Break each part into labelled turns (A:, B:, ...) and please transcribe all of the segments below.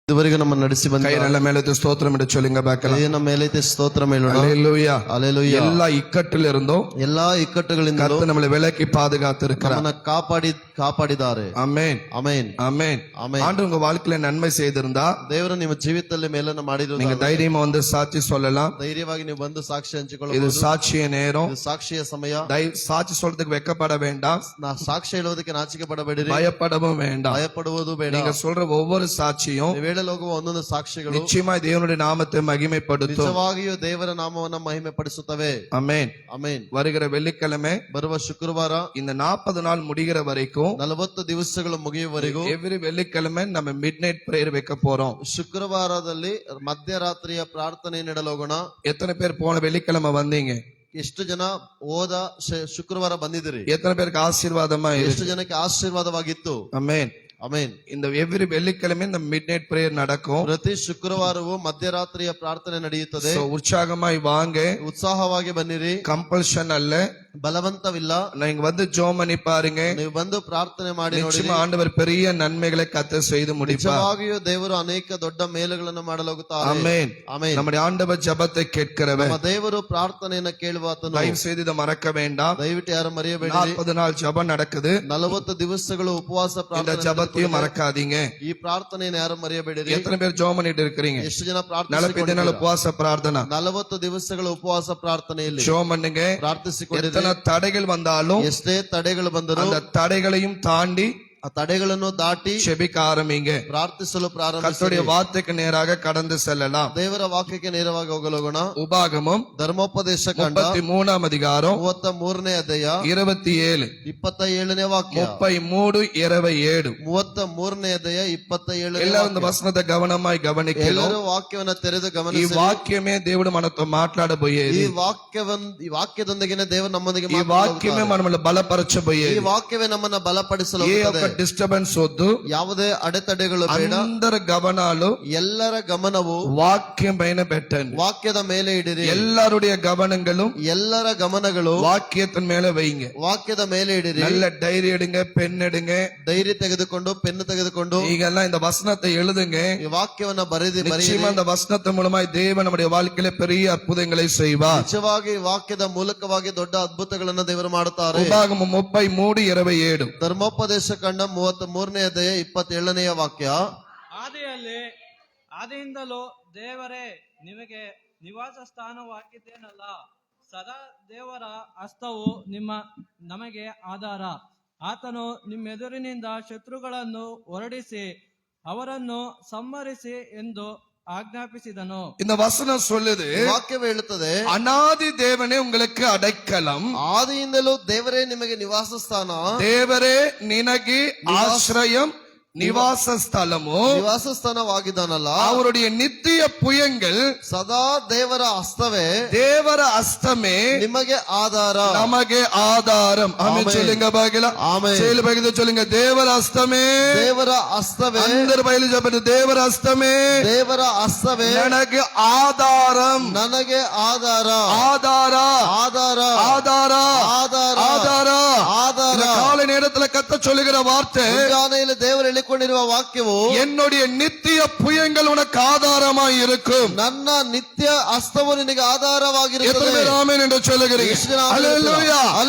A: ಇದುವರೆಗೂ ನಮ್ಮ ನಡೆಸಿ ಬಂದ
B: ಕೈಯನ್ನೆಲ್ಲ ಮೇಲೆತ್ತಿ ಸ್ತೋத்திரம் என்று சொல்லுங்க பார்க்கலாம்.
A: ಕೈಯನ್ನು ಮೇಲೆತ್ತಿ ಸ್ತೋತ್ರ ಹೇಳೋಣ.
B: ஹல்லேலூயா.
A: ஹல்லேலூயா.
B: எல்லா இக்கட்டில இருந்தும்
A: ಎಲ್ಲಾ ಇಕ್ಕಟ್ಟುಗಳಿಂದ
B: கர்த்தர் நம்மளை விலக்கி பாதுகாத்திருக்கிறார்.
A: ನಮ್ಮನ್ನ ಕಾಪಾಡಿದ್ದಾರೆ.
B: ஆமென்
A: ಆಮೆನ್
B: ஆமென்.
A: ஆமென்.
B: ஆண்டவர் உங்க வாழ்க்கையில நன்மை செய்திருந்தா
A: ದೇವರು ನಿಮ್ಮ ಜೀವಿತದಲ್ಲಿ ಮೇಲನ್ನ ಮಾಡಿದ್ರು
B: நீங்க தைரியமா வந்து சாட்சி சொல்லலாம்.
A: ಧೈರ್ಯವಾಗಿ ನೀವು ಬಂದು ಸಾಕ್ಷಿ
B: இது
A: ಹಂಚಿಕೊಳ್ಳಬಹುದು.
B: சாட்சிய நேரம்.
A: ಇದು ಸಾಕ್ಷಿಯ ಸಮಯ.
B: சாட்சி சொல்றதுக்கு வெட்கப்பட வேண்டாம்.
A: ಸಾಕ್ಷಿ ಹೇಳೋದಕ್ಕೆ ನಾಚಿಕೆ ಪಡಬೇಡಿರಿ.
B: பயப்படவும் வேண்டாம்.
A: ಭಯಪಡುವುದು ಬೇಡ.
B: நீங்க சொல்ற ஒவ்வொரு சாட்சியும்
A: ನೀವು ಹೇಳಲು ಹೋಗುವ ಒಂದೊಂದು ಸಾಕ್ಷಿಗಳು
B: நிச்சயமா தேவனுடைய நாமத்தை மகிமைப்படுத்தும்.
A: ನಿಜವಾಗಿಯೂ ದೇವರ ನಾಮವನ್ನು ಮಹಿಮೆ ಪಡಿಸುತ್ತವೆ.
B: ஆமென்
A: ಆಮೆನ್.
B: வருகிற வெள்ளிக்கிழமை
A: ಬರುವ ಶುಕ್ರವಾರ
B: இந்த 40 நாள் முடிகிற வரைக்கும்
A: 40 ದಿವಸಗಳು ಮುಗಿಯುವವರೆಗೂ
B: எவ்ரி வெள்ளிக்கிழமை நம்ம மிட் நைட் பிரேயர் வைக்க போறோம்.
A: ಶುಕ್ರವಾರದಲ್ಲಿ ಮಧ್ಯರಾತ್ರಿಯ ಪ್ರಾರ್ಥನೆ ನೀಡಲೋಗೋಣ.
B: எத்தனை பேர் போன வெள்ளிக்கிழமை வந்தீங்க?
A: ಎಷ್ಟು ಜನ ಹೋದ ಶುಕ್ರವಾರ ಬಂದಿದ್ದೀರಿ?
B: எத்தனை பேருக்கு ஆசீர்வாதமா
A: ಎಷ್ಟು ಜನಕ್ಕೆ ಆಶೀರ್ವಾದವಾಗಿತ್ತು?
B: ஆமென்
A: ಆಮೆನ್.
B: இந்த எவ்ரி வெள்ளிக்கிழமை இந்த மிட் நைட் பிரேயர் நடக்கும்.
A: ಪ್ರತಿ ಶುಕ್ರವಾರವೂ ಮಧ್ಯರಾತ್ರಿಯ ಪ್ರಾರ್ಥನೆ ನಡೆಯುತ್ತದೆ.
B: So, உற்சாகமாய் வாங்க.
A: ಉತ್ಸಾಹವಾಗಿ ಬನ್ನಿರಿ.
B: கம்பல்ஷன் அல்ல,
A: ಬಲವಂತವಿಲ್ಲ.
B: நீங்க வந்து ஜெபம் பண்ணி பாருங்க.
A: ನೀವು ಬಂದು ಪ್ರಾರ್ಥನೆ ಮಾಡಿ ನೋಡಿ.
B: நிச்சயமா ஆண்டவர் பெரிய நன்மைகளை கர்த்தர் செய்து முடிப்பார்.
A: ನಿಜವಾಗಿಯೂ ದೇವರು ಅನೇಕ ದೊಡ್ಡ ಮೇಲುಗಳನ್ನು ಮಾಡಲಾಗುತ್ತಾರೆ.
B: ஆமென்
A: ಆಮೆನ್.
B: நம்முடைய ஆண்டவர் ஜெபத்தை கேட்கிறவர்.
A: ನಮ್ಮ ದೇವರು ಪ್ರಾರ್ಥನೆಯನ್ನು ಕೇಳುವಾತನು.
B: தயவு செய்து இதை மறக்க வேண்டாம்.
A: ದಯವಿಟ್ಟು ಯಾರು ಮರೆಯಬೇಡಿ.
B: 40 நாள் ஜெபம் நடக்குது.
A: 40 ದಿವಸಗಳು ಉಪವಾಸ
B: இந்த
A: ಪ್ರಾರ್ಥನೆ.
B: ஜெபத்தையும் மறக்காதீங்க.
A: ಈ ಪ್ರಾರ್ಥನೆಯನ್ನು ಯಾರು ಮರೆಯಬೇಡಿರಿ.
B: எத்தனை பேர் ஜெபம் பண்ணிட்டு இருக்கீங்க?
A: ಎಷ್ಟು ಜನ
B: 40 ದಿನಗಳ ಉಪವಾಸ ಪ್ರಾರ್ಥನಾ.
A: 40 ದಿವಸಗಳ ಉಪವಾಸ ಪ್ರಾರ್ಥನೆಯಲ್ಲಿ
B: ஜெபம் பண்ணுங்க.
A: ಪ್ರಾರ್ಥಿಸಿಕೊಂಡಿರಿ.
B: எத்தனை தடைகள் வந்தாலும்
A: ಎಷ್ಟೇ ತಡೆಗಳು ಬಂದರೂ
B: அந்த தடைகளையும் தாண்டி
A: ಆ ತಡೆಗಳನ್ನು ದಾಟಿ
B: செபிக்க ஆரம்பிங்க.
A: ಪ್ರಾರ್ಥಿಸಲು ಪ್ರಾರಂಭಿಸಿ
B: கர்த்தருடைய வார்த்தைக்கு நேராக கடந்து செல்லலாம்.
A: ದೇವರ ವಾಕ್ಯಕ್ಕೆ ನೇರವಾಗಿ ಹೋಗಲೋಗೋಣ.
B: உபாகமம்
A: ಧರ್ಮೋಪದೇಶ ಕಂಡ
B: 33 அதிகாரம்
A: 33ನೇ ಅಧ್ಯಾಯ
B: 27
A: 27ನೇ ವಾಕ್ಯ.
B: 33:27
A: 33ನೇ ಅಧ್ಯಾಯ 27ನೇ
B: எல்லாரும் இந்த வசனத்தை கவனமாய் கவனிக்கணும்.
A: ಎಲ್ಲರೂ ವಾಕ್ಯವನ್ನು ತೆರೆದು
B: ఈ
A: ಗಮನಿಸಿ.
B: వాక్యమే దేవుడు మనతో మాట్లాడబోయేది.
A: ಈ ವಾಕ್ಯದೊಂದಿಗೆ ದೇವರು ನಮ್ಮೊಂದಿಗೆ
B: ఈ వాక్యమే మనల్ని
A: ಈ
B: బలపరచబోయేది.
A: ವಾಕ್ಯವೇ ನಮ್ಮನ್ನ ಬಲಪಡಿಸಲು
B: ఏ ఒక్క డిస్టర్బెన్స్ వద్దు.
A: ಯಾವುದೇ ಅಡೆತಡೆಗಳು ಬೇಡ.
B: అందరి గమనాలు
A: ಎಲ್ಲರ ಗಮನವು
B: వాక్యం పైన పెట్టండి.
A: ವಾಕ್ಯದ ಮೇಲೆ ಇಡಿರಿ.
B: எல்லாருடைய கவனங்களும்
A: ಎಲ್ಲರ ಗಮನಗಳು
B: வாக்கியத்தின் மேல வைங்க.
A: ವಾಕ್ಯದ ಮೇಲೆ ಇಡಿರಿ.
B: நல்ல டைரி எடுங்க, பென் எடுங்க.
A: ಧೈರ್ಯ ತೆಗೆದುಕೊಂಡು ಪೆನ್ನು ತೆಗೆದುಕೊಂಡು
B: நீங்கெல்லாம் இந்த வசனத்தை எழுதுங்க.
A: ಈ ವಾಕ್ಯವನ್ನ ಬರೆದು
B: நிச்சயமா இந்த வசனத்தின் மூலமாய் தேவன் நம்முடைய வாழ்க்கையில பெரிய அற்புதங்களை செய்வார்.
A: ನಿಜವಾಗಿ ವಾಕ್ಯದ ಮೂಲಕವಾಗಿ ದೊಡ್ಡ ಅದ್ಭುತಗಳನ್ನು ದೇವರು ಮಾಡುತ್ತಾರೆ.
B: உபாகமம் 33:27
A: ಧರ್ಮೋಪದೇಶ ಕಂಡ 33ನೇ ಅಧ್ಯಾಯ 27ನೇ ವಾಕ್ಯ.
C: ಆದಿಯಿಂದಲೂ ದೇವರೇ ನಿಮಗೆ ನಿವಾಸ ಸ್ಥಾನವಾಗಿದ್ದೇನಲ್ಲ, ಸದಾ ದೇವರ ಹಸ್ತವು ನಮಗೆ ಆಧಾರ. ಆತನು ನಿಮ್ಮೆದುರಿನಿಂದ ಶತ್ರುಗಳನ್ನು ಹೊರಡಿಸಿ ಅವರನ್ನು ಸಂಹರಿಸಿ ಎಂದು ಆಜ್ಞಾಪಿಸಿದನು.
B: இந்த வசனம் சொல்லுது,
A: ವಾಕ್ಯವೇ ಹೇಳುತ್ತದೆ,
B: அநாதி தேவனே உங்களுக்கு அடைக்கலம்,
A: ಆದಿಯಿಂದಲೂ ದೇವರೇ ನಿಮಗೆ ನಿವಾಸ ಸ್ಥಾನ,
B: ದೇವರೇ ನಿನಗೆ ஆசிரியம் நிவாச ஸ்தலமோ
A: ನಿವಾಸ ಸ್ಥಾನವಾಗಿದ್ದಾನಲ್ಲ,
B: அவருடைய நித்திய புயங்கள்
A: ಸದಾ ದೇವರ ಹಸ್ತವೇ,
B: தேவர அஸ்தமே
A: ನಿಮಗೆ ಆಧಾರ,
B: நமக்கு ஆதாரம். ஆமென் சொல்லுங்க பாக்கலாம்.
A: ಆಮೆನ್.
B: சேல பகிர்ந்து சொல்லுங்க, தேவர அஸ்தமே,
A: ದೇವರ ಹಸ್ತವೇ,
B: అందరు బయలు చెప్పండి, దేవర అస్తమే,
A: ದೇವರ ಹಸ್ತವೇ
B: ನನಗೆ ಆಧಾರಂ,
A: ನನಗೆ ಆಧಾರ,
B: ஆதார
A: ಆಧಾರ,
B: ஆதார
A: ಆಧಾರ,
B: ஆதார
A: ಆಧಾರ.
B: இந்த காலை நேரத்துல கத்த சொல்லுகிற வார்த்தை,
A: ಮುಂಜಾನೆಯಲ್ಲಿ ದೇವರು ಹೇಳಿಕೊಂಡಿರುವ ವಾಕ್ಯವು,
B: என்னுடைய நித்திய புயங்கள் உனக்கு ஆதாரமாய் இருக்கும்.
A: ನನ್ನ ನಿತ್ಯ ಹಸ್ತವು ನಿನಗೆ ಆಧಾರವಾಗಿರುತ್ತದೆ.
B: எத்தனை பேர் ஆமென் என்று சொல்லுகிறீங்க? ஹல்லேலூயா.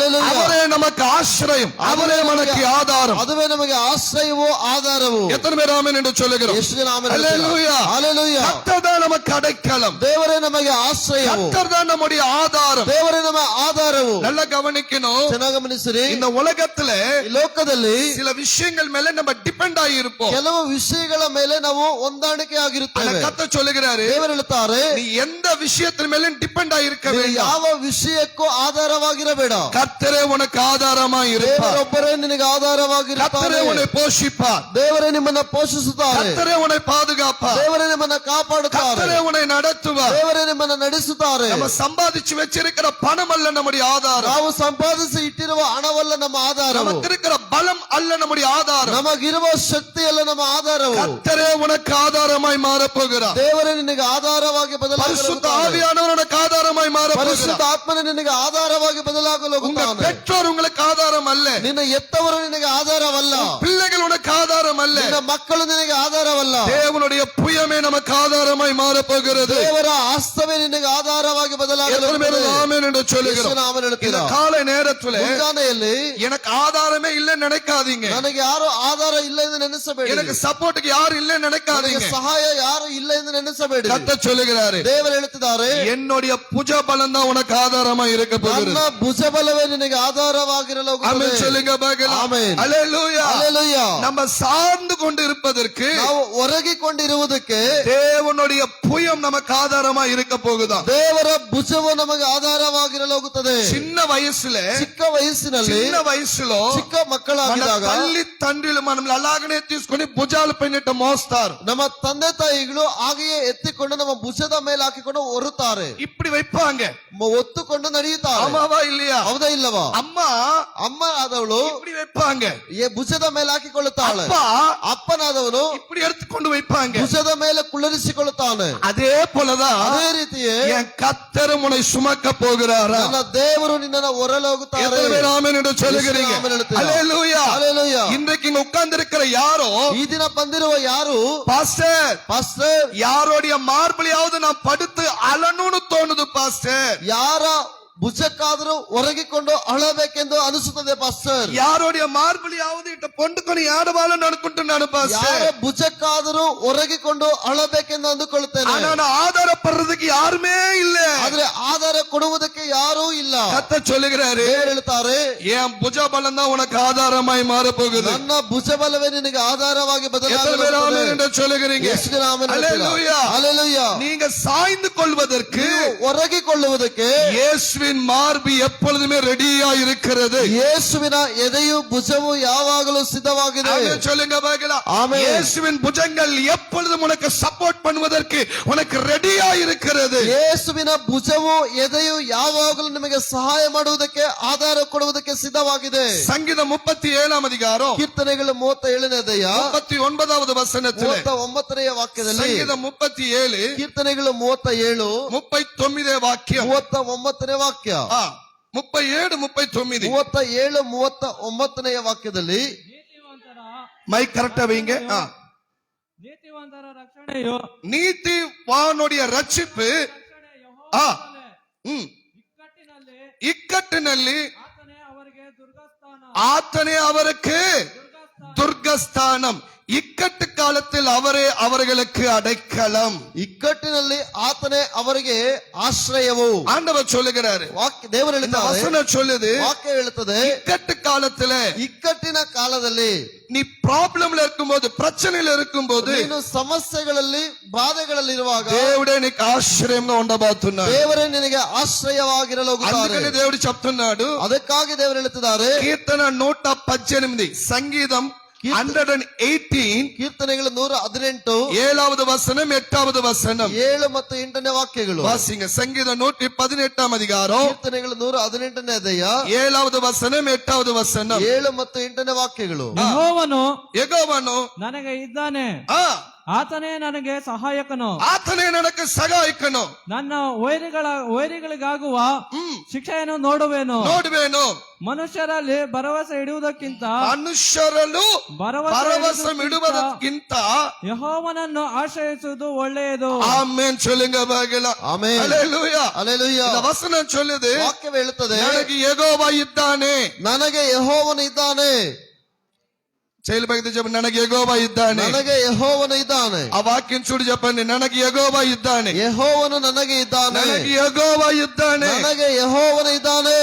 B: அவரே நமக்கு ஆශ්‍රயம், அவரே நமக்கு ஆதாரம்.
A: ಅದುವೇ ನಮಗೆ ಆಶ್ರಯವೋ ಆಧಾರವು.
B: எத்தனை பேர் ஆமென் என்று சொல்லுகிறோம்?
A: ಎಷ್ಟು ಜನ ಆಮೆನ್
B: ஹல்லேலூயா.
A: ಹಲ್ಲೆಲೂಯಾ.
B: கர்த்தர் தான் நமக்கு அடைக்கலம்,
A: ದೇವರೇ ನಮಗೆ ಆಶ್ರಯವು,
B: கர்த்தர் தான் நம்முடைய ஆதாரம்.
A: ದೇವರೇ ನಮ್ಮ ಆಧಾರವು.
B: நல்லா கவனிக்கணும்.
A: ಚೆನ್ನಾಗಿ ಗಮನಿಸಿರಿ.
B: இந்த உலகத்துல
A: ಈ ಲೋಕದಲ್ಲಿ
B: சில விஷயங்கள் மேல நம்ம டிபெண்ட் ஆகியிருப்போம்.
A: ಕೆಲವು ವಿಷಯಗಳ ಮೇಲೆ ನಾವು ಹೊಂದಾಣಿಕೆ ಆಗಿರುತ್ತೇವೆ.
B: கர்த்தர் சொல்லுகிறாரு,
A: ದೇವರು ಹೇಳುತ್ತಾರೆ,
B: நீ எந்த விஷயத்தின் மேல டிபெண்ட் ஆகியிருக்க
A: ನೀನು
B: வேண்டாம்.
A: ಯಾವ ವಿಷಯಕ್ಕೂ ಆಧಾರವಾಗಿರಬೇಡ.
B: கர்த்தரே உனக்கு ஆதாரமாய் இருப்பார்.
A: ದೇವರೊಬ್ಬರೇ ನಿನಗೆ
B: கர்த்தரே
A: ಆಧಾರವಾಗಿರುತ್ತಾರೆ.
B: உன்னை போஷிப்பார்.
A: ದೇವರೇ ನಿಮ್ಮನ್ನ ಪೋಷಿಸುತ್ತಾರೆ.
B: கர்த்தரே உன்னை பாதுகாப்பார்.
A: ದೇವರೇ ನಿಮ್ಮನ್ನ ಕಾಪಾಡುತ್ತಾರೆ.
B: கர்த்தரே உன்னை நடத்துவார்.
A: ದೇವರೇ ನಿಮ್ಮನ್ನ ನಮ್ಮನ್ನ ನಡೆಸುತ್ತಾರೆ.
B: நம்ம சம்பாதிச்சு வச்சிருக்கிற பணம் அல்ல நம்முடைய ஆதாரம்.
A: ನಾವು ಸಂಪಾದಿಸಿ ಇಟ್ಟಿರುವ ಹಣವಲ್ಲ ನಮ್ಮ ಆಧಾರವು.
B: நமக்கு இருக்கிற பலம் அல்ல நம்முடைய ஆதாரம்.
A: ನಮಗಿರುವ ಶಕ್ತಿ ಅಲ್ಲ ನಮ್ಮ ಆಧಾರವು.
B: கர்த்தரே உனக்கு ஆதாரமாய் மாறப் போகிறார்.
A: ದೇವರೇ ನಿನಗೆ ಆಧಾರವಾಗಿ
B: பரிசுத்த
A: ಬದಲಾಗಲು
B: ஆவியானவர் உனக்கு ஆதாரமாய் மாறப்
A: ಪರಿಶುದ್ಧ
B: போகிறார்.
A: ಆತ್ಮನೇ ನಿನಗೆ ಆಧಾರವಾಗಿ ಬದಲಾಗಲು
B: உங்க
A: ಹೋಗುತ್ತಾನೆ.
B: பெற்றோர் உங்களுக்கு ஆதாரம் அல்ல.
A: ನಿನ್ನ ಎತ್ತವರು ನಿನಗೆ ಆಧಾರವಲ್ಲ.
B: பிள்ளைகள் உனக்கு ஆதாரம் அல்ல.
A: ನಿನ್ನ ಮಕ್ಕಳು ನಿನಗೆ ಆಧಾರವಲ್ಲ.
B: தேவனுடைய புயமே நமக்கு ஆதாரமாய் மாறப் போகிறது.
A: ದೇವರ ಹಸ್ತವೇ ನಿನಗೆ ಆಧಾರವಾಗಿ ಬದಲಾಗಲು
B: எத்தனை பேர் ஆமென் என்று சொல்லுகிறோம்?
A: ಯೇಸುವಿನ ನಾಮದಲ್ಲಿ
B: இந்த
A: ಹೇಳ್ತೀರಾ?
B: காலை நேரத்துல
A: ಮುಂಜಾನೆಯಲ್ಲಿ
B: எனக்கு ஆதாரமே இல்லைன்னு நினைக்காதீங்க.
A: ನನಗೆ ಯಾರು ಆಧಾರ ಇಲ್ಲ ಎಂದು ನೆನೆಸಬೇಡಿ.
B: எனக்கு சப்போர்ட்டுக்கு யாரும் இல்லைன்னு
A: ನನಗೆ
B: நினைக்காதீங்க.
A: ಸಹಾಯ ಯಾರು ಇಲ್ಲ ಎಂದು ನೆನೆಸಬೇಡಿ.
B: கர்த்தர் சொல்லுகிறாரு,
A: ದೇವರು ಹೇಳುತ್ತಿದ್ದಾರೆ,
B: என்னுடைய புஜ பலம் தான் உனக்கு ஆதாரமா இருக்க போகிறது.
A: ನನ್ನ ಭುಜಬಲವೇ ನಿನಗೆ ಆಧಾರವಾಗಿರಲು
B: ஆமென் சொல்லுங்க பார்க்கலாம்.
A: ಆಮೆನ್.
B: அல்லேலூயா.
A: ಹಲ್ಲೆಲೂಯಾ.
B: நம்ம சார்ந்து கொண்டு இருப்பதற்கு
A: ನಾವು ಒರಗಿಕೊಂಡಿರುವುದಕ್ಕೆ
B: தேவனுடைய புயம் நமக்கு ஆதாரமா இருக்க போகுதா.
A: ದೇವರ ಭುಜವು ನಮಗೆ ಆಧಾರವಾಗಿರಲು ಹೋಗುತ್ತದೆ.
B: சின்ன வயசுல
A: ಚಿಕ್ಕ ವಯಸ್ಸಿನಲ್ಲಿ ಚಿಕ್ಕ ಮಕ್ಕಳಾಗಿದ್ದಾಗ
B: తల్లి తండ్రులు మనల్ని అలాగనే తీసుకొని భుజాల పైన మోస్తారు.
A: ನಮ್ಮ ತಂದೆ ತಾಯಿಗಳು ಹಾಗೆಯೇ ಎತ್ತಿಕೊಂಡು ನಮ್ಮ ಭುಜದ ಮೇಲೆ ಹಾಕಿಕೊಂಡು ಹೊರುತ್ತಾರೆ.
B: இப்படி வைப்பாங்க,
A: ಒತ್ತುಕೊಂಡು ನಡೆಯುತ್ತಾರೆ.
B: ஆமாவா இல்லையா?
A: ಹೌದಾ ಇಲ್ಲವಾ?
B: அம்மா
A: ಅಮ್ಮ ಆದವಳು
B: இப்படி வைப்பாங்க,
A: ಭುಜದ ಮೇಲೆ ಹಾಕಿಕೊಳ್ಳುತ್ತಾಳೆ.
B: அப்பா
A: ಅಪ್ಪನಾದವನು
B: இப்படி எடுத்துக்கொண்டு வைப்பாங்க.
A: ಭುಜದ ಮೇಲೆ ಕುಳ್ಳರಿಸಿಕೊಳ್ಳುತ್ತಾನೆ.
B: அதே போலதான்
A: ಅದೇ ರೀತಿಯೇ
B: என் கர்த்தர் உன்னை சுமக்க போகிறாரா.
A: ನನ್ನ ದೇವರು ನಿನ್ನನ್ನು ಹೊರಲು ಹೋಗುತ್ತಾರೆ.
B: எத்தனை பேர் ஆமென் என்று சொல்லுகிறீங்க? அல்லேலூயா.
A: ಹಲ್ಲೆಲೂಯಾ.
B: இன்றைக்கு இங்க உட்கார்ந்து இருக்கிற யாரோ
A: ಈ ದಿನ ಬಂದಿರುವ ಯಾರು
B: பாஸ்டர்,
A: ಪಾಸ್ಟರ್,
B: யாரோடைய மார்பிளையாவது நான் படுத்து அலனுன்னு தோணுது பாஸ்டர்.
A: ಯಾರ ಭುಜಕ್ಕಾದರೂ ಒರಗಿಕೊಂಡು ಅಳಬೇಕೆಂದು ಅನಿಸುತ್ತದೆ ಪಾಸ್ಟರ್.
B: யாரோடைய மார்பிளையாவது இட்ட பொண்டுకొని ஆடவாளன்னு అనుకుంటున్నాను பாஸ்டர்.
A: ಯಾರ ಭುಜಕ್ಕಾದರೂ ಒರಗಿಕೊಂಡು ಅಳಬೇಕೆಂದು ಅಂದುಕೊಳ್ಳುತ್ತೇನೆ.
B: ஆனா நான் ஆதாரப்படுறதுக்கு யாருமே இல்ல.
A: ಆದ್ರೆ ಆಧಾರ ಕೊಡುವುದಕ್ಕೆ ಯಾರೂ ಇಲ್ಲ.
B: கர்த்தர் சொல்லுகிறாரு,
A: ದೇವರು ಹೇಳ್ತಾರೆ,
B: என் புஜ பலம் தான் உனக்கு ஆதாரமாய் மாற போகுது.
A: ನನ್ನ ಭುಜಬಲವೇ ನಿನಗೆ ಆಧಾರವಾಗಿ
B: எத்தனை பேர் ஆமென் என்று சொல்லுகிறீங்க?
A: ಎಷ್ಟು ಜನ ಆಮೆನ್
B: அல்லேலூயா.
A: ಹೇಳ್ತೀರಾ? ಹಲ್ಲೆಲೂಯಾ.
B: நீங்க சாய்ந்து கொள்வதற்கு
A: ಒರಗಿಕೊಳ್ಳುವುದಕ್ಕೆ
B: இயேசுவின் மார்பு எப்பொழுதுமே ரெடியா இருக்கிறது.
A: ಯೇಸುವಿನ ಎದೆಯು ಭುಜವು ಯಾವಾಗಲೂ ಸಿದ್ಧವಾಗಿದೆ.
B: ஆமென் சொல்லுங்க பார்க்கலாம்.
A: ஆமென்.
B: இயேசுவின் புஜங்கள் எப்பொழுதும் உனக்கு சப்போர்ட் பண்ணுவதற்கு உனக்கு ரெடியா இருக்கிறது.
A: ಯೇಸುವಿನ ಭುಜವು ಎದೆಯು ಯಾವಾಗಲೂ ನಿಮಗೆ ಸಹಾಯ ಮಾಡುವುದಕ್ಕೆ ಆಧಾರ ಕೊಡುವುದಕ್ಕೆ ಸಿದ್ಧವಾಗಿದೆ.
B: சங்கீதம் 37 அதிகாரம்
A: ಕೀರ್ತನೆಗಳು 37ನೇ ಅಧ್ಯಾಯ
B: 39வது வசனத்திலே,
A: 39ನೇ ವಾಕ್ಯದಲ್ಲಿ,
B: சங்கீதம் 37
A: ಕೀರ್ತನೆಗಳು 37
B: 39 வாக்கியம்,
A: 39ನೇ ವಾಕ್ಯ,
B: 37 39.
A: 37 39ನೇ ವಾಕ್ಯದಲ್ಲಿ,
C: ನೀತಿವಂತರ
B: மைக் கரெக்டா வைங்க.
C: ನೀತಿವಂತರ ರಕ್ಷಣೆಯು
B: நீதிவானுடைய ரட்சிப்பு
C: ಯೆಹೋವನಲ್ಲೇ.
B: இக்கட்டிನಲ್ಲಿ
C: ಆತನೇ ಅವರಿಗೆ ದುರ್ಗಸ್ಥಾನ.
B: ஆத்தனே அவருக்கு துர்கஸ்தானம். இக்கட்டு காலத்தில் அவரே அவர்களுக்கு அடைக்கலம்.
A: ಇಕ್ಕಟ್ಟಿನಲ್ಲಿ ಆತನೇ ಅವರಿಗೆ ಆಶ್ರಯವು.
B: ஆண்டவர் சொல்லுகிறாரு,
A: ವಾಕ್ಯ ದೇವರು
B: இந்த
A: ಹೇಳ್ತಾರೆ,
B: வசனம் சொல்லுது,
A: ವಾಕ್ಯ ಹೇಳುತ್ತದೆ,
B: இக்கட்டு காலத்துல
A: ಇಕ್ಕಟ್ಟಿನ ಕಾಲದಲ್ಲಿ
B: நீ ப்ராப்ளம்ல இருக்கும்போது, பிரச்சனையில இருக்கும்போது
A: ನೀನು ಸಮಸ್ಯೆಗಳಲ್ಲಿ ಬಾಧೆಗಳಲ್ಲಿರುವಾಗ
B: దేవుడే నీకు ఆశ్రయంగా ఉండబోతున్నాడు.
A: ದೇವರೇ ನಿನಗೆ ಆಶ್ರಯವಾಗಿರಲು ಹೋಗುತ್ತಾರೆ.
B: అందుకని దేవుడు చెప్తున్నాడు,
A: ಅದಕ್ಕಾಗಿ ದೇವರು ಹೇಳುತ್ತಿದ್ದಾರೆ,
B: కీర్తన 118 సంగీతం 118
A: ಕೀರ್ತನೆಗಳು 118
B: 7வது வசனம் 8வது வசனம்
A: 7 ಮತ್ತು 8ನೇ ವಾಕ್ಯಗಳು.
B: வாசிங்க. சங்கீதம் 118 அதிகாரம்
A: ಕೀರ್ತನೆಗಳು 118ನೇ ಅಧ್ಯಾಯ
B: 7வது வசனம் 8வது வசனம்.
A: 7 ಮತ್ತು 8ನೇ ವಾಕ್ಯಗಳು.
C: ಯೆಹೋವನು
B: யெகோவானோ
C: ನನಗೆ ಇದ್ದಾನೆ, ಆತನೇ ನನಗೆ ಸಹಾಯಕನು.
B: ಆತನೇ ನನಗೆ ಸಹಾಯಕನು.
C: ನನ್ನ ವೈರಿಗಳಿಗಾಗುವ ಶಿಕ್ಷೆಯನ್ನು ನೋಡುವೆನು. ಮನುಷ್ಯರಲ್ಲಿ ಭರವಸೆ ಇಡುವುದಕ್ಕಿಂತ
B: ಭರವಸೆ ಇಡುವುದಕ್ಕಿಂತ
C: ಯೆಹೋವನನ್ನು ಆಶ್ರಯಿಸುವುದು ಒಳ್ಳೆಯದು.
B: ಆಮೆನ್ சொல்லுங்க பார்க்கலாம்.
A: ಆಮೆನ್.
B: ஹல்லேலூயா.
A: ಹಲ್ಲೆಲೂಯಾ.
B: இந்த வசனம் சொல்லுது,
A: ವಾಕ್ಯವೇ ಹೇಳುತ್ತದೆ,
B: ನನಗೆ ಯೆಹೋವ ಇದ್ದಾನೆ.
A: ನನಗೆ ಯೆಹೋವನು ಇದ್ದಾನೆ.
B: చేయబడితే చెప్పండి, ನನಗೆ ಯೆಹೋವ ಇದ್ದಾನೆ.
A: ನನಗೆ ಯೆಹೋವನು ಇದ್ದಾನೆ.
B: ಆ ವಾಕ್ಯ చూడు చెప్పండి, ನನಗೆ ಯೆಹೋವ ಇದ್ದಾನೆ.
A: ಯೆಹೋವನು ನನಗೆ ಇದ್ದಾನೆ.
B: ನನಗೆ ಯೆಹೋವ ಇದ್ದಾನೆ.
A: ನನಗೆ ಯೆಹೋವನು ಇದ್ದಾನೆ.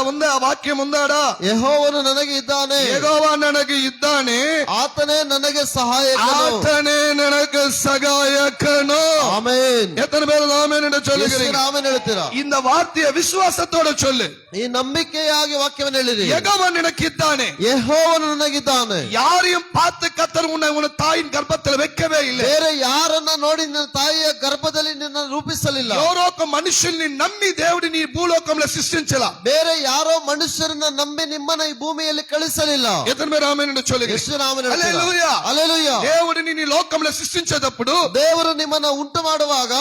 B: ಮುಂದೆ ಆ ವಾಕ್ಯ ಮುಂದಾಡ.
A: ಯೆಹೋವನು ನನಗೆ ಇದ್ದಾನೆ.
B: ಯೆಹೋವ ನನಗೆ ಇದ್ದಾನೆ.
A: ಆತನೇ ನನಗೆ ಸಹಾಯಕನು.
B: ಆತನೇ ನನಗೆ ಸಹಾಯಕನು.
A: ಆಮೆನ್.
B: எத்தனை பேர் ஆமென் என்று சொல்லுகிறீங்க?
A: ಆಮೆನ್ ಹೇಳ್ತೀರಾ?
B: இந்த வார்த்தையை விசுவாசத்தோட சொல்லு.
A: ಈ ನಂಬಿಕೆಯಾಗಿ ವಾಕ್ಯವನ್ನು ಹೇಳಿರಿ.
B: ಯೆಹೋವ ನಿನಗಿದ್ದಾನೆ.
A: ಯೆಹೋವನು ನನಗಿದ್ದಾನೆ.
B: யாரையும் பார்த்து கர்த்தர் உன்னை உன் தாயின் கர்ப்பத்தில் வைக்கவே இல்லை.
A: ಬೇರೆ ಯಾರನ್ನ ನೋಡಿ ನಿನ್ನ ತಾಯಿಯ ಗರ್ಭದಲ್ಲಿ ನಿನ್ನ ರೂಪಿಸಲಿಲ್ಲ.
B: ఎవరో ఒక మనుషుల్ని నమ్మి దేవుడిని ఈ భూలోకంలో సృష్టించలా.
A: ಬೇರೆ ಯಾರೋ ಮನುಷ್ಯರನ್ನ ನಂಬಿ ನಿಮ್ಮನ್ನ ಈ ಭೂಮಿಯಲ್ಲಿ ಕಳಿಸಲಿಲ್ಲ.
B: ఎతను మీరు ఆమేన్ చొల్లింది.
A: ಎಷ್ಟು ನಾಮನ
B: హల్లెలూయా.
A: హల్లెలూయా.
B: దేవుడిని నీ లోకంలో సృష్టించేటప్పుడు
A: ದೇವರು ನಿಮ್ಮನ್ನ ಉಂಟು ಮಾಡುವಾಗ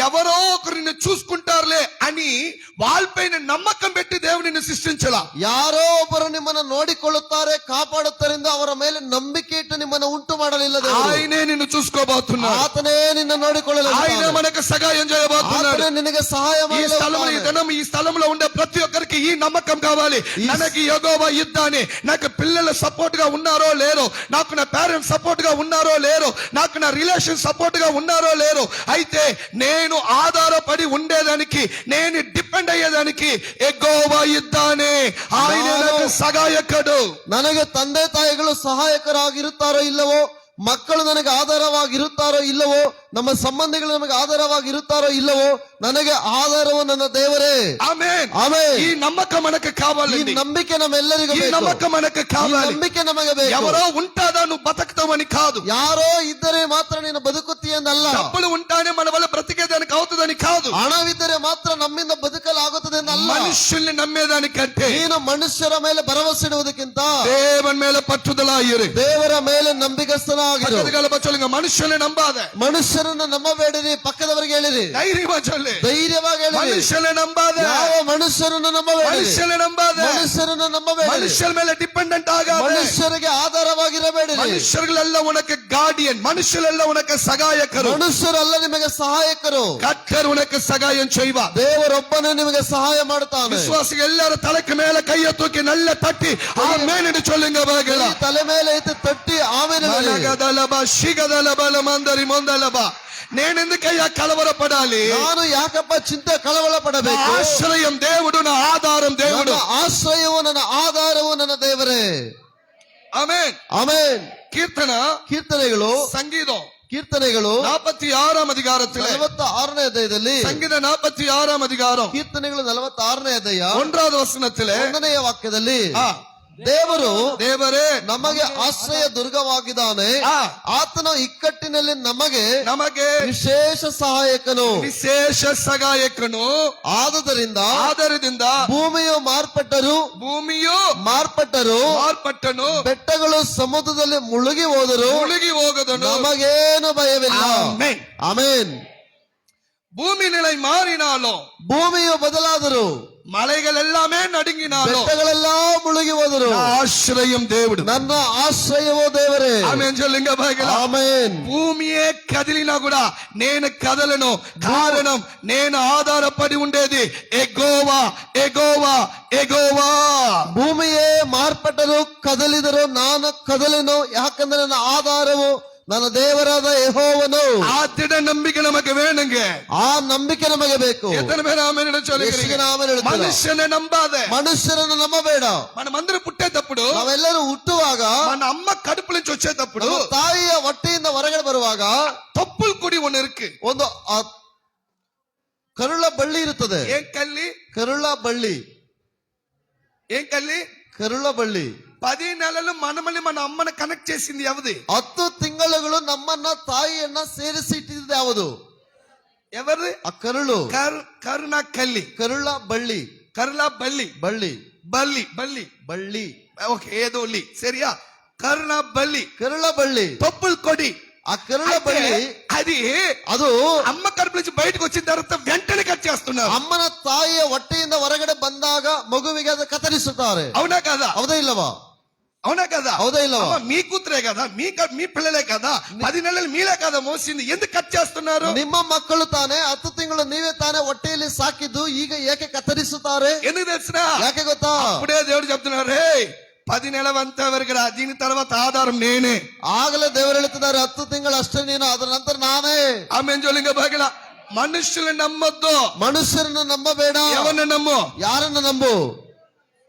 B: ఎవరో ఒకరు నిన్ను చూసుకుంటారులే అని వాళ్ళపైన నమ్మకం పెట్టి దేవుడిని సృష్టించలా.
A: ಯಾರೋ ಒಬ್ಬರು ನಿಮ್ಮನ್ನ ನೋಡಿಕೊಳ್ಳುತ್ತಾರೆ ಕಾಪಾಡುತ್ತಾರೆಂದು ಅವರ ಮೇಲೆ ನಂಬಿಕೆ ಇಟ್ಟು ನಿಮ್ಮನ್ನ ಉಂಟು ಮಾಡಲಿಲ್ಲ. ದೇವರು
B: ఆయనే నిన్ను చూసుకోబోతున్నాడు.
A: ಆತನೇ ನಿನ್ನ ನೋಡಿಕೊಳ್ಳಲು
B: ఆయన మనకు సహాయం చేయబోతున్నాడు.
A: ಆತನೇ ನಿನಗೆ ಸಹಾಯ
B: ఈ స్థలంలో ఈ దినం ఈ స్థలంలో ఉండే ప్రతి ఒక్కరికి ఈ నమ్మకం కావాలి. ನನಗೆ యెహోవా యుద్ధాన్ని, నాకు పిల్లలు సపోర్ట్ గా ఉన్నారో లేరో, నాకు నా పేరెంట్స్ సపోర్ట్ గా ఉన్నారో లేరో, నాకు నా రిలేషన్ సపోర్ట్ గా ఉన్నారో లేరో, అయితే నేను ఆధారపడి ఉండేదానికి, నేను డిపెండ్ అయ్యేదానికి యెహోవా యుద్ధాన్ని, ఆయన నాకు సహాయకుడు.
A: ನನಗೆ ತಂದೆ ತಾಯಿಗಳು ಸಹಾಯಕರಾಗಿರುತ್ತಾರೋ ಇಲ್ಲವೋ, ಮಕ್ಕಳು ನನಗೆ ಆಧಾರವಾಗಿರುತ್ತಾರೋ ಇಲ್ಲವೋ, ನಮ್ಮ ಸಂಬಂಧಿಗಳು ನಮಗೆ ಆಧಾರವಾಗಿರುತ್ತಾರೋ ಇಲ್ಲವೋ, ನನಗೆ ಆಧಾರವು ನನ್ನ ದೇವರೇ.
B: ಆಮೆನ್.
A: ಆಮೆನ್.
B: ಈ ನమ్మకం మనకు కావాలి.
A: ಈ ನಂಬಿಕೆ ನಮ್ಮೆಲ್ಲರಿಗೂ
B: ఈ
A: ಬೇಕು.
B: నమ్మకం మనకు
A: ಈ
B: కావాలి.
A: ನಂಬಿಕೆ ನಮಗೆ ಬೇಕು.
B: ఎవరో ఉంటాదా నువ్వు బతకతావని కాదు.
A: ಯಾರೋ ಇದ್ದರೆ ಮಾತ್ರ ನೀನು ಬದುಕುತ್ತೀಯೆಂದಲ್ಲ.
B: డబ్బులు ఉంటానే మన వల్ల బ్రతికేదానికి అవుతుందని కాదు.
A: ಹಣವಿದ್ದರೆ ಮಾತ್ರ ನಮ್ಮಿಂದ ಬದುಕಲಾಗುತ್ತದೆ ಎಂದಲ್ಲ.
B: మనుషుల్ని నమ్మేదానికంటే
A: ನೀನು ಮನುಷ್ಯರ ಮೇಲೆ ಭರವಸೆ ಇಡುವುದಕ್ಕಿಂತ
B: தேவன் மேல பற்றுதலா இரு.
A: ದೇವರ ಮೇಲೆ ನಂಬಿಕಸ್ಥನಾಗಿರು.
B: பக்கத்துல சொல்லுங்க, மனுஷனை நம்பாத.
A: ಮನುಷ್ಯರನ್ನ ನಂಬಬೇಡಿರಿ, ಪಕ್ಕದವರಿಗೆ ಹೇಳಿರಿ.
B: தைரியமா சொல்லு.
A: ಧೈರ್ಯವಾಗಿ ಹೇಳಿರಿ.
B: மனுஷனை நம்பாத.
A: ಯಾವ ಮನುಷ್ಯರನ್ನು ನಂಬಬೇಡಿರಿ.
B: மனுஷனை நம்பாத.
A: ಮನುಷ್ಯರನ್ನು ನಂಬಬೇಡಿರಿ.
B: மனுஷர் மேல டிபெண்டன்ட் ஆகாத.
A: ಮನುಷ್ಯರಿಗೆ ಆಧಾರವಾಗಿರಬೇಡಿರಿ.
B: மனுஷர்களெಲ್ಲ உனக்கு கார்டியன், மனுஷரெಲ್ಲ உனக்கு சகாயಕರು.
A: ಮನುಷ್ಯರಲ್ಲ ನಿಮಗೆ ಸಹಾಯಕರು.
B: கர்த்தர் உனக்கு சகாயம் செய்வார்.
A: ದೇವರೊಬ್ಬನೇ ನಿಮಗೆ ಸಹಾಯ ಮಾಡುತ್ತಾನೆ.
B: விசுவாசிகள் எல்லாரும் தலைக்கு மேல கையை தூக்கி நல்ல தட்டி ஆமென் என்று சொல்லுங்க. பாகல
A: ಈ ತಲೆ ಮೇಲೆ ಎತ್ತಿ ತಟ್ಟಿ ಆಮೇಲೆ
B: ಮನಗದಲಬ ಶಿಗದಲಬಲ ಮಂದರಿ ಮೊಂದಲಬ. నేనెందుకయ్యా కలవరపడాలి?
A: ನಾನು ಯಾಕಪ್ಪ ಚಿಂತೆ ಕಳವಳ ಪಡಬೇಕು?
B: ఆశ్రయం దేవుడు, నా ఆధారం దేవుడు.
A: ನನ್ನ ಆಶ್ರಯವು ನನ್ನ ಆಧಾರವು ನನ್ನ ದೇವರೇ.
B: ఆమేన్.
A: ಆಮೆನ್. ಕೀರ್ತನೆಗಳು
B: సంగీతం
A: ಕೀರ್ತನೆಗಳು
B: 46 அதிகாரத்தில்
A: 46ನೇ ಅಧ್ಯಾಯದಲ್ಲಿ,
B: ಸಂಗೀತ 46 அதிகாரம்
A: ಕೀರ್ತನೆಗಳು 46ನೇ ಅಧ್ಯಾಯ
B: 1வது வசனத்தில்
A: 1ನೇ ವಾಕ್ಯದಲ್ಲಿ, ದೇವರೇ ನಮಗೆ ಆಶ್ರಯ ದುರ್ಗವಾಗಿದ್ದಾನೆ, ಆತನ ಇಕ್ಕಟ್ಟಿನಲ್ಲಿ ನಮಗೆ ವಿಶೇಷ ಸಹಾಯಕನು,
B: ವಿಶೇಷ ಸಹಾಯಕನು. ಆದರಿಂದ
A: ಭೂಮಿಯು ಮಾರ್ಪಟ್ಟರು, ಬೆಟ್ಟಗಳು ಸಮುದ್ರದಲ್ಲಿ ಮುಳುಗಿ ಹೋದನು, ನಮಗೇನು ಭಯವಿಲ್ಲ. ಆಮೆನ್.
B: ಭೂಮಿ நிலை மாறினாலும்,
A: ಭೂಮಿಯು ಬದಲಾದರು,
B: மலைகள் எல்லாமே நடுங்கினாலும்,
A: ಬೆಟ್ಟಗಳೆಲ್ಲ ಮುಳುಗಿ ಹೋದರು,
B: ஆశ్రயம் దేవుడు,
A: ನನ್ನ ಆಶ್ರಯವೋ ದೇವರೇ.
B: ఆమేన్ சொல்லுங்க பாகல.
A: ఆమేన్.
B: భూమియే కదిలినా కూడా నేను కదలను. కారణం నేను ఆధారపడి ఉండేది యెహోవా, యెహోవా, యెహోవా.
A: ಭೂಮಿಯೇ ಮಾರ್ಪಟ್ಟರು, ಕದಲಿದರು, ನಾನು ಕದಲೆನು, ಯಾಕಂದ್ರೆ ನನ್ನ ಆಧಾರವು ನನ್ನ ದೇವರಾದ ಯೆಹೋವನು.
B: ಆ ದಿಢ ನಂಬಿಕೆ ನಮಗೆ ವೇಣುಂಗೆ.
A: ಆ ನಂಬಿಕೆ ನಮಗೆ ಬೇಕು.
B: ఎత్తన పేరు ఆమేన్ చొల్లుங்க. మనుషుని నమ్మాదే.
A: మనుష్యరನ್ನು ನಂಬಬೇಡ.
B: మనమందరం పుట్టేటప్పుడు,
A: ನಾವೆಲ್ಲರೂ ಹುಟ್ಟುವಾಗ,
B: మన అమ్మ కడుపు నుంచి వచ్చేటప్పుడు,
A: ತಾಯಿಯ ಹೊಟ್ಟೆಯಿಂದ ಹೊರಗಡೆ ಬರುವಾಗ
B: ತೊಪ್ಪಲ್ ಕುಡಿ ಒಂದು ಇருக்கு.
A: ಒಂದು ಕರುಳ ಬಳ್ಳಿ ಇರುತ್ತದೆ.
B: ಏನ್ ಕಲ್ಲಿ?
A: ಕರುಳ ಬಳ್ಳಿ.
B: ఏం కల్లి?
A: కరుಳ బಳ್ಳಿ.
B: 10 నెలలు మనమని మన అమ్మని కనెక్ట్ చేసింది ఎవది?
A: 10 ತಿಂಗಳುಗಳು ನಮ್ಮನ್ನ ತಾಯಿಯನ್ನ ಸೇರಿಸಿ ಇಟ್ಟಿದ್ದು ಯಾವುದು?
B: ఎవరు?
A: ಆ ಕರುಳು.
B: కరుణ కల్లి.
A: కరుಳ ಬಳ್ಳಿ.
B: కరుళ బల్లి.
A: ಬಳ್ಳಿ.
B: బల్లి. బల్లి.
A: ಬಳ್ಳಿ.
B: ఓకే, ఏదో లీ సరియా. కరుణ బల్లి.
A: కరుಳ బಳ್ಳಿ.
B: తొప్పుల్ కొడి.
A: ఆ కరుಳ బಳ್ಳಿ ಅದು
B: అమ్మ కడుపు నుంచి బయటకు వచ్చిన తర్వాత వెంటనే కట్ చేస్తున్నారు.
A: ಅಮ್ಮನ ತಾಯಿಯ ಹೊಟ್ಟೆಯಿಂದ ಹೊರಗಡೆ ಬಂದಾಗ ಮಗುವಿಗೆ ಅದು ಕತ್ತರಿಸುತ್ತಾರೆ.
B: అవునా కదా?
A: ಹೌದಾ ಇಲ್ಲವಾ?
B: అవునా కదా?
A: ಹೌದಾ ಇಲ್ಲವಾ?
B: మీ కూతురే కదా, మీ పిల్లలే కదా, 10 నెలలు మీలే కదా మోసింది, ఎందుకు కట్ చేస్తున్నారు?
A: ನಿಮ್ಮ ಮಕ್ಕಳು ತಾನೇ, 10 ತಿಂಗಳು ನೀವೇ ತಾನೇ ಹೊಟ್ಟೆಯಲ್ಲಿ ಸಾಕಿದ್ದು, ಈಗ ಏಕೆ ಕತ್ತರಿಸುತ್ತಾರೆ?
B: ఎందుకు తెలిసినా?
A: ಯಾಕೆ ಗೊತ್ತಾ?
B: అప్పుడే దేవుడు చెప్తున్నారు, హే 10 నెలలంతా వరకు రా, దీని తర్వాత ఆధారం నేనే.
A: ಆಗಲೇ ದೇವರು ಹೇಳ್ತಿದ್ದಾರೆ, 10 ತಿಂಗಳು ಅಷ್ಟೇ ನೀನು, ಅದರ ನಂತರ ನಾನೇ.
B: ఆమేన్ చొల్లుங்க బాగల. మనుషులను నమ్మొద్దు.
A: ಮನುಷ್ಯರನ್ನು ನಂಬಬೇಡ.
B: ఎవరిని నమ్ము?
A: ಯಾರನ್ನ ನಂಬು?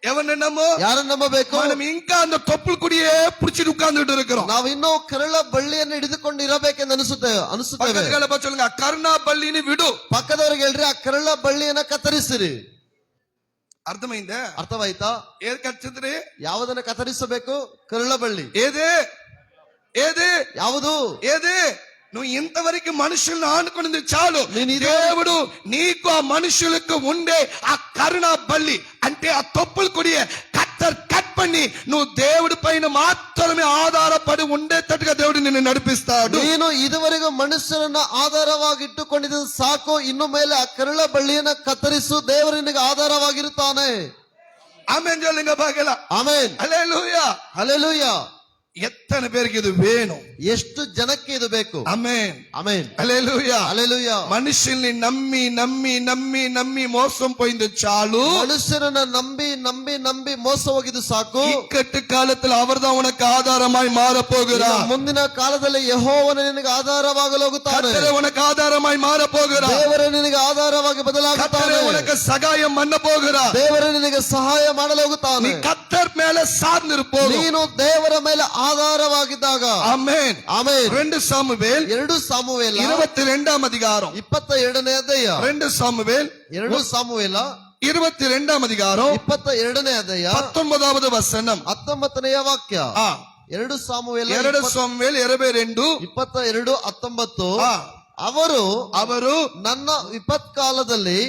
B: ఎవరిని నమ్ము?
A: ಯಾರನ್ನ ನಂಬಬೇಕು?
B: మనం ఇంకా அந்த ತೊಪ್ಪಲ್ ಕುಡಿಯೇ ಪುಡಿಚಿ ಉட்கார்ந்துட்டு இருக்கிறோம்.
A: ನಾವು ಇನ್ನೂ ಕರುಳ ಬಳ್ಳಿಯನ್ನು ಹಿಡಿದುಕೊಂಡು ಇರಬೇಕೆಂದು ಅನಿಸುತ್ತೇವೆ.
B: ಚೊಲ್ಲುங்க, ಆ ಕರುಣಾ ಬಳ್ಳಿని విಡು.
A: ಪಕ್ಕದವರಿಗೆ ಹೇಳ್ರಿ, ಆ ಕರುಳ ಬಳ್ಳಿಯನ್ನ ಕತ್ತರಿಸಿರಿ.
B: ಅರ್ಥమైందా?
A: ಅರ್ಥವಾಯ್ತಾ?
B: ಏನ್ ಕಚ್ಚಿದ್ರಿ?
A: ಯಾವುದನ್ನ ಕತ್ತರಿಸಬೇಕು? ಕರುಳ ಬಳ್ಳಿ.
B: ಏದೇ? ಏದೇ?
A: ಯಾವುದು?
B: ಏದೇ? నువ్వు ఇంతవరకు మనుషుల్ని ఆనుకున్నది చాలు.
A: నేను ఇదే-
B: దేవుడు నీకు ఆ మనుషులకు ఉండే ఆ కరుణ బల్లి అంటే ఆ తప్పులు కొడియే కట్ పన్ని నువ్వు దేవుడి పైన మాత్రమే ఆధారపడి ఉండేటట్టుగా దేవుడు నిన్ను నడిపిస్తాడు.
A: ನೀನು ಇದುವರೆಗೂ ಮನುಷ್ಯರನ್ನ ಆಧಾರವಾಗಿಟ್ಟುಕೊಂಡಿದ್ದು ಸಾಕು, ಇನ್ನು ಮೇಲೆ ಆ ಕರುಳ ಬಳ್ಳಿಯನ್ನ ಕತ್ತರಿಸು, ದೇವರು ನಿನಗೆ ಆಧಾರವಾಗಿರುತ್ತಾನೆ.
B: ஆமென் சொல்லுங்க பார்க்கலாம்.
A: ಆಮೆನ್,
B: ஹல்லேலூயா.
A: ಹಲ್ಲೆಲೂಯಾ.
B: எத்தனை பேருக்கு இது வேணும்?
A: ಎಷ್ಟು ಜನಕ್ಕೆ ಇದು ಬೇಕು?
B: ஆமென்
A: ಆಮೆನ್,
B: హల్లేలూయా.
A: ಹಲ್ಲೆಲೂಯಾ.
B: మనుషుల్ని నమ్మి నమ్మి నమ్మి నమ్మి మోసం పోయింది చాలు.
A: ಮನುಷ್ಯರನ್ನ ನಂಬಿ ನಂಬಿ ನಂಬಿ ಮೋಸ ಹೋಗಿದ್ದು ಸಾಕು.
B: இக்கட்டு காலத்துல அவர்தான் உனக்கு ஆதாரமாய் மாற போகிறார்.
A: ಮುಂದಿನ ಕಾಲದಲ್ಲಿ ಯೆಹೋವನು ನಿನಗೆ ಆಧಾರವಾಗಲು ಹೋಗುತ್ತಾನೆ.
B: கர்த்தரே உனக்கு ஆதாரமாய் மாற போகிறார்.
A: ದೇವರೇ ನಿನಗೆ ಆಧಾರವಾಗಿ ಬದಲಾಗುತ್ತಾನೆ.
B: கர்த்தரே உனக்கு சகாயம் பண்ண போகிறார்.
A: ದೇವರೇ ನಿನಗೆ ಸಹಾಯ ಮಾಡಲು ಹೋಗುತ್ತಾನೆ.
B: நீ கர்த்தர் மேல சார்ந்திருப்போம்.
A: ನೀನು ದೇವರ ಮೇಲೆ ಆಧಾರವಾಗಿದ್ದಾಗ.
B: ஆமென்.
A: ಆಮೆನ್.
B: 2 சாமுவேல்
A: 2 ಸಾಮುವೇಲ
B: 22 அதிகாரம்.
A: 22ನೇ ಅಧ್ಯಾಯ.
B: 2 சாமுவேல்
A: 2 ಸಾಮುವೇಲ
B: 22 அதிகாரம்
A: 22ನೇ ಅಧ್ಯಾಯ
B: 19வது வசனம்.
A: 19ನೆಯ ವಾಕ್ಯ.
B: ஆ
A: 2 ಸಾಮುವೇಲ
B: 2 சாமுவேல் 22
A: 22:19.
B: ஆ
A: ಅವರು ನನ್ನ ವಿಪತ್ಕಾಲದಲ್ಲಿ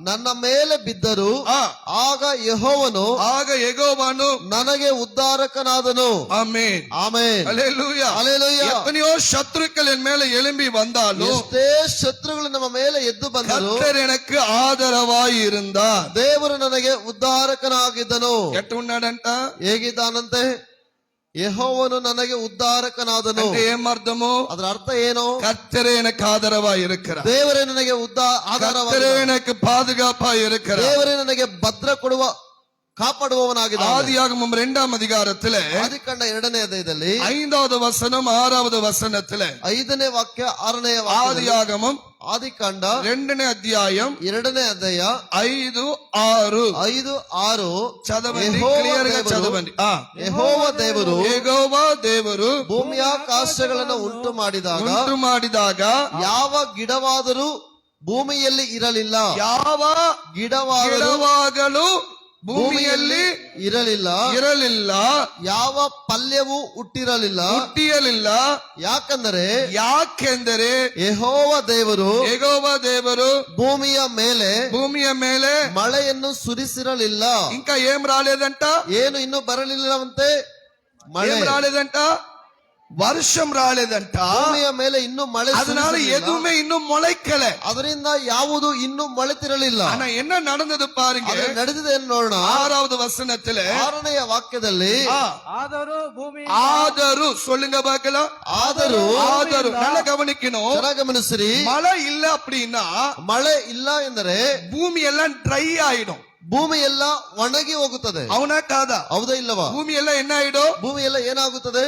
A: ನನ್ನ ಮೇಲೆ ಬಿದ್ದರು, ಆಗ ಯೆಹೋವನು ನನಗೆ ಉದ್ಧಾರಕನಾದನು.
B: Amen
A: amen,
B: hallelujah.
A: ಹಲ್ಲೆಲೂಯಾ.
B: எத்தனையோ சத்துருக்கள் என் மேல எழும்பி வந்தாலும்
A: ಎಷ್ಟೇ ಶತ್ರುಗಳು ನಮ್ಮ ಮೇಲೆ ಎದ್ದು ಬಂದರು,
B: கர்த்தர் எனக்கு ஆதரவாய் இருந்தார்.
A: ದೇವರು ನನಗೆ ಉದ್ಧಾರಕನಾಗಿದ್ದನು.
B: ఎట్ట ఉన్నాడంట?
A: ಹೇಗಿದ್ದಾನಂತೆ? ಯೆಹೋವನು ನನಗೆ ಉದ್ಧಾರಕನಾದನು.
B: అంటే ఏం అర్థము?
A: ಅದರ ಅರ್ಥ ಏನು?
B: கர்த்தரே எனக்கு ஆதரவாய் இருக்கிறார்.
A: ದೇವರೇ ನನಗೆ
B: கர்த்தரே
A: ಆಧಾರವಾಗಿ,
B: எனக்கு பாதுகாப்பாய் இருக்கிறார்.
A: ದೇವರೇ ನನಗೆ ಭದ್ರ ಕೊಡುವ ಕಾಪಾಡುವವನಾಗಿದ್ದಾನೆ.
B: ஆதியாகமம் 2 அதிகாரத்திலே
A: ಆದಿಕಾಂಡ 2ನೇ ಅಧ್ಯಾಯದಲ್ಲಿ
B: 5வது வசனம் 6வது வசனத்திலே
A: 5ನೇ ವಾಕ್ಯ 6ನೇ ವಾಕ್ಯ.
B: ஆதியாகமம்
A: ಆದಿಕಾಂಡ
B: 2ನೇ అధ్యాయం
A: 2ನೇ ಅಧ್ಯಾಯ
B: 5, 6
A: 5-6.
B: చదవండి,
A: యెహోవా
B: క్లియర్ గా
A: ದೇವರು,
B: చదవండి.
A: ಯೆಹೋವ ದೇವರು
B: ಯೆಹೋವಾ ದೇವರು
A: ಭೂಮಿಯಾಕಾಶಗಳನ್ನು ಉಂಟು ಮಾಡಿದಾಗ ಯಾವ ಗಿಡವಾದರೂ ಭೂಮಿಯಲ್ಲಿ ಇರಲಿಲ್ಲ.
B: ಯಾವ ಗಿಡವಾಗಲು ಭೂಮಿಯಲ್ಲಿ ಇರಲಿಲ್ಲ.
A: ಯಾವ ಪಲ್ಯವೂ ಹುಟ್ಟಿರಲಿಲ್ಲ. ಯಾಕೆಂದರೆ ಯೆಹೋವ ದೇವರು ಭೂಮಿಯ ಮೇಲೆ ಮಳೆಯನ್ನು ಸುರಿಸಿರಲಿಲ್ಲ.
B: ఇంకా ఏం రాలేదంట?
A: ಏನು ಇನ್ನೂ ಬರಲಿಲ್ಲವಂತೆ. ಮಳೆ
B: ఏం రాలేదంట? వర్షం రాలేదంట.
A: ಭೂಮಿಯ ಮೇಲೆ ಇನ್ನೂ ಮಳೆ
B: அதனால
A: ಸುರಿಸಿರಲಿಲ್ಲ.
B: எதுவுமே இன்னும் முளைக்கல.
A: ಅದರಿಂದ ಯಾವುದು ಇನ್ನೂ ಮೊಳೆತಿರಲಿಲ್ಲ.
B: ஆனா என்ன நடந்தது பாருங்க.
A: ಅದು ನಡೆದಿದೆ ಎಂದು ನೋಡೋಣ.
B: 6வது வசனத்திலே
A: 6ನೆಯ ವಾಕ್ಯದಲ್ಲಿ
B: ஆதரு சொல்லுங்க பார்க்கலாம்.
A: ಆದರೂ
B: நல்லா கவனிக்கணும்.
A: ಚೆನ್ನಾಗಿ ಗಮನಿಸಿರಿ.
B: மழை இல்ல அப்படின்னா
A: ಮಳೆ ಇಲ್ಲ ಎಂದರೆ
B: பூமி எல்லாம் ட்ரை ஆயிடும்.
A: ಭೂಮಿ ಎಲ್ಲ ಒಣಗಿ ಹೋಗುತ್ತದೆ.
B: అవునా కాదా?
A: ಹೌದಾ ಇಲ್ಲವಾ?
B: பூமி எல்லாம் என்ன ஆயிடும்?
A: ಭೂಮಿ ಎಲ್ಲ ಏನಾಗುತ್ತದೆ?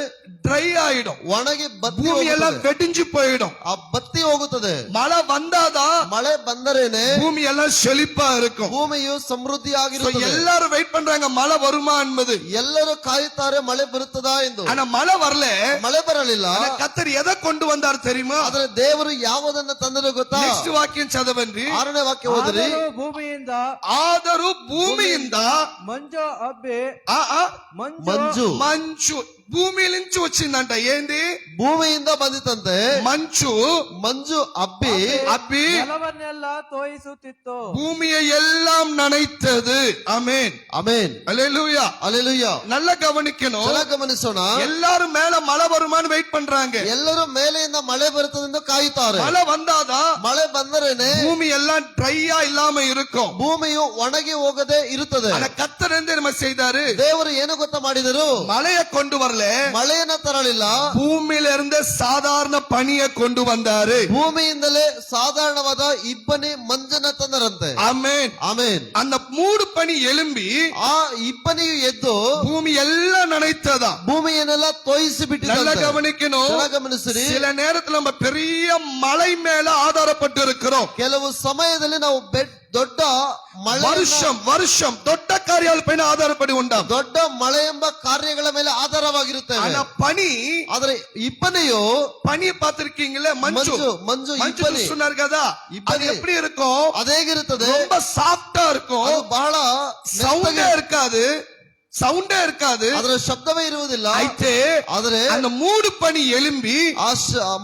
B: ட்ரை ஆயிடும்.
A: ಒಣಗಿ ಬತ್ತಿ
B: பூமி எல்லாம்
A: ಹೋಗುತ್ತದೆ.
B: வெடிஞ்சு போயிடும்.
A: ಆ ಬತ್ತಿ ಹೋಗುತ್ತದೆ.
B: மழை வந்தாதான்
A: ಮಳೆ ಬಂದರೇನೆ
B: பூமி எல்லாம் செழிப்பா இருக்கும்.
A: ಭೂಮಿಯು ಸಮೃದ್ಧಿಯಾಗಿರುತ್ತದೆ.
B: எல்லாரும் வெயிட் பண்றாங்க மழை வருமா என்பது.
A: ಎಲ್ಲರೂ ಕಾಯುತ್ತಾರೆ ಮಳೆ ಬರುತ್ತದಾ ಎಂದು.
B: ஆனா மழை வரல.
A: ಮಳೆ ಬರಲಿಲ್ಲ.
B: கர்த்தர் எதை கொண்டு வந்தார் தெரியுமா?
A: ಆದ್ರೆ ದೇವರು ಯಾವುದನ್ನ ತಂದರು ಗೊತ್ತಾ?
B: ನೆಕ್ಸ್ಟ್ ವಾಕ್ಯ ಚದವಂడి.
A: 6ನೇ ವಾಕ್ಯ ಓದಿರಿ.
B: ಆದರೂ ಭೂಮಿಯಿಂದ
C: ಮಂಜು ಹಬ್ಬಿ
A: ಮಂಜು
B: ಭೂಮಿ నుంచి వచ్చిందంట. ఏంది?
A: ಭೂಮಿಯಿಂದ ಬಂದಿತಂತೆ ಮಂಜು ಹಬ್ಬಿ
C: ನೆಲವನ್ನೆಲ್ಲ ತೋಯಿಸುತ್ತಿತ್ತು.
B: பூமியை எல்லாம் நனைத்தது. ஆமென்
A: ಆಮೆನ್,
B: அல்லேலூயா
A: ಹಲ್ಲೆಲೂಯಾ.
B: நல்லா கவனிக்கணும்.
A: ಚೆನ್ನಾಗಿ ಗಮನಿಸೋಣ.
B: எல்லாரும் மேல மழை வருமான்னு வெயிட் பண்றாங்க.
A: ಎಲ್ಲರೂ ಮೇಲೆಯಿಂದ ಮಳೆ ಬರುತ್ತದೆ ಎಂದು ಕಾಯುತ್ತಾರೆ.
B: மழை வந்தாதான்
A: ಮಳೆ ಬಂದರೇನೆ
B: பூமி எல்லாம் ட்ரையா இல்லாம இருக்கும்.
A: ಭೂಮಿಯು ಒಣಗಿ ಹೋಗದೆ ಇರುತ್ತದೆ.
B: ஆனா கர்த்தர் என்ன செய்தாரு?
A: ದೇವರು ಏನು ಗೊತ್ತಾ ಮಾಡಿದರು?
B: மழையை கொண்டு வரல.
A: ಮಳೆಯನ್ನ ತರಲಿಲ್ಲ.
B: ಭೂಮಿயில இருந்து சாதாரண பனியை கொண்டு வந்தாரு.
A: ಭೂಮಿಯಿಂದಲೇ ಸಾಧಾರಣವಾದ ಇಬ್ಬನಿ ಮಂಜನ್ನ ತಂದರಂತೆ.
B: ஆமென்
A: ಆಮೆನ್.
B: அந்த மூடு பனி எழும்பி
A: ಆ ಇಬ್ಬನಿಯು ಎದ್ದು
B: பூமி எல்லாம் நனைத்ததா.
A: ಭೂಮಿಯನ್ನೆಲ್ಲ ತೋಯಿಸಿ
B: நல்லா
A: ಬಿಟ್ಟಿದೆ.
B: கவனிக்கணும்.
A: ಗಮನಿಸಿರಿ.
B: சில நேரத்துல நம்ம பெரிய மலை மேல ஆதாரப்பட்டு இருக்கிறோம்.
A: ಕೆಲವು ಸಮಯದಲ್ಲಿ ನಾವು ದೊಡ್ಡ ಮಳೆ
B: வருஷம் ದೊಡ್ಡ ಕಾರ್ಯಾల ಪೈನ ಆಧಾರಪಡಿ ಉಂಟಾಂ.
A: ದೊಡ್ಡ ಮಳೆ ಎಂಬ ಕಾರ್ಯಗಳ ಮೇಲೆ ಆಧಾರವಾಗಿರುತ್ತೇವೆ.
B: ஆனா பனி,
A: ಆದ್ರೆ ಇಬ್ಬನಿಯು
B: பனி பார்த்திருக்கீங்களே? ಮಂಜು
A: ಇಬ್ಬನಿ
B: சொன்னார் కదా. அது எப்படி இருக்கும்?
A: ಅದೇಗಿರುತ್ತದೆ?
B: ரொம்ப சாஃப்டா இருக்கும்.
A: ಅದು ಬಹಳ
B: சவுண்டே இருக்காது. సౌండే இருக்காது
A: ಅದರ ಶಬ್ದವೇ ಇರುವುದಿಲ್ಲ.
B: అయితే
A: ಆದರೆ
B: அந்த மூடு பனி எலும்பி
A: ಆ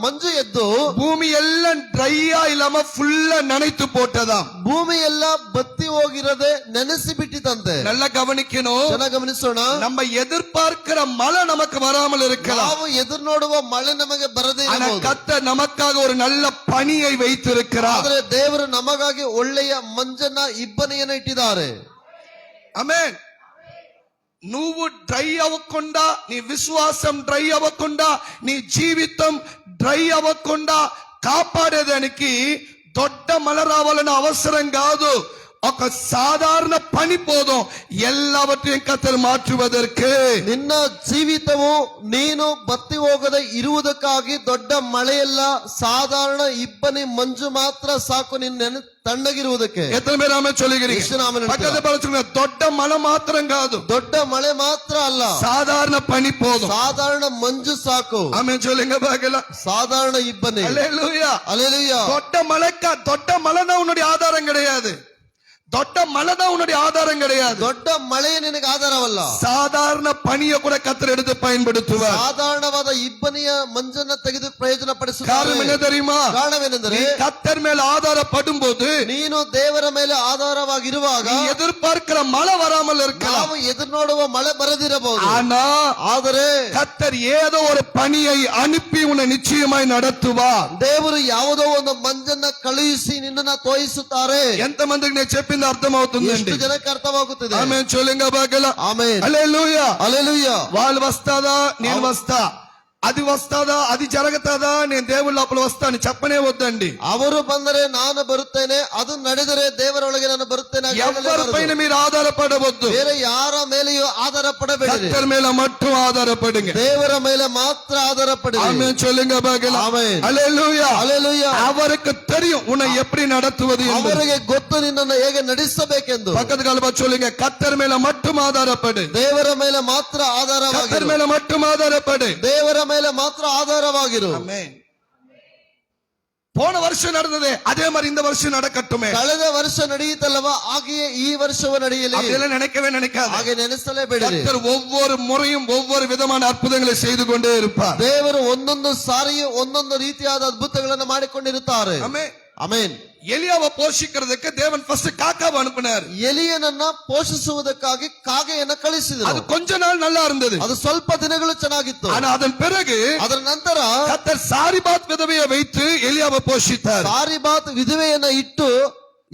A: ಮಂಜು ಎದ್ದು
B: பூமி எல்லாம் ட்ரையா இல்லாம ஃபுல்லா நனைத்து போட்டதாம்.
A: ಭೂಮಿ ಎಲ್ಲ ಬತ್ತಿ ಹೋಗಿರದೆ ನೆನೆಸಿ ಬಿಟ್ಟಿತಂತೆ.
B: நல்லா கவனிக்கணும்.
A: ಚೆನ್ನಾಗಿ ಗಮನಿಸೋಣ.
B: நம்ம எதிர்பார்க்கிற மழை நமக்கு வராமல் இருக்கலாம்.
A: ನಾವು ಎದುರು ನೋಡುವ ಮಳೆ ನಮಗೆ ಬರದೇ
B: ஆனா
A: ಇರಬಹುದು.
B: கர்த்தர் நமக்காக ஒரு நல்ல பனியை வைத்திருக்கிறார்.
A: ಆದರೆ ದೇವರು ನಮಗಾಗಿ ಒಳ್ಳೆಯ ಮಂಜನ್ನ ಇಬ್ಬನಿಯನ್ನ ಇಟ್ಟಿದ್ದಾರೆ.
B: ఆమేన్. నువ్వు డ్రై అవ్వకుండా, నీ విశ్వాసం డ్రై అవ్వకుండా, నీ జీవితం డ్రై అవ్వకుండా కాపాడేదానికి దొడ్డ మల రావాలని అవసరం కాదు. ఒక సాధారణ పని పోదుం ಎಲ್ಲವற்றையும் ಕರ್ತರು ಮಾற்றுವುದಕ್ಕೆ.
A: ನಿನ್ನ ಜೀವಿತವು ನೀನು ಬತ್ತಿ ಹೋಗದೆ ಇರುವುದಕ್ಕಾಗಿ ದೊಡ್ಡ ಮಳೆಯಲ್ಲ, ಸಾಧಾರಣ ಇಬ್ಬನಿ ಮಂಜು ಮಾತ್ರ ಸಾಕು ನಿನ್ನ ತಣ್ಣಗಿರುವುದಕ್ಕೆ.
B: ఎత్తన మీద ఆమె చొలిగిరి
A: ಎಷ್ಟು ಆಮೆನ್
B: పక్కన
A: ಹೇಳ್ತೀರಾ?
B: పలుచుకున్న దొడ్డ మల మాత్రం కాదు,
A: ದೊಡ್ಡ ಮಳೆ ಮಾತ್ರ ಅಲ್ಲ,
B: సాధారణ పని పోదుం.
A: ಸಾಧಾರಣ ಮಂಜು ಸಾಕು.
B: ఆమె చొలింగ బాగల
A: சாதாரண இಬ್ಬನಿ.
B: హల్లెలూయా.
A: அல்லேலூயா.
B: దొడ్డ మలక దొడ్డ మలదా உன்னுடைய ஆதாரம் கிடையாது. దొడ్డ మలదా உன்னுடைய ஆதாரம் கிடையாது.
A: ದೊಡ್ಡ ಮಳೆ ನಿನಗೆ ಆಧಾರವಲ್ಲ.
B: சாதாரண பணியை கூட கர்த்தர் எடுத்து பயன்படுத்துவார்.
A: ಸಾಧಾರಣವಾದ ಇಬ್ಬನಿಯ ಮಂಜನ್ನ ತೆಗೆದು ಪ್ರಯೋಜನ
B: காரணம்
A: ಪಡಿಸುತ್ತಾರೆ.
B: என்ன தெரியுமா?
A: ಕಾರಣವೇನೆಂದರೆ
B: நீ கர்த்தர் மேல ஆதாரப்படும் போது
A: ನೀನು ದೇವರ ಮೇಲೆ ಆಧಾರವಾಗಿರುವಾಗ
B: நீ எதிர்பார்க்கிற மழை வராமல் இருக்கலாம்.
A: ನಾವು ಎದುರು ನೋಡುವ ಮಳೆ ಬರದಿರಬಹುದು.
B: ஆனா
A: ಆದರೆ
B: கர்த்தர் ஏதோ ஒரு பணியை அனுப்பி உன்னை நிச்சயமாய் நடத்துவார்.
A: ದೇವರು ಯಾವುದೋ ಒಂದು ಮಂಜನ್ನ ಕಳುಹಿಸಿ ನಿನ್ನನ್ನ ತೋಯಿಸುತ್ತಾರೆ.
B: ఎంత మందికి నేను చెప్పింది అర్థం
A: ಎಷ್ಟು
B: అవుతుందండి?
A: ಜನಕ್ಕೆ ಅರ್ಥವಾಗುತ್ತದೆ?
B: ఆమె చొలింగ బాగల
A: ಆಮೆನ್.
B: హల్లెలూయా.
A: హల్లెలూయా.
B: వాళ్ళు వస్తాదా, నేను వస్తా, అది వస్తాదా, అది జరుగుతాదా, నేను దేవుళ్ళ లోపల వస్తాను చెప్పనే వద్దండి.
A: ಅವರು ಬಂದರೆ ನಾನು ಬರುತ್ತೇನೆ, ಅದು ನಡೆದರೆ ದೇವರೊಳಗೆ ನಾನು ಬರುತ್ತೇನೆ ಅಂತ
B: ఎవరి
A: ಹೇಳಲೇಬಾರದು.
B: పైన మీరు ఆధారపడవద్దు.
A: ಬೇರೆ ಯಾರ ಮೇಲೆಯೂ ಆಧಾರ ಪಡಬೇಡಿ.
B: கர்த்தர் மேல மட்டும் ஆதாரப்படுங்க.
A: ದೇವರ ಮೇಲೆ ಮಾತ್ರ ಆಧಾರ ಪಡಿರಿ.
B: ஆமென் சொல்லுங்க பாக்கலாம்.
A: ಆಮೆನ್.
B: ஹல்லேலூயா.
A: ಹಲ್ಲೆಲೂಯಾ.
B: அவருக்கு தெரியும் உன்னை எப்படி நடத்துவது என்று.
A: ಅವರಿಗೆ ಗೊತ್ತು ನಿನ್ನನ್ನು ಹೇಗೆ ನಡೆಸಬೇಕೆಂದು.
B: பக்கத்து கால சொல்லுங்க, கர்த்தர் மேல மட்டும் ஆதாரப்படு.
A: ದೇವರ ಮೇಲೆ ಮಾತ್ರ
B: கர்த்தர்
A: ಆಧಾರವಾಗಿರು.
B: மேல மட்டும் ஆதாரப்படு.
A: ದೇವರ ಮೇಲೆ ಮಾತ್ರ ಆಧಾರವಾಗಿರು.
B: ஆமென். போன வருஷம் நடந்ததே அதே மாதிரி இந்த வருஷம் நடக்கட்டுமே.
A: ಕಳೆದ ವರ್ಷ ನಡೆಯಿತಲ್ಲವಾ, ಹಾಗೆಯೇ ಈ ವರ್ಷವೂ ನಡೆಯಲಿ.
B: அப்படியெல்லாம் நினைக்கவே நினைக்காத.
A: ಹಾಗೆ ನೆನೆಸಲೇಬೇಡಿ.
B: கர்த்தர் ஒவ்வொரு முறையும் ஒவ்வொரு விதமான அற்புதங்களை செய்து கொண்டே இருப்பார்.
A: ದೇವರು ಒಂದೊಂದು ಸಾರಿಯೂ ಒಂದೊಂದು ರೀತಿಯಾದ ಅದ್ಭುತಗಳನ್ನು ಮಾಡಿಕೊಂಡಿರುತ್ತಾರೆ.
B: ஆமென்.
A: ಆಮೆನ್.
B: எலியாவை போஷிக்கிறதுக்கு தேவன் ஃபர்ஸ்ட் காக்காவை அனுப்பினார்.
A: ಎಲಿಯನನ್ನ ಪೋಷಿಸುವುದಕ್ಕಾಗಿ ಕಾಗೆಯನ್ನ
B: அது
A: ಕಳಿಸಿದರು.
B: கொஞ்ச நாள் நல்லா இருந்தது.
A: ಅದು ಸ್ವಲ್ಪ ದಿನಗಳು ಚೆನ್ನಾಗಿತ್ತು.
B: ஆனா அதன் பிறகு
A: ಅದರ ನಂತರ
B: கர்த்தர் சாரிபாத் விதவையை வைத்து எலியாவை போஷித்தார்.
A: ಸಾರಿಬಾತ್ ವಿಧವೆಯನ್ನ ಇಟ್ಟು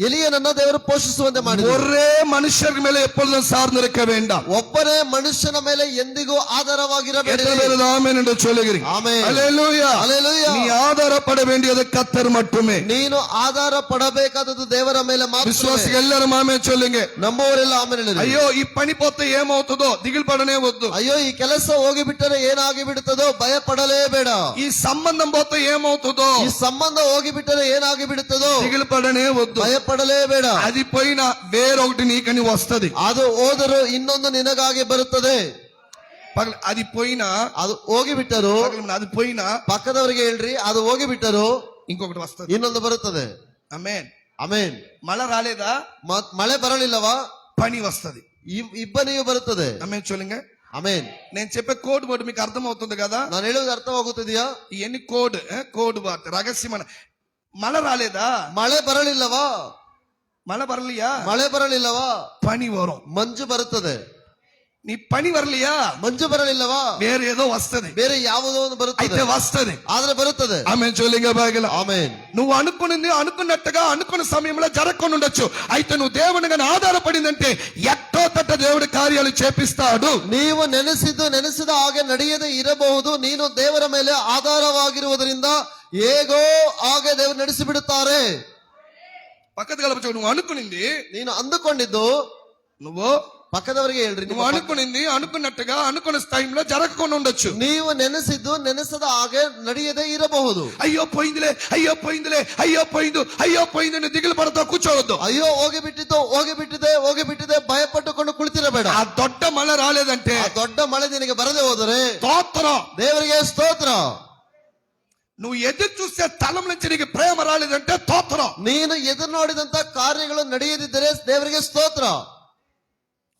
A: ಎಲಿಯನನ್ನ ದೇವರು ಪೋಷಿಸುವಂತೆ ಮಾಡಿದರು.
B: ஒரே மனுஷர் மேல எப்பொழுதும் சார்ந்திருக்க வேண்டாம்.
A: ಒಬ್ಬನೇ ಮನುಷ್ಯನ ಮೇಲೆ ಎಂದಿಗೂ ಆಧಾರವಾಗಿರಬೇಡಿ.
B: எத்தனை பேர் ஆமென் என்று சொல்லுகிறீங்க?
A: ಆಮೆನ್.
B: ஹல்லேலூயா.
A: ಹಲ್ಲೆಲೂಯಾ.
B: நீ ஆதாரப்பட வேண்டியது கர்த்தர் மட்டுமே.
A: ನೀನು ಆಧಾರ ಪಡಬೇಕಾದದ್ದು ದೇವರ ಮೇಲೆ ಮಾತ್ರ.
B: విశ్వాసిகள் எல்லாரும் ఆమెన్ சொல்லுங்க.
A: ನಂಬುವವರೆಲ್ಲ ಆಮೇಲೆ ಹೇಳಿರಿ.
B: అయ్యో ఈ పని పోతే ఏమవుతుందో దిగులు పడనే వద్దు.
A: ಅಯ್ಯೋ ಈ ಕೆಲಸ ಹೋಗಿಬಿಟ್ಟರೆ ಏನಾಗಿ ಬಿಡುತ್ತದೋ ಭಯ ಪಡಲೇಬೇಡ.
B: ఈ సంబంధం పోతే ఏమవుతుందో
A: ಈ ಸಂಬಂಧ ಹೋಗಿಬಿಟ್ಟರೆ ಏನಾಗಿ ಬಿಡುತ್ತದೋ
B: దిగులు పడనే వద్దు.
A: ಭಯ పಡಲೇಬೇಡ.
B: అది పోయినా వేరొకటి నీకని వస్తది.
A: ಅದು ಹೋದರೂ ಇನ್ನೊಂದು ನಿನಗಾಗಿ ಬರುತ್ತದೆ.
B: అది పోయినా
A: ಅದು ಹೋಗಿಬಿಟ್ಟರು
B: అది పోయినా
A: ಪಕ್ಕದವರಿಗೆ ಹೇಳ್ರಿ, ಅದು ಹೋಗಿಬಿಟ್ಟರು
B: ఇంకొకటి వస్తది.
A: ಇನ್ನೊಂದು ಬರುತ್ತದೆ.
B: ఆమేన్.
A: ಆಮೆನ್.
B: మళ్ళా రాలేదా?
A: ಮಳೆ ಬರಲಿಲ್ಲವಾ,
B: పని వస్తది.
A: ಇಬ್ಬನಿಯು ಬರುತ್ತದೆ.
B: ఆమేన్ சொல்லுங்க.
A: ಆಮೆನ್.
B: నేను చెప్పే కోడ్ వర్డ్ మీకు అర్థం అవుతుంది కదా?
A: ನಾನು ಹೇಳುವುದು ಅರ್ಥವಾಗುತ್ತಿದೆಯಾ?
B: ఇవన్నీ కోడ్ కోడ్ వార్త రహస్యమైన. మళ్ళా రాలేదా?
A: ಮಳೆ ಬರಲಿಲ್ಲವಾ,
B: మళ్ళా బరలియా?
A: ಮಳೆ ಬರಲಿಲ್ಲವಾ,
B: పని వరం.
A: ಮಂಜು ಬರುತ್ತದೆ.
B: నీ పని వరలియా?
A: ಮಂಜು ಬರಲಿಲ್ಲವಾ,
B: వేరే ఏదో వస్తది.
A: ಬೇರೆ ಯಾವುದೋ ಒಂದು ಬರುತ್ತದೆ.
B: అయితే వస్తది.
A: ಆದ್ರೆ ಬರುತ್ತದೆ.
B: ఆమేన్ சொல்லுங்க బాగల.
A: ಆಮೆನ್.
B: నువ్వు అనుకున్నది అనుకున్నట్టుగా అనుకున్న సమయంలో జరగకుండా ఉండొచ్చు. అయితే నువ్వు దేవుని గాని ఆధారపడిందంటే ఎట్టో తట్ట దేవుడి కార్యాలు చేపిస్తాడు.
A: ನೀವು ನೆನೆಸಿದ ಹಾಗೆ ನಡೆಯದೆ ಇರಬಹುದು. ನೀನು ದೇವರ ಮೇಲೆ ಆಧಾರವಾಗಿರುವುದರಿಂದ ಹೇಗೋ ಹಾಗೆ ದೇವರು ನಡೆಸಿ ಬಿಡುತ್ತಾರೆ.
B: పక్కది కలపచ్చు. నువ్వు అనుకునింది,
A: ನೀನು ಅಂದುಕೊಂಡಿದ್ದು
B: నువ్వు
A: ಪಕ್ಕದವರಿಗೆ ಹೇಳ್ರಿ,
B: నువ్వు అనుకునింది అనుకున్నట్టుగా అనుకున్న టైంలో జరగకుండా ఉండొచ్చు.
A: ನೀವು ನೆನೆಸದ ಹಾಗೆ ನಡೆಯದೇ ಇರಬಹುದು.
B: అయ్యో పోయిందిలే, అయ్యో పోయిందిలే, అయ్యో పోయింది, అయ్యో పోయిందని దిగులు పడతా కూర్చోవద్దు.
A: ಅಯ್ಯೋ ಹೋಗಿಬಿಟ್ಟಿದೆ ಭಯಪಟ್ಟುಕೊಂಡು ಕುಳಿತಿರಬೇಡ.
B: ఆ దొడ్డ మళ్ళా రాలేదంటే,
A: ಆ ದೊಡ್ಡ ಮಳೆ ನಿನಗೆ ಬರದೆ ಹೋದರೆ
B: స్తోత్రం.
A: ದೇವರಿಗೆ ಸ್ತೋತ್ರ.
B: నువ్వు ఎదురు చూసే స్థలం నుంచి నీకు ప్రేమ రాలేదంటే స్తోత్రం.
A: ನೀನು ಎದುರು ನೋಡಿದಂತ ಕಾರ್ಯಗಳು ನಡೆಯದಿದ್ದರೆ ದೇವರಿಗೆ ಸ್ತೋತ್ರ.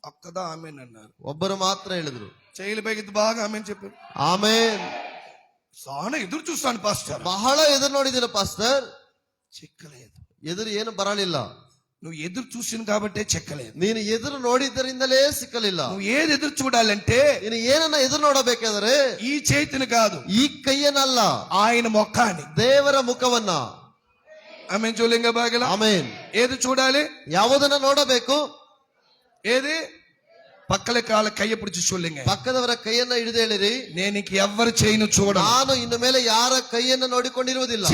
B: ఒక్కదా ఆమెన్ అన్నారు.
A: ಒಬ್ಬರು ಮಾತ್ರ ಹೇಳಿದ್ರು
B: చేయలు పైకి బాగా ఆమెన్ చెప్పారు.
A: ಆಮೇನ್.
B: చాలా ఎదురు చూస్తాను పాస్టర్.
A: ಬಹಳ ಎದುರು ನೋಡಿದಿನ ಪಾಸ್ಟರ್,
B: చిక్కలేదు.
A: ಎದುರು ಏನು ಬರಲಿಲ್ಲ.
B: నువ్వు ఎదురు చూసిన కాబట్టే చెక్కలేదు.
A: ನೀನು ಎದುರು ನೋಡಿದ್ದರಿಂದಲೇ ಸಿಕ್ಕಲಿಲ್ಲ.
B: నువ్వు ఏది ఎదురు చూడాలంటే
A: ನೀನು ಏನನ್ನ ಎದುರು ನೋಡಬೇಕಾದ್ರೆ
B: ఈ చేతిని కాదు,
A: ಈ ಕೈಯನ್ನಲ್ಲ,
B: ఆయన మొఖాన్ని,
A: ದೇವರ ಮುಖವನ್ನ.
B: ఆమెన్ చూలింగ బాగల.
A: ಆಮೇನ್.
B: ఏది చూడాలి?
A: ಯಾವುದನ್ನ ನೋಡಬೇಕು?
B: ఏది? పక్కల కాల కయ్య పిడిచి చూలింగ.
A: ಪಕ್ಕದವರ ಕೈಯನ್ನ ಹಿಡಿದು ಹೇಳಿರಿ,
B: నేను ఇంక ఎవ్వరు చేయను చూడ.
A: ನಾನು ಇನ್ನು ಮೇಲೆ ಯಾರ ಕೈಯನ್ನ ನೋಡಿಕೊಂಡಿರುವುದಿಲ್ಲ.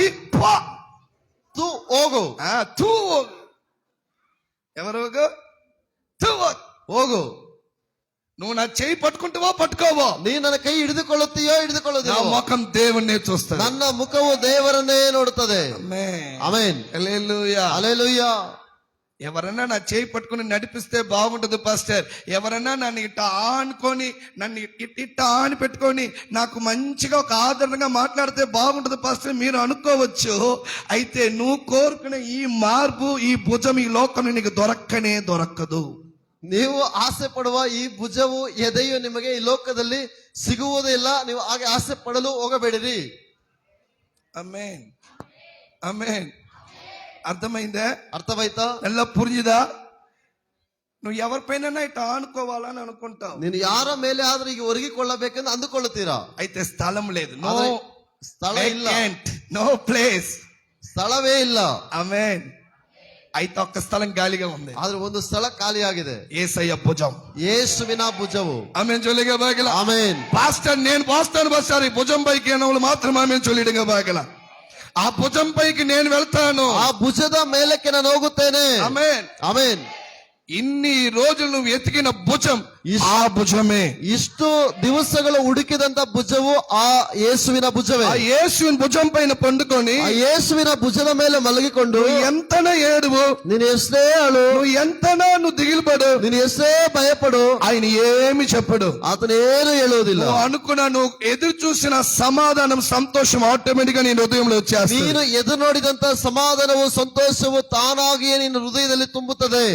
A: ತೂ ಹೋಗು.
B: తూ ఎవరు
A: ಹೋಗು.
B: నువ్వు నా చేయి పట్టుకుంటావో పట్టుకోవో,
A: ನೀನು ನನ್ನ ಕೈ ಹಿಡಿದುಕೊಳ್ಳುತ್ತೀಯೋ
B: నా
A: ಹಿಡಿದುಕೊಳ್ಳುವುದಿಲ್ಲ,
B: ముఖం దేవుణ్ణే చూస్తాను.
A: ನನ್ನ ಮುಖವು ದೇವರನ್ನೇ ನೋಡುತ್ತದೆ. ಆಮೆನ್.
B: హల్లెలూయా.
A: హల్లెలూయా.
B: ఎవరన్నా నా చేయి పట్టుకుని నడిపిస్తే బాగుంటది పాస్టర్. ఎవరన్నా నన్ను ఇట్ట ఆనుకొని, నన్ను ఇట్ట ఆని పెట్టుకొని నాకు మంచిగా ఒక ఆదరణగా మాట్లాడితే బాగుంటది పాస్టర్ మీరు అనుకోవచ్చు. అయితే నువ్వు కోరుకునే ఈ మార్పు, ఈ భుజం ఈ లోకంలో నీకు దొరక్కనే దొరకదు.
A: ನೀವು ಆಸೆ ಪಡುವ ಈ ಭುಜವು ಎದೆಯು ನಿಮಗೆ ಈ ಲೋಕದಲ್ಲಿ ಸಿಗುವುದಿಲ್ಲ. ನೀವು ಹಾಗೆ ಆಸೆ ಪಡಲು ಹೋಗಬೇಡಿರಿ.
B: Amen, amen. అర్థమైందా?
A: ಅರ್ಥವಾಯ್ತಾ?
B: ಎಲ್ಲ పురిజిదా? నువ్వు ఎవరిపైన ఇట్లా ఆనుకోవాలని అనుకుంటావు.
A: ನೀನು ಯಾರ ಮೇಲೆ ಆದ್ರೆ ಈಗ ಒರಗಿಕೊಳ್ಳಬೇಕೆಂದು ಅಂದುಕೊಳ್ಳುತ್ತೀರಾ.
B: అయితే స్థలం లేదు, నో
A: ಆದ್ರೆ ಸ್ಥಳ ಇಲ್ಲ,
B: నో ప్లేస్,
A: ಸ್ಥಳವೇ ಇಲ್ಲ.
B: ఆమేన్. అయితే ఒక్క స్థలం ఖాళీగా ఉంది,
A: ಆದ್ರೆ ಒಂದು ಸ್ಥಳ ಖಾಲಿಯಾಗಿದೆ.
B: యేసయ్య భుజం,
A: ಯೇಸುವಿನ ಭುಜವು.
B: ఆమేన్. చొల్లిగా బాగల.
A: ಆಮೆನ್.
B: పాస్టర్ నేను పాస్తాను పాస్టర్, ఈ భుజం పైకి అన్నవాళ్ళు మాత్రం ఆమేన్ చొల్లిగా బాగల. ఆ భుజం పైకి నేను వెళ్తాను,
A: ಆ ಭುಜದ ಮೇಲಕ್ಕೆ ನಾನು ಹೋಗುತ್ತೇನೆ.
B: ఆమేన్,
A: ಆಮೆನ್.
B: ఇన్ని రోజులు నువ్వు ఎతికిన భుజం ఆ భుజమే.
A: ಇಷ್ಟು ದಿವಸಗಳು ಹುಡುಕಿದಂತ ಭುಜವು ಆ ಯೇಸುವಿನ ಭುಜವೇ.
B: ఆ యేసువిನ భుజం పైన పండుకొని
A: ಆ ಯೇಸುವಿನ ಭುಜದ ಮೇಲೆ ಮಲಗಿಕೊಂಡು
B: నువ్వు ఎంతనా ఏడువు,
A: ನೀನು ಎಷ್ಟೇ ಅಳು,
B: నువ్వు ఎంతనా నువ్వు దిగులుపడు,
A: ನೀನು ಎಷ್ಟೇ ಭಯಪಡು,
B: ఆయన ఏమి చెప్పడు.
A: ಆತನೇನು ಹೇಳುವುದಿಲ್ಲ.
B: నువ్వు అనుకున్న, నువ్వు ఎదురు చూసిన సమాధానం, సంతోషం ఆటోమేటిక్ గా నీ హృదయంలో వచ్చేస్తుంది.
A: ನೀನು ಎದುರು ನೋಡಿದಂತ ಸಮಾಧಾನವು ಸಂತೋಷವು ತಾನಾಗಿಯೇ ನಿನ್ನ ಹೃದಯದಲ್ಲಿ ತುಂಬುತ್ತದೆ.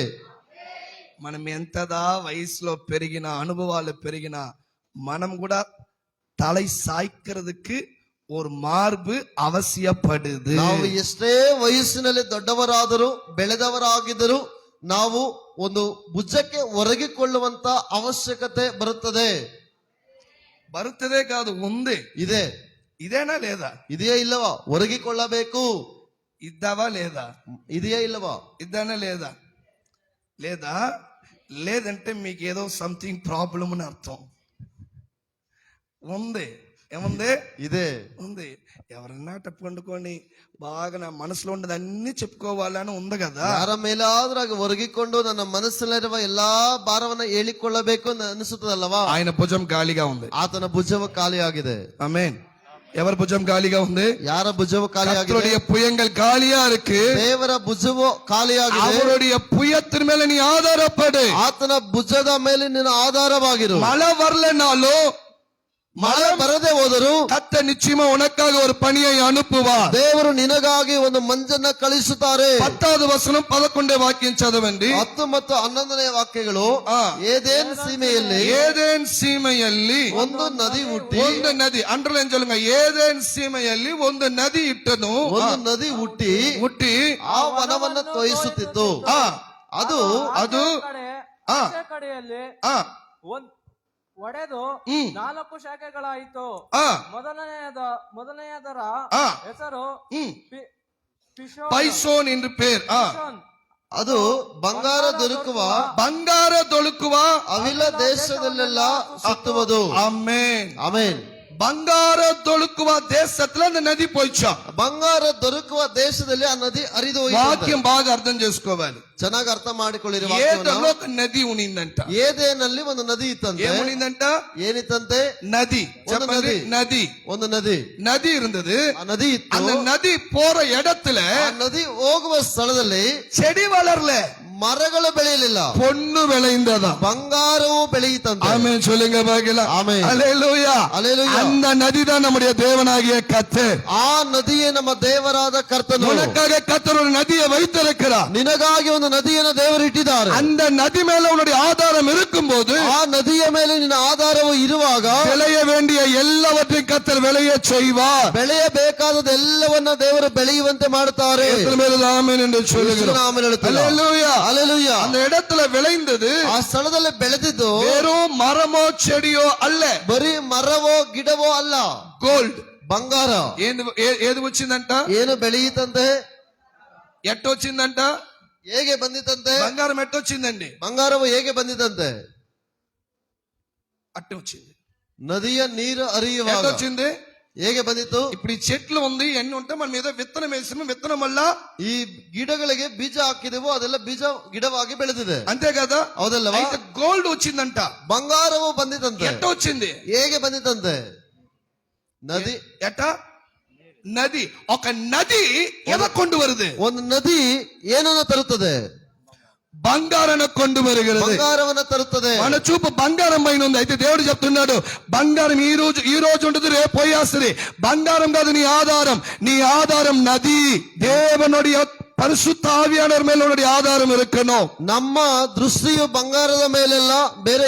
B: మనం ఎంతదా వయసులో పెరిగిన, అనుభవాలు పెరిగిన, మనం కూడా తலை సాய்க்கிறதுக்கு ஒரு மார்பு அவசியப்படுது.
A: ನಾವು ಎಷ್ಟೇ ವಯಸ್ಸಿನಲ್ಲಿ ದೊಡ್ಡವರಾದರೂ ಬೆಳೆದವರಾಗಿದ್ದರೂ ನಾವು ಒಂದು ಭುಜಕ್ಕೆ ಒರಗಿಕೊಳ್ಳುವಂತ ಅವಶ್ಯಕತೆ ಬರುತ್ತದೆ.
B: బరుతదే కాదు, ఉంది.
A: ಇದೆ.
B: ఇదేనా లేదా?
A: ಇದೆಯಾ ಇಲ್ಲವಾ? ಒರಗಿಕೊಳ್ಳಬೇಕು.
B: ఇద్దావా లేదా?
A: ಇದೆಯಾ ಇಲ್ಲವಾ?
B: ఇద్దానా లేదా? లేదా? లేదంటే మీకు ఏదో సంథింగ్ ప్రాబ్లం అని అర్థం. ఉంది. ఏముంది?
A: ಇದೆ.
B: ఉంది. ఎవరన్నా పండుకొని బాగా నా మనసులో ఉండదు అన్ని చెప్పుకోవాలని ఉంది కదా.
A: ಯಾರ ಮೇಲಾದ್ರೂ ಆಗ ಒರಗಿಕೊಂಡು ನನ್ನ ಮನಸ್ಸಲ್ಲಿರುವ ಎಲ್ಲಾ ಭಾರವನ್ನ ಹೇಳಿಕೊಳ್ಳಬೇಕು ಅಂತ ಅನಿಸುತ್ತದಲ್ಲವಾ?
B: ఆయన భుజం ఖాళీగా ఉంది.
A: ಆತನ ಭುಜವು ಖಾಲಿಯಾಗಿದೆ.
B: ఆమేన్. ఎవరి భుజం ఖాళీగా ఉంది?
A: ಯಾರ ಭುಜವು ಖಾಲಿಯಾಗಿದೆ?
B: கர்த்தருடைய புயங்கள் காலியா இருக்கு.
A: ದೇವರ ಭುಜವು ಖಾಲಿಯಾಗಿದೆ.
B: அவருடைய புயத்தின் மேல நீ ஆதாரப்படு.
A: ಆತನ ಭುಜದ ಮೇಲೆ ನಿನ್ನ ಆಧಾರವಾಗಿರು.
B: மழை வரலனாலும்,
A: ಮಳೆ ಬರದೆ ಹೋದರು
B: கர்த்தர் நிச்சயமா உனக்காக ஒரு பணியை அனுப்புவார்.
A: ದೇವರು ನಿನಗಾಗಿ ಒಂದು ಮಂಜನ್ನ ಕಳಿಸುತ್ತಾರೆ.
B: 10வது వచనం 11వ వాక్యం చదవండి.
A: 10 ಮತ್ತು 11ನೇ ವಾಕ್ಯಗಳು.
B: ಆ.
A: ಏದೇನ್ ಸೀಮೆಯಲ್ಲಿ
B: ఏదెన్ సీమಯಲ್ಲಿ
A: ಒಂದು ನದಿ ಹುಟ್ಟಿ,
B: ಒಂದು ನದಿ, ಅಂಡರ್ಲೈನ್ சொல்லுங்க, ಏದೆನ್ ಸೀಮೆಯಲ್ಲಿ ಒಂದು ನದಿ ಇಟ್ಟನು,
A: ಒಂದು ನದಿ ಹುಟ್ಟಿ
B: ಹುಟ್ಟಿ
A: ಆ ವನವನ್ನ ತೋಯಿಸುತ್ತಿತ್ತು. ಅದು
B: ಅದು
C: ಕಡೆ
B: ಆ.
C: ಆಚೆ ಕಡೆಯಲ್ಲಿ
B: ಆ
C: ಒಡೆದು 4 ಶಾಖೆಗಳಾಯಿತು.
B: ಆ
C: ಮೊದಲನೆಯದರ
B: ಆ.
C: ಹೆಸರು
B: ಪೈಸೋನ್ ಎಂದು ಪೇರ್.
A: ಅದು ಬಂಗಾರ ದೊರಕುವ
B: ಬಂಗಾರ ದೊರಕುವ
A: ಅವಿಲ ದೇಶದಲ್ಲೆಲ್ಲ ಸುತ್ತುವುದು.
B: Amen,
A: amen.
B: ಬಂಗಾರ ದೊರಕುವ దేశத்துல அந்த నది పోయిచా.
A: ಬಂಗಾರ ದೊರಕುವ ದೇಶದಲ್ಲಿ ಆ ನದಿ ಹರಿದು
B: వాక్యం బాగా అర్థం చేసుకోవాలి.
A: ಚೆನ್ನಾಗಿ ಅರ್ಥ ಮಾಡಿಕೊಳ್ಳಿರಿ.
B: ఏదెలో ఒక నది ఉనిందంట.
A: ಏದೇನಲ್ಲಿ ಒಂದು ನದಿ ಇತ್ತಂತೆ.
B: ఏమునిందంట?
A: ಏನಿತ್ತಂತೆ?
B: నది. చెప్పండి, నది.
A: ಒಂದು ನದಿ.
B: నది இருந்தது.
A: ಆ ನದಿ ಇತ್ತು.
B: அந்த நதி போற இடத்துல
A: ಆ ನದಿ ಹೋಗುವ ಸ್ಥಳದಲ್ಲಿ
B: செடி வளரல,
A: மரಗಳು ಬೆಳೆಯಲಿಲ್ಲ,
B: பொண்ணு விளைந்ததா.
A: ಬಂಗಾರವು ಬೆಳೆಯಿತಂತೆ.
B: ஆமென் சொல்லுங்க பாக்கலாம்.
A: ஆமென்.
B: அல்லேலூயா.
A: அல்லேலூயா.
B: அந்த நதிதான் நம்முடைய தேவனாகிய கர்த்தர்.
A: ಆ ನದಿಯೇ ನಮ್ಮ ದೇವರಾದ ಕರ್ತನು.
B: உனக்காக கர்த்தர் ஒரு நதியை வைத்திருக்கிறார்.
A: ನಿನಗಾಗಿ ಒಂದು ನದಿಯನ್ನು ದೇವರು ಇಟ್ಟಿದ್ದಾರೆ.
B: அந்த ನದಿ ಮೇಲೆ உன்னுடைய ஆதாரம் இருக்கும்போது,
A: ಆ ನದಿಯ ಮೇಲೆ ನಿನ್ನ ಆಧಾರವು ಇರುವಾಗ
B: விளைய வேண்டிய எல்லாவற்றையும் கர்த்தர் விளைய செய்வார்.
A: ಬೆಳೆಯಬೇಕಾದದೆಲ್ಲವನ್ನ ದೇವರು ಬೆಳೆಯುವಂತೆ ಮಾಡುತ್ತಾರೆ.
B: எத்தனை பேர் ஆமென் என்று சொல்லுகிறோம்?
A: ಆಮೇಲೆ ಹೇಳುತ್ತೇವೆ.
B: அல்லேலூயா.
A: அல்லேಲೂಯಾ.
B: அந்த இடத்துல விளைந்தது
A: ಆ ಸ್ಥಳದಲ್ಲಿ ಬೆಳೆದಿದ್ದು
B: வெறும் மரமோ செடியோ அல்ல,
A: ಬರೀ ಮರವೋ ಗಿಡವೋ ಅಲ್ಲ,
B: గోల్డ్.
A: ಬಂಗಾರ.
B: ఏది వచ్చిందంట?
A: ಏನು ಬೆಳೆಯಿತಂತೆ?
B: ఎట్టొచ్చిందంట?
A: ಹೇಗೆ ಬಂದಿತಂತೆ?
B: బంగారం ఎట్టొచ్చిందండి?
A: ಬಂಗಾರವು ಹೇಗೆ ಬಂದಿತಂತೆ?
B: అట్టు వచ్చింది.
A: ನದಿಯ ನೀರು ಹರಿಯುವಾಗ
B: ఎట్టొచ్చింది?
A: ಹೇಗೆ ಬಂದಿತ್ತು?
B: ఇప్పుడు ఈ చెట్లు ఉంది, ఎన్ని ఉంటే మనం ఏదో విత్తనం వేసిన విత్తనం వల్ల
A: ಈ ಗಿಡಗಳಿಗೆ ಬೀಜ ಹಾಕಿದೆವು, ಅದೆಲ್ಲ ಬೀಜ ಗಿಡವಾಗಿ ಬೆಳೆದಿದೆ.
B: అంతే కదా?
A: ಹೌದಲ್ಲವಾ?
B: అయితే గోల్డ్ వచ్చిందంట.
A: ಬಂಗಾರವು ಬಂದಿತಂತೆ.
B: ఎట్ట వచ్చింది?
A: ಹೇಗೆ ಬಂದಿತಂತೆ? ನದಿ.
B: ఎట్ట? నది. ఒక నది ఎదకొండు వరుது.
A: ಒಂದು నದಿ ಏನನ್ನ ತರುತ್ತದೆ?
B: బంగారాన్ని కొండు వరుகிறது.
A: ಬಂಗಾರವನ್ನ ತರುತ್ತದೆ.
B: మన చూపు బంగారం పైన ఉంది. అయితే దేవుడు చెప్తున్నాడు, బంగారం ఈ రోజు ఉంటుంది, రేపు పోయేస్తుంది. బంగారం కాదు నీ ఆధారం. నీ ఆధారం నది. தேவனுடைய பரிசுத்த ஆவியானவர் மேல உன்னுடைய ஆதாரம் இருக்கணும்.
A: ನಮ್ಮ ದೃಷ್ಟಿಯು ಬಂಗಾರದ ಮೇಲೆಲ್ಲ, ಬೇರೆ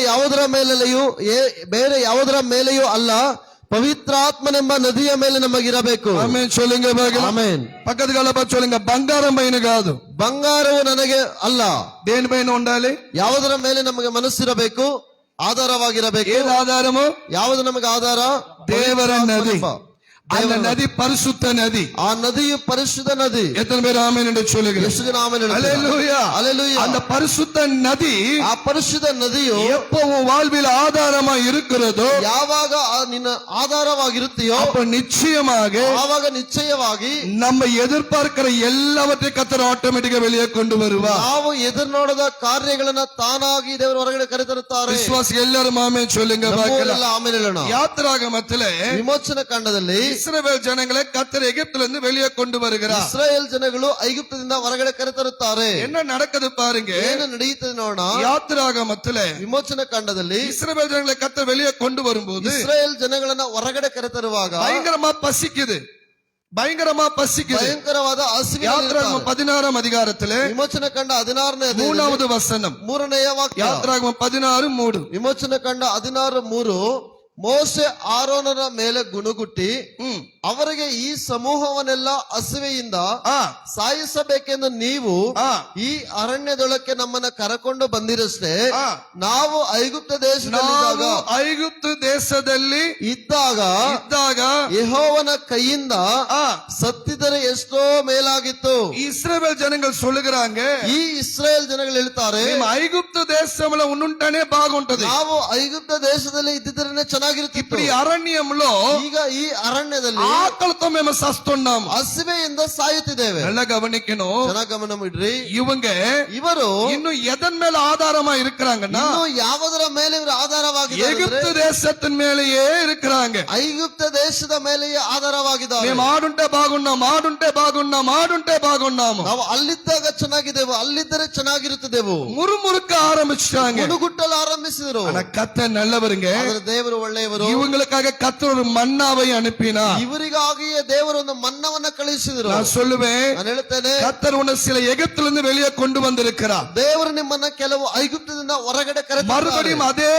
A: ಯಾವುದರ ಮೇಲೆಯೂ ಅಲ್ಲ, ಪವಿತ್ರಾತ್ಮನೆಂಬ ನದಿಯ ಮೇಲೆ ನಮಗಿರಬೇಕು.
B: ಆಮೆನ್ சொல்லுங்க பாக்கலாம்.
A: ಆಮೆನ್.
B: పక్కన కలప சொல்லுங்க, బంగారం పైన కాదు.
A: ಬಂಗಾರವು ನನಗೆ ಅಲ್ಲ.
B: దేని పైన ఉండాలి?
A: ಯಾವುದರ ಮೇಲೆ ನಮಗೆ ಮನಸ್ಸಿರಬೇಕು, ಆಧಾರವಾಗಿರಬೇಕು.
B: ఏది ఆధారము?
A: ಯಾವುದು ನಮಗೆ ಆಧಾರ?
B: ದೇವರ ನದಿ. அந்த
A: ದೇವರ
B: நதி பரிசுத்த நதி.
A: ಆ ನದಿಯು ಪರಿಶುದ್ಧ ನದಿ.
B: எத்தனை பேர் ஆமென் என்று சொல்லுங்க?
A: ಎಷ್ಟು ಜನ ಆಮೆನ್ ಹೇಳುತ್ತಾರೆ?
B: அல்லேலூயா.
A: அல்லேலೂಯಾ.
B: அந்த பரிசுத்த நதி
A: ಆ ಪರಿಶುದ್ಧ ನದಿಯು
B: எப்போ உன் வாழ்வில் ஆதாரமா இருக்கிறதோ,
A: ಯಾವಾಗ ನಿನ್ನ ಆಧಾರವಾಗಿರುತ್ತೀಯೋ
B: அப்ப நிச்சயமாக
A: ಆವಾಗ ನಿಶ್ಚಯವಾಗಿ
B: நம்ம எதிர்பார்க்கிற எல்லாவற்றையும் கர்த்தர் ஆட்டோமேட்டிக்கா வெளியே கொண்டு வருவார்.
A: ನಾವು ಎದುರು ನೋಡದ ಕಾರ್ಯಗಳನ್ನ ತಾನಾಗಿ ದೇವರು ಹೊರಗಡೆ ಕರೆತರುತ್ತಾರೆ.
B: விசுவாசி எல்லாரும் ஆமென் சொல்லுங்க பாக்கலாம்.
A: ನಮ್ಮವರೆಲ್ಲ ಆಮೆನ್ ಹೇಳೋಣ.
B: யாத்திராகமத்திலே
A: ವಿಮೋಚನ ಕಾಂಡದಲ್ಲಿ
B: இஸ்ரவேல் ஜனங்களை கர்த்தர் எகிப்திலிருந்து வெளியே கொண்டு வருகிறார்.
A: ಇಸ್ರಾಯೇಲ್ ಜನಗಳು ಐಗುಪ್ತದಿಂದ ಹೊರಗಡೆ ಕರೆತರುತ್ತಾರೆ.
B: என்ன நடக்குது பாருங்க.
A: ಏನು ನಡೆಯುತ್ತದೆ ನೋಡೋಣ.
B: யாத்திராகமத்திலே
A: ವಿಮೋಚನ ಕಾಂಡದಲ್ಲಿ
B: இஸ்ரவேல் ஜனங்களை கர்த்தர் வெளியே கொண்டு வரும்போது
A: ಇಸ್ರಾಯೇಲ್ ಜನಗಳನ್ನ ಹೊರಗಡೆ ಕರೆತರುವಾಗ
B: பயங்கரமா பசிக்குது. பயங்கரமா பசிக்குது.
A: ಭಯಂಕರವಾದ ಹಸಿವೆ.
B: யாத்திராகமம் 16ஆம் அதிகாரத்திலே
A: ವಿಮೋಚನ ಕಂಡ 16ನೇ
B: மூணாவது வசனம்.
A: 3ನೇ ವಾಕ್ಯ.
B: யாத்திராகமம் 16:3.
A: ವಿಮೋಚನ ಕಂಡ 16:3. ಮೋಸೆ ಆರೋನರ ಮೇಲೆ ಗುಣಗುಟ್ಟಿ ಅವರಿಗೆ ಈ ಸಮೂಹವನ್ನೆಲ್ಲ ಹಸಿವೆಯಿಂದ ಸಾಯಿಸಬೇಕೆಂದು ನೀವು ಈ ಅರಣ್ಯದೊಳಕ್ಕೆ ನಮ್ಮನ್ನ ಕರಕೊಂಡು ಬಂದಿರಷ್ಟೇ, ನಾವು ಐಗುಪ್ತ ದೇಶದಲ್ಲಿ ಇದ್ದಾಗ ಯೆಹೋವನ ಕೈಯಿಂದ ಸತ್ತಿದರೆ ಎಷ್ಟೋ ಮೇಲಾಗಿತ್ತು.
B: இஸ்ரவேல் ஜனங்கள் சொல்லுகிறாங்க,
A: ಈ ಇಸ್ರಾಯೇಲ್ ಜನಗಳು ಹೇಳ್ತಾರೆ,
B: ஐகுப்து தேசంలో ఉండుంటేనే బాగుంటది.
A: ನಾವು ಐಗುಪ್ತ ದೇಶದಲ್ಲಿ ಇದ್ದಿದ್ರೇನೆ ಚೆನ್ನಾಗಿರ್ತಿತ್ತು.
B: ఇప్పుడు ఈ అరణ్యంలో
A: ಈಗ ಈ ಅರಣ್ಯದಲ್ಲಿ
B: ఆకలితో మేము సస్తున్నాము,
A: ಹಸಿವೆಯಿಂದ ಸಾಯುತ್ತಿದ್ದೇವೆ.
B: நல்லா கவனிக்கணும்.
A: ಚೆನ್ನಾಗಿ ಗಮನ ಇಡ್ರಿ.
B: ಇವರು ಇನ್ನು எதன் மேல ஆதாரமா இருக்கிறாங்கன்னா,
A: ಇನ್ನು ಯಾವುದರ ಮೇಲೆ ಇವರು ಆಧಾರವಾಗಿದ್ದಾರೆ?
B: எகிப்து தேசத்தின் மேலேயே இருக்கிறாங்க.
A: ಐಗುಪ್ತ ದೇಶದ ಮೇಲೆಯೇ ಆಧಾರವಾಗಿದ್ದಾರೆ.
B: మేము ఆడుంటే బాగున్నాము.
A: ನಾವು ಅಲ್ಲಿದ್ದಾಗ ಚೆನ್ನಾಗಿದ್ದೆವು, ಅಲ್ಲಿದ್ದರೆ ಚೆನ್ನಾಗಿರುತ್ತಿದ್ದೆವು.
B: முறுமுறுக்க ஆரம்பிச்சிட்டாங்க,
A: ಗುಣಗುಟ್ಟಲು ಆರಂಭಿಸಿದರು.
B: கர்த்தர் நல்லவருங்க.
A: ದೇವರು ಒಳ್ಳೆಯವರು.
B: இவங்களுக்காக கர்த்தர் ஒரு மன்னாவை அனுப்பினார்.
A: ಇವರಿಗಾಗಿಯೇ ದೇವರು ಒಂದು ಮನ್ನವನ್ನ ಕಳುಹಿಸಿದರು.
B: நான் சொல்லுவேன்,
A: ನಾನು ಹೇಳ್ತೇನೆ,
B: கர்த்தர் உன்னை சில எகிப்திலிருந்து வெளியே கொண்டு வந்திருக்கிறார்.
A: ದೇವರು ನಿಮ್ಮನ್ನ ಕೆಲವು ಐಗುಪ್ತದಿಂದ ಹೊರಗಡೆ ಕರೆತಂದಿದ್ದಾರೆ.
B: மறுபடியும் அதே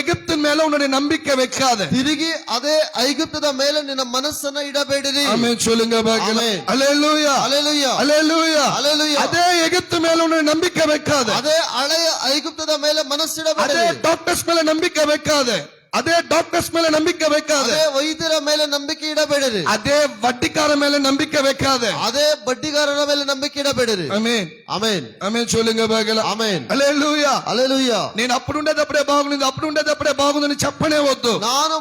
B: எகிப்தின் மேல உன்னுடைய நம்பிக்கை வைக்காத.
A: ತಿರುಗಿ ಅದೇ ಐಗುಪ್ತದ ಮೇಲೆ ನಿನ್ನ ಮನಸ್ಸನ್ನ ಇಡಬೇಡಿರಿ.
B: ஆமென் சொல்லுங்க பாக்கலாம். அல்லேலூயா.
A: அல்லேலೂಯಾ.
B: அல்லேலூயா.
A: அல்லேலூಯಾ.
B: அதே எகிப்து மேல உன்னுடைய நம்பிக்கை வைக்காத.
A: ಅದೇ ಹಳೆಯ ಐಗುಪ್ತದ ಮೇಲೆ ಮನಸ್ಸಿಡಬೇಡಿರಿ.
B: அதே டாக்டர்ஸ் மேல நம்பிக்கை வைக்காத. அதே டாக்டர்ஸ் மேல நம்பிக்கை வைக்காத.
A: ಅದೇ ವೈದ್ಯರ ಮೇಲೆ ನಂಬಿಕೆ ಇಡಬೇಡಿರಿ.
B: அதே வட்டிக்கார மேல நம்பிக்கை வைக்காத.
A: ಅದೇ ಬಡ್ಡಿಗಾರರ ಮೇಲೆ ನಂಬಿಕೆ ಇಡಬೇಡಿರಿ.
B: ఆమేన్.
A: ಆಮೆನ್.
B: ఆమేన్ சொல்லுங்க பாக்கலாம்.
A: ಆಮೆನ್.
B: హల్లెలూయా.
A: హల్లెలూయా.
B: నేను అప్పుడు ఉండేటప్పుడే బాగుందని చెప్పనే వద్దు.
A: ನಾನು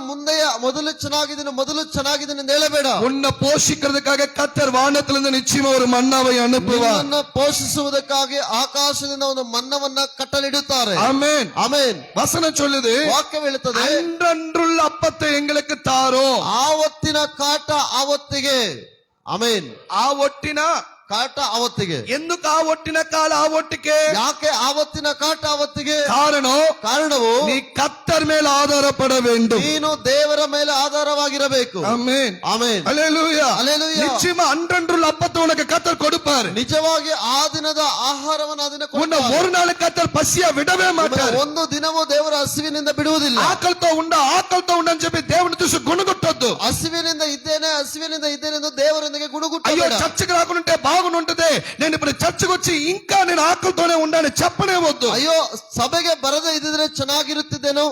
A: ಮೊದಲು ಚೆನ್ನಾಗಿದ್ದೀನಿ ಎಂದು ಹೇಳಬೇಡ.
B: உன்னை போஷிக்கிறதுக்காக கர்த்தர் வானத்திலிருந்து நிச்சயமா ஒரு மன்னாவை அனுப்புவார்.
A: ನಿನ್ನನ್ನು ಪೋಷಿಸುವುದಕ್ಕಾಗಿ ಆಕಾಶದಿಂದ ಒಂದು ಮನ್ನವನ್ನ ಕಟ್ಟಲಿಡುತ್ತಾರೆ.
B: ஆமென்.
A: ಆಮೆನ್.
B: வசனம் சொல்லுது,
A: ವಾಕ್ಯ ಹೇಳುತ್ತದೆ,
B: அன்றன்றுள்ள அப்பத்தை எங்களுக்கு தாரோ.
A: ಆವತ್ತಿನ ಕಾಟ ಆವತ್ತಿಗೆ. ಆಮೆನ್.
B: ಆ ಒಟ್ಟಿನ
A: ಕಾಟ ಆವತ್ತಿಗೆ.
B: ఎందుకు ఆ ఒట్టిన కాల ఆ ఒట్టికే
A: ಯಾಕೆ ಆವತ್ತಿನ ಕಾಟ ಆವತ್ತಿಗೆ?
B: ಕಾರಣವು ನೀ ಕರ್ತರ್ ಮೇಲೆ ಆಧಾರಪಡ வேண்டும்.
A: ನೀನು ದೇವರ ಮೇಲೆ ಆಧಾರವಾಗಿರಬೇಕು.
B: Amen
A: amen.
B: ஹல்லேலூயா.
A: ஹல்லேலூயா.
B: நிச்சயமா அன்றன்றுள்ள அப்பத்தை உனக்கு கர்த்தர் கொடுப்பாரு.
A: ನಿಜವಾಗಿ ಆ ದಿನದ ಆಹಾರವನ್ನು ಅದನ್ನ
B: உன்னை ஒரு நாள் கர்த்தர் பசியா விடவே மாட்டார்.
A: ಒಂದು ದಿನವೂ ದೇವರ ಹಸಿವಿನಿಂದ ಬಿಡುವುದಿಲ್ಲ.
B: ఆకలితో ఉండని చెప్పి దేవుని చూసి గుణగుట్టొద్దు.
A: ಹಸಿವಿನಿಂದ ಇದ್ದೇನೆ ಎಂದು ದೇವರೊಂದಿಗೆ ಗುಣಗುಟ್ಟಬೇಡ.
B: అయ్యో చర్చికి రాకుంటే బాగుంటుంది, నేను ఇప్పుడు చర్చికి వచ్చి ఇంకా నేను ఆకలితోనే ఉండాలని చెప్పనే వద్దు.
A: ಅಯ್ಯೋ ಸಭೆಗೆ ಬರದೇ ಇದ್ದಿದ್ರೆ ಚೆನ್ನಾಗಿರುತ್ತಿದ್ದೇನೋ,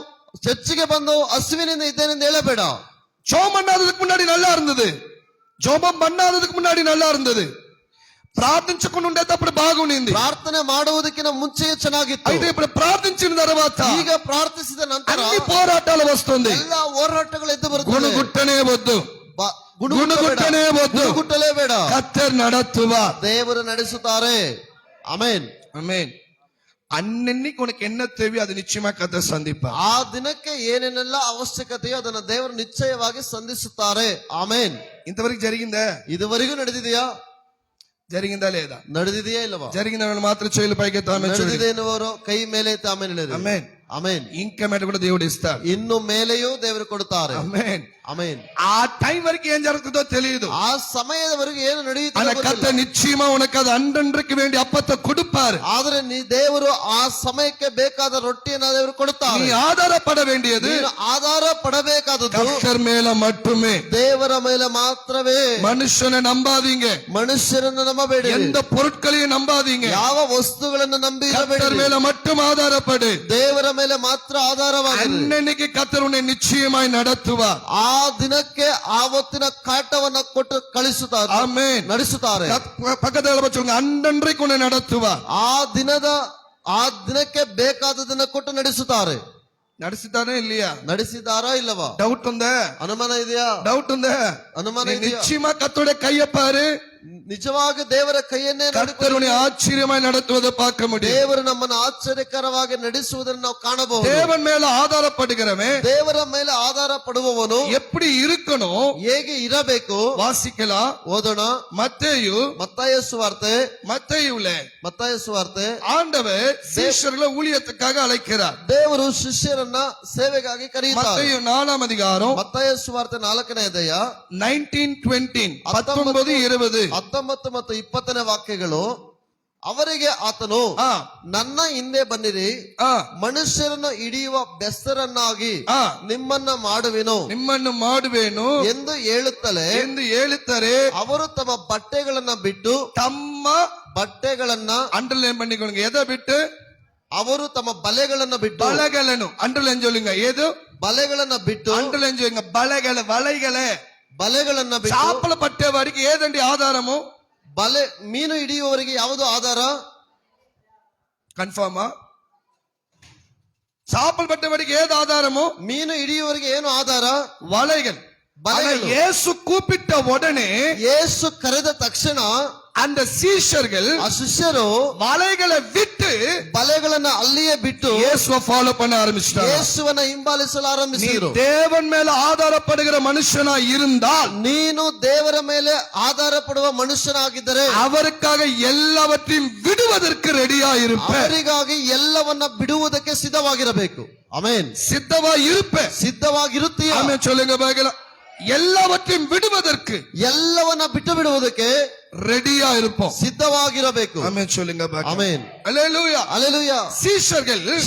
A: ಚರ್ಚಿಗೆ ಬಂದು ಹಸಿವಿನಿಂದ ಇದ್ದೇನೆಂದು ಹೇಳಬೇಡ.
B: ஜோம் பண்ணாததுக்கு முன்னாடி நல்லா இருந்தது, ஜோபம் பண்ணாததுக்கு முன்னாடி நல்லா இருந்தது, ప్రార్థించకుండా ఉండేటప్పుడు బాగుండింది,
A: ಪ್ರಾರ್ಥನೆ ಮಾಡುವುದಕ್ಕಿಂತ ಮುಂಚೆಯೇ ಚೆನ್ನಾಗಿತ್ತು.
B: అయితే ఇప్పుడు ప్రార్థించిన తర్వాత
A: ಈಗ ಪ್ರಾರ್ಥಿಸಿದ ನಂತರ
B: అన్ని పోరాటాలు వస్తుంది.
A: ಎಲ್ಲಾ ಹೋರಾಟಗಳು ಎದ್ದು ಬರುತ್ತವೆ.
B: గుణగుట్టనే వద్దు, ಗುಣಗುಟ್ಟನೇ ವದ್ದು,
A: ಗುಣಗುಟ್ಟಲೇಬೇಡ.
B: ಕರ್ತರ್ ನಡತ್ತುವ,
A: ದೇವರು ನಡೆಸುತ್ತಾರೆ. Amen
B: amen. அன்னன்னைக்கு உனக்கு என்ன தேவையோ அது நிச்சயமா கர்த்தர் சந்திப்பார்.
A: ಆ ದಿನಕ್ಕೆ ಏನೇನೆಲ್ಲ ಅವಶ್ಯಕತೆಯೋ ಅದನ್ನ ದೇವರು ನಿಶ್ಚಯವಾಗಿ ಸಂಧಿಸುತ್ತಾರೆ. ಆಮೆನ್.
B: ఇంతవరకు జరిగిందా?
A: ಇದುವರೆಗೂ ನಡೆದಿದೆಯಾ?
B: జరిగిందా లేదా?
A: ನಡೆದಿದೆಯಾ ಇಲ್ಲವಾ?
B: జరిగిందని మాత్రం చేతులు పైకెత్తి ఆమేన్ చూడండి.
A: ನಡೆದಿದೆ ಎನ್ನುವರು ಕೈ ಮೇಲೆ ಎತ್ತಿ ಆಮೆನ್ ಹೇಳಿರಿ.
B: ఆమేన్
A: ಆಮೆನ್.
B: ఇంకా మీద కూడా దేవుడు ఇస్తాడు.
A: ಇನ್ನು ಮೇಲೆಯೂ ದೇವರು ಕೊಡುತ್ತಾರೆ.
B: ఆమేన్
A: ಆಮೆನ್.
B: ఆ టైం వరకు ఏం జరుగుతుందో తెలియదు.
A: ಆ ಸಮಯದವರೆಗೆ ಏನು
B: ஆனா
A: ನಡೆಯುತ್ತದೆ
B: கர்த்தர் நிச்சயமா உனக்கு அது அன்றன்றைக்கு வேண்டிய அப்பத்தை கொடுப்பாரு.
A: ಆದರೆ ದೇವರು ಆ ಸಮಯಕ್ಕೆ ಬೇಕಾದ ರೊಟ್ಟಿಯನ್ನು ದೇವರು ಕೊಡುತ್ತಾರೆ.
B: நீ ஆதாரப்பட வேண்டியது
A: ನೀನು ಆಧಾರ ಪಡಬೇಕಾದದ್ದು
B: கர்த்தர் மேல மட்டுமே.
A: ದೇವರ ಮೇಲೆ ಮಾತ್ರವೇ.
B: மனுஷனை நம்பாதீங்க,
A: ಮನುಷ್ಯರನ್ನು ನಂಬಬೇಡಿ,
B: எந்த பொருட்களையும் நம்பாதீங்க.
A: ಯಾವ ವಸ್ತುಗಳನ್ನು ನಂಬಿ
B: கர்த்தர்
A: ಇರಬೇಡಿ,
B: மேல மட்டும் ஆதாரப்படு.
A: ದೇವರ ಮೇಲೆ ಮಾತ್ರ ಆಧಾರವಾಗಿ.
B: அன்னைக்கு கர்த்தர் உன்னை நிச்சயமாய் நடத்துவார்.
A: ಆ ದಿನಕ್ಕೆ ಆವತ್ತಿನ ಕಾಟವನ್ನ ಕೊಟ್ಟು ಕಳಿಸುತ್ತಾರೆ,
B: ஆமென்
A: ನಡೆಸುತ್ತಾರೆ.
B: பக்கத்துல வச்சுங்க, அன்றன்றைக்கு உன்னை நடத்துவார்.
A: ಆ ದಿನಕ್ಕೆ ಬೇಕಾದದನ್ನ ಕೊಟ್ಟು ನಡೆಸುತ್ತಾರೆ.
B: ನಡೆಸಿದ್ದಾನೆ இல்லையா?
A: ನಡೆಸಿದಾರಾ ಇಲ್ಲವಾ?
B: டவுட் உண்டா?
A: ಅನುಮಾನ ಇದೆಯಾ?
B: டவுட் உண்டா?
A: ಅನುಮಾನ ಇದೆಯಾ?
B: நிச்சயமா கர்த்தருடைய கையை பாரு.
A: ನಿಜವಾಗಿ ದೇವರ ಕೈಯನ್ನೇ
B: கர்த்தர் உன்னை ஆச்சரியமாய் நடத்துவதை பார்க்க முடியும்.
A: ದೇವರು ನಮ್ಮನ್ನು ಆಶ್ಚರ್ಯಕರವಾಗಿ ನಡೆಸುವುದನ್ನು ನಾವು ಕಾಣಬಹುದು.
B: தேவன் மேல ஆதாரப்படுகிறவன்
A: ದೇವರ ಮೇಲೆ ಆಧಾರ ಪಡುವವನು
B: எப்படி இருக்கணும்,
A: ಹೇಗೆ ಇರಬೇಕು
B: வாசிக்கலாம்.
A: ಓದೋಣ.
B: மத்தேயு
A: ಮತ್ತಾಯ ಸುವಾರ್ತೆ, ಮತ್ತಾಯ ಸುವಾರ್ತೆ.
B: ஆண்டவர் சீஷர்களை ஊழியத்துக்காக அழைக்கிறார்.
A: ದೇವರು ಶಿಷ್ಯರನ್ನ ಸೇವೆಗಾಗಿ ಕರೆಯುತ್ತಾರೆ.
B: மத்தேயு 4 அதிகாரம்
A: ಮತ್ತಾಯ ಸುವಾರ್ತೆ 4ನೇ ಅಧ್ಯಾಯ
B: 19-20 19-20
A: 19 ಮತ್ತು 20ನೇ ವಾಕ್ಯಗಳು. ಅವರಿಗೆ ಆತನು, ನನ್ನ ಹಿಂದೆ ಬನ್ನಿರಿ, ಮನುಷ್ಯರನ್ನು ಹಿಡಿಯುವ ಬೆಸ್ತರನ್ನಾಗಿ ನಿಮ್ಮನ್ನು ಮಾಡುವೆನು ಎಂದು ಹೇಳುತ್ತಲೇ ಅವರು ತಮ್ಮ ಬಟ್ಟೆಗಳನ್ನ ಬಿಟ್ಟು
B: ಅಂಡರ್ಲೈನ್ பண்ணிக்கொள்ளுங்க. எதை ಬಿಟ್ಟು?
A: ಅವರು ತಮ್ಮ ಬಲೆಗಳನ್ನ ಬಿಟ್ಟು,
B: ಬಲೆಗಳನ್ನು ಅಂಡರ್ಲೈನ್ சொல்லுங்க. ஏது?
A: ಬಲೆಗಳನ್ನ ಬಿಟ್ಟು
B: ಅಂಡರ್ಲೈನ್ சொல்லுங்க. ಬಲೆಗಳನ್ನ ಬಿಟ್ಟು. చేపలు పట్టేవారికి ఏదండి ఆధారము?
A: ಬಲೆ. ಮೀನು ಹಿಡಿಯುವವರಿಗೆ ಯಾವುದು ಆಧಾರ?
B: కన్ఫర్మా? చేపలు పట్టేవారికి ఏది ఆధారము?
A: ಮೀನು ಹಿಡಿಯುವವರಿಗೆ ಏನು ಆಧಾರ?
B: వలైகள். యేసు கூப்பிட்ட உடனே, యేసు
A: ಕರೆದ ತಕ್ಷಣ
B: அந்த சீஷர்கள்,
A: ಆ ಶಿಷ್ಯರು
B: வலைகளை விட்டு,
A: ಬಲೆಗಳನ್ನ ಅಲ್ಲಿಯೇ ಬಿಟ್ಟು
B: இயேசுவை ஃபாலோ பண்ண ஆரம்பிச்சிட்டாங்க.
A: ಯೇಸುವನ್ನ ಹಿಂಬಾಲಿಸಲು ಆರಂಭಿಸಿದರು.
B: தேவன் மேல ஆதாரப்படுகிற மனுஷனா இருந்தால்,
A: ನೀನು ದೇವರ ಮೇಲೆ ಆಧಾರ ಪಡುವ ಮನುಷ್ಯನಾಗಿದ್ದರೆ
B: அவருக்காக எல்லாவற்றையும் விடுவதற்கு ரெடியா இருப்பேன்.
A: ಅವರಿಗಾಗಿ ಎಲ್ಲವನ್ನ ಬಿಡುವುದಕ್ಕೆ ಸಿದ್ಧವಾಗಿರಬೇಕು. ಆಮೆನ್. ಸಿದ್ಧವಾಗಿರುತ್ತೀಯ?
B: ಆಮೆನ್ சொல்லுங்க பார்க்கலாம். எல்லாவற்றையும் விடுவதற்கு,
A: ಎಲ್ಲವನ್ನ ಬಿಟ್ಟು ಬಿಡುವುದಕ್ಕೆ
B: ரெடியா இருப்போம்,
A: ಸಿದ್ಧವಾಗಿರಬೇಕು.
B: ஆமென் சொல்லுங்க பார்க்கலாம்.
A: ஆமென்.
B: அல்லேலூயா
A: அல்லேலூயா.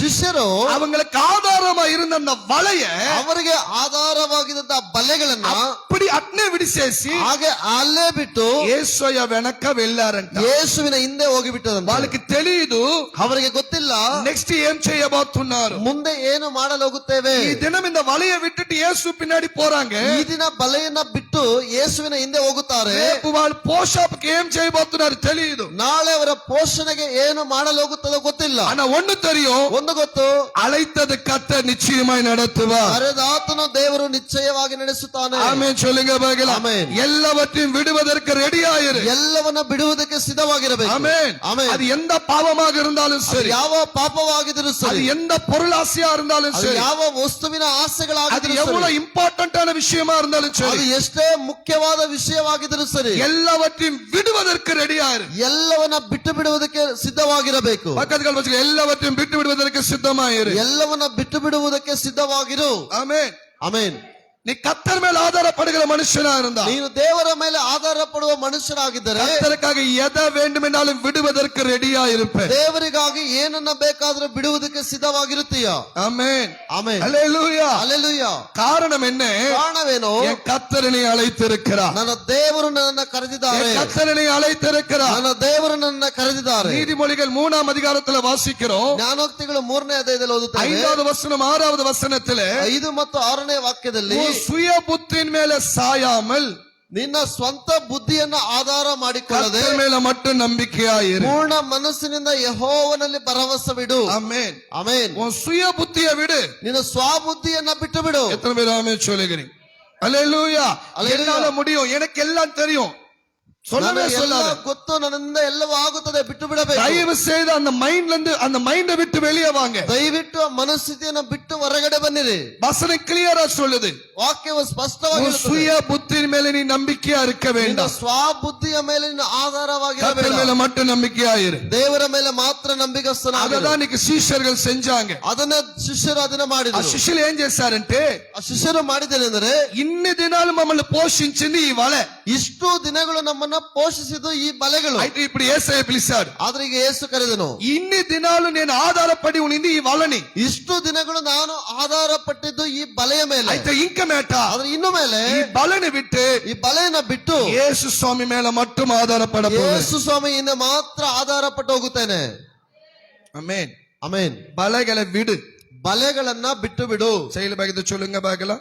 A: ಶಿಷ್ಯರು
B: அவங்களுக்கு ஆதாரமா இருந்த அந்த வலைய,
A: ಅವರಿಗೆ ಆಧಾರವಾಗಿದ್ದ ಬಲೆಗಳನ್ನ
B: அப்படி ಅಟ್ನೇ ಬಿಡಿಸೇಸಿ
A: ಹಾಗೆ ಅಲ್ಲೇ ಬಿಟ್ಟು
B: ಯೇಸುಯ వెనక వెళ్ళారంట.
A: ಯೇಸುವಿನ ಹಿಂದೆ ಹೋಗಿಬಿಟ್ಟರಂತೆ.
B: వాళ్ళకి తెలియదు,
A: ಅವರಿಗೆ ಗೊತ್ತಿಲ್ಲ
B: నెక్స్ట్ ఏం చేయబోతున్నారు,
A: ಮುಂದೆ ಏನು ಮಾಡಲು ಹೋಗುತ್ತೇವೆ.
B: ఈ దినం இந்த வலையை விட்டுட்டு இயேசு பின்னாடி போறாங்க.
A: ಈ ದಿನ ಬಲೆಯನ್ನ ಬಿಟ್ಟು ಯೇಸುವಿನ ಹಿಂದೆ ಹೋಗುತ್ತಾರೆ.
B: రేపు వాళ్ళు పోషాప్కి ఏం చేయబోతున్నారు తెలియదు.
A: ನಾಳೆ ಅವರ ಪೋಷಣೆಗೆ ಏನು ಮಾಡಲು ಹೋಗುತ್ತದೋ ಗೊತ್ತಿಲ್ಲ.
B: ஆனா ஒண்ணு தெரியும்,
A: ಒಂದು ಗೊತ್ತು,
B: அழைத்தது கர்த்தர் நிச்சயமாய் நடத்துவார்.
A: ಕರೆದಾತನು ದೇವರು ನಿಶ್ಚಯವಾಗಿ ನಡೆಸುತ್ತಾನೆ.
B: ஆமென் சொல்லுங்க பாக்கலாம்.
A: ಆಮೆನ್.
B: எல்லாவற்றையும் விடுவதற்கு ரெடியாயிரு.
A: ಎಲ್ಲವನ್ನ ಬಿಡುವುದಕ್ಕೆ ಸಿದ್ಧವಾಗಿರಬೇಕು.
B: ஆமென்.
A: ಆಮೆನ್.
B: அது எந்த பாவமாக இருந்தாலும்
A: ಅದು
B: சரி,
A: ಯಾವ ಪಾಪವಾಗಿದ್ದರೂ
B: அது
A: ಸರಿ,
B: எந்த பொருளாசையா இருந்தாலும்
A: ಅದು
B: சரி,
A: ಯಾವ ವಸ್ತುವಿನ
B: அது
A: ಆಸೆಗಳಾಗಿದ್ದರೂ
B: எவ்வளவு
A: ಸರಿ,
B: இம்பார்ட்டன்டான விஷயமா இருந்தாலும்
A: ಅದು
B: சரி,
A: ಎಷ್ಟೇ ಮುಖ್ಯವಾದ ವಿಷಯವಾಗಿದ್ದರೂ ಸರಿ,
B: எல்லாவற்றையும் விடுவதற்கு ரெடியாயிரு.
A: ಎಲ್ಲವನ್ನ ಬಿಟ್ಟು ಬಿಡುವುದಕ್ಕೆ ಸಿದ್ಧವಾಗಿರಬೇಕು.
B: பக்கத்துல வச்சுக்க, எல்லாவற்றையும் விட்டு விடுவதற்கு சித்தமாயிரு.
A: ಎಲ್ಲವನ್ನ ಬಿಟ್ಟು ಬಿಡುವುದಕ್ಕೆ ಸಿದ್ಧವಾಗಿರು.
B: ஆமென்.
A: ಆಮೆನ್.
B: நீ கர்த்தர் மேல் ஆதாரப்படுகிற மனுஷனா இருந்தா,
A: ನೀನು ದೇವರ ಮೇಲೆ ಆಧಾರ ಪಡುವ ಮನುಷ್ಯನಾಗಿದ್ದರೆ
B: கர்த்தருக்காக எதை வேண்டுமென்றாலும் விடுவதற்கு ரெடியா இருப்பேன்.
A: ದೇವರಿಗಾಗಿ ಏನನ್ನ ಬೇಕಾದ್ರೂ ಬಿಡುವುದಕ್ಕೆ ಸಿದ್ಧವಾಗಿರುತ್ತೀಯ.
B: ஆமென்.
A: ಆಮೆನ್.
B: அல்லேலூயா.
A: ಹಲ್ಲೆಲೂಯಾ.
B: காரணம் என்ன?
A: ಕಾರಣವೇನು?
B: என் கர்த்தரனை அழைத்திருக்கிறார்.
A: ನನ್ನ ದೇವರು ನನ್ನನ್ನ ಕರೆದಿದ್ದಾರೆ.
B: என் கர்த்தரனை அழைத்திருக்கிறார்.
A: ನನ್ನ ದೇವರು ನನ್ನನ್ನ ಕರೆದಿದ್ದಾರೆ.
B: நீதிமொழிகள் 3ஆம் அதிகாரத்துல வாசிக்கிறோம்.
A: ಜ್ಞಾನೋಕ್ತಿಗಳು 3ನೇ ಅಧ್ಯಾಯದಲ್ಲಿ ಓದುತ್ತೇವೆ.
B: 5வது வசனம் 6வது வசனத்திலே,
A: 5 ಮತ್ತು 6ನೇ ವಾಕ್ಯದಲ್ಲಿ,
B: உன் சுய புத்தியின் மேல சாயாமல்
A: ನಿನ್ನ ಸ್ವಂತ ಬುದ್ಧಿಯನ್ನ ಆಧಾರ ಮಾಡಿಕೊಳ್ಳದೆ
B: கர்த்தர் மேல மட்டும் நம்பிக்கையாயிரு.
A: ಪೂರ್ಣ ಮನಸ್ಸಿನಿಂದ ಯೆಹೋವನಲ್ಲಿ ಭರವಸವಿಡು.
B: ஆமென்.
A: ಆಮೆನ್.
B: உன் சுய புத்தியை விடு.
A: ನಿನ್ನ ಸ್ವಬುದ್ಧಿಯನ್ನ ಬಿಟ್ಟು ಬಿಡು.
B: எத்தனை பேர் ஆமென் சொல்லுகிறீங்க? அல்லேலூயா.
A: அல்லேலூயா.
B: என்னால முடியும், எனக்கு எல்லாம் தெரியும் சொல்லவே
A: ನನಗೆ ಎಲ್ಲ
B: சொல்லாத.
A: ಗೊತ್ತು, ನನ್ನಿಂದ ಎಲ್ಲವೂ ಆಗುತ್ತದೆ, ಬಿಟ್ಟು ಬಿಡಬೇಕು.
B: தயவு செய்து அந்த மைண்ட்ல இருந்து, அந்த மைண்ட விட்டு வெளியே வாங்க.
A: ದಯವಿಟ್ಟು ಆ ಮನಸ್ಥಿತಿಯನ್ನ ಬಿಟ್ಟು ಹೊರಗಡೆ ಬನ್ನಿರಿ.
B: வசனம் கிளியரா சொல்லுது,
A: ವಾಕ್ಯವು ಸ್ಪಷ್ಟವಾಗಿ
B: உன் சுய புத்தியின் மேல நீ நம்பிக்கையா இருக்க
A: ನಿನ್ನ
B: வேண்டாம்.
A: ಸ್ವಬುದ್ಧಿಯ ಮೇಲೆ ನಿನ್ನ ಆಧಾರವಾಗಿರಬೇಡ.
B: கர்த்தர் மேல மட்டும் நம்பிக்கையாயிரு.
A: ದೇವರ ಮೇಲೆ ಮಾತ್ರ ನಂಬಿಕಸ್ಥನಾಗಿರು.
B: அததான் இன்னைக்கு சீஷர்கள் செஞ்சாங்க.
A: ಅದನ್ನ ಶಿಷ್ಯರು ಅದನ್ನ
B: ఆ
A: ಮಾಡಿದರು.
B: శిష్యులు ఏం చేశారంటే,
A: ಆ ಶಿಷ್ಯರು ಮಾಡಿದ್ದೇನೆಂದರೆ,
B: ఇన్ని దినాలు మమ్మల్ని పోషించింది ఈ వల.
A: ಇಷ್ಟು ದಿನಗಳು ನಮ್ಮನ್ನ ಪೋಷಿಸಿದ್ದು ಈ ಬಲೆಗಳು.
B: అయితే ఇప్పుడు యేసయ్య పిలిచాడు,
A: ಆದ್ರೆ ಈಗ ಯೇಸು ಕರೆದನು,
B: ఇన్ని దినాలు నేను ఆధారపడి ఉండింది ఈ వలని.
A: ಇಷ್ಟು ದಿನಗಳು ನಾನು ಆಧಾರ ಪಟ್ಟಿದ್ದು ಈ ಬಲೆಯ ಮೇಲೆ.
B: అయితే ఇంక మేట
A: ಆದ್ರೆ ಇನ್ನು ಮೇಲೆ
B: ఈ బలని విட்டு
A: ಈ ಬಲೆಯನ್ನ ಬಿಟ್ಟು
B: యేసు స్వామి మేల మట్టుం ఆధారపడబోదు.
A: ಯೇಸು ಸ್ವಾಮಿಯಿಂದ ಮಾತ್ರ ಆಧಾರ ಪಟ್ಟು ಹೋಗುತ್ತೇನೆ.
B: ఆమేన్.
A: ಆಮೆನ್.
B: బలగల విడు.
A: ಬಲೆಗಳನ್ನ ಬಿಟ್ಟು ಬಿಡು.
B: శైలి బాగితో చొల్లుంగ బాగల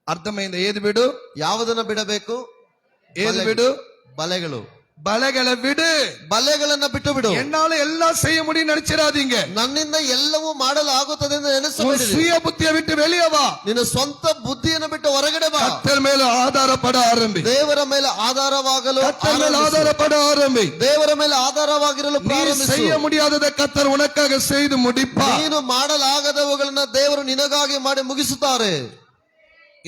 B: అర్థమైంది. ఏది విడు?
A: ಯಾವುದನ್ನ ಬಿಡಬೇಕು?
B: ఏది విడు?
A: ಬಲೆಗಳು.
B: బలగల విడు.
A: ಬಲೆಗಳನ್ನ ಬಿಟ್ಟು ಬಿಡು.
B: என்னால எல்லாம் செய்ய முடியும் நினைச்சிடாதீங்க.
A: ನನ್ನಿಂದ ಎಲ್ಲವೂ ಮಾಡಲು ಆಗುತ್ತದೆ ಎಂದು
B: உன்
A: ನೆನೆಸಬೇಡಿ.
B: சுய புத்தியை விட்டு வெளியே வா.
A: ನಿನ್ನ ಸ್ವಂತ ಬುದ್ಧಿಯನ್ನು ಬಿಟ್ಟು ಹೊರಗಡೆ ಬಾ.
B: கர்த்தர் மேல ஆதாரப்பட ஆரம்பி.
A: ದೇವರ ಮೇಲೆ ಆಧಾರವಾಗಲು
B: கர்த்தர் மேல
A: ಆರಂಭಿಸು.
B: ஆதாரப்பட ஆரம்பி.
A: ದೇವರ ಮೇಲೆ ಆಧಾರವಾಗಿರಲು
B: நீ
A: ಪ್ರಾರಂಭಿಸು.
B: செய்ய முடியாததை கர்த்தர் உனக்காக செய்து முடிப்பார்.
A: ನೀನು ಮಾಡಲಾಗದವುಗಳನ್ನ ದೇವರು ನಿನಗಾಗಿ ಮಾಡಿ ಮುಗಿಸುತ್ತಾರೆ.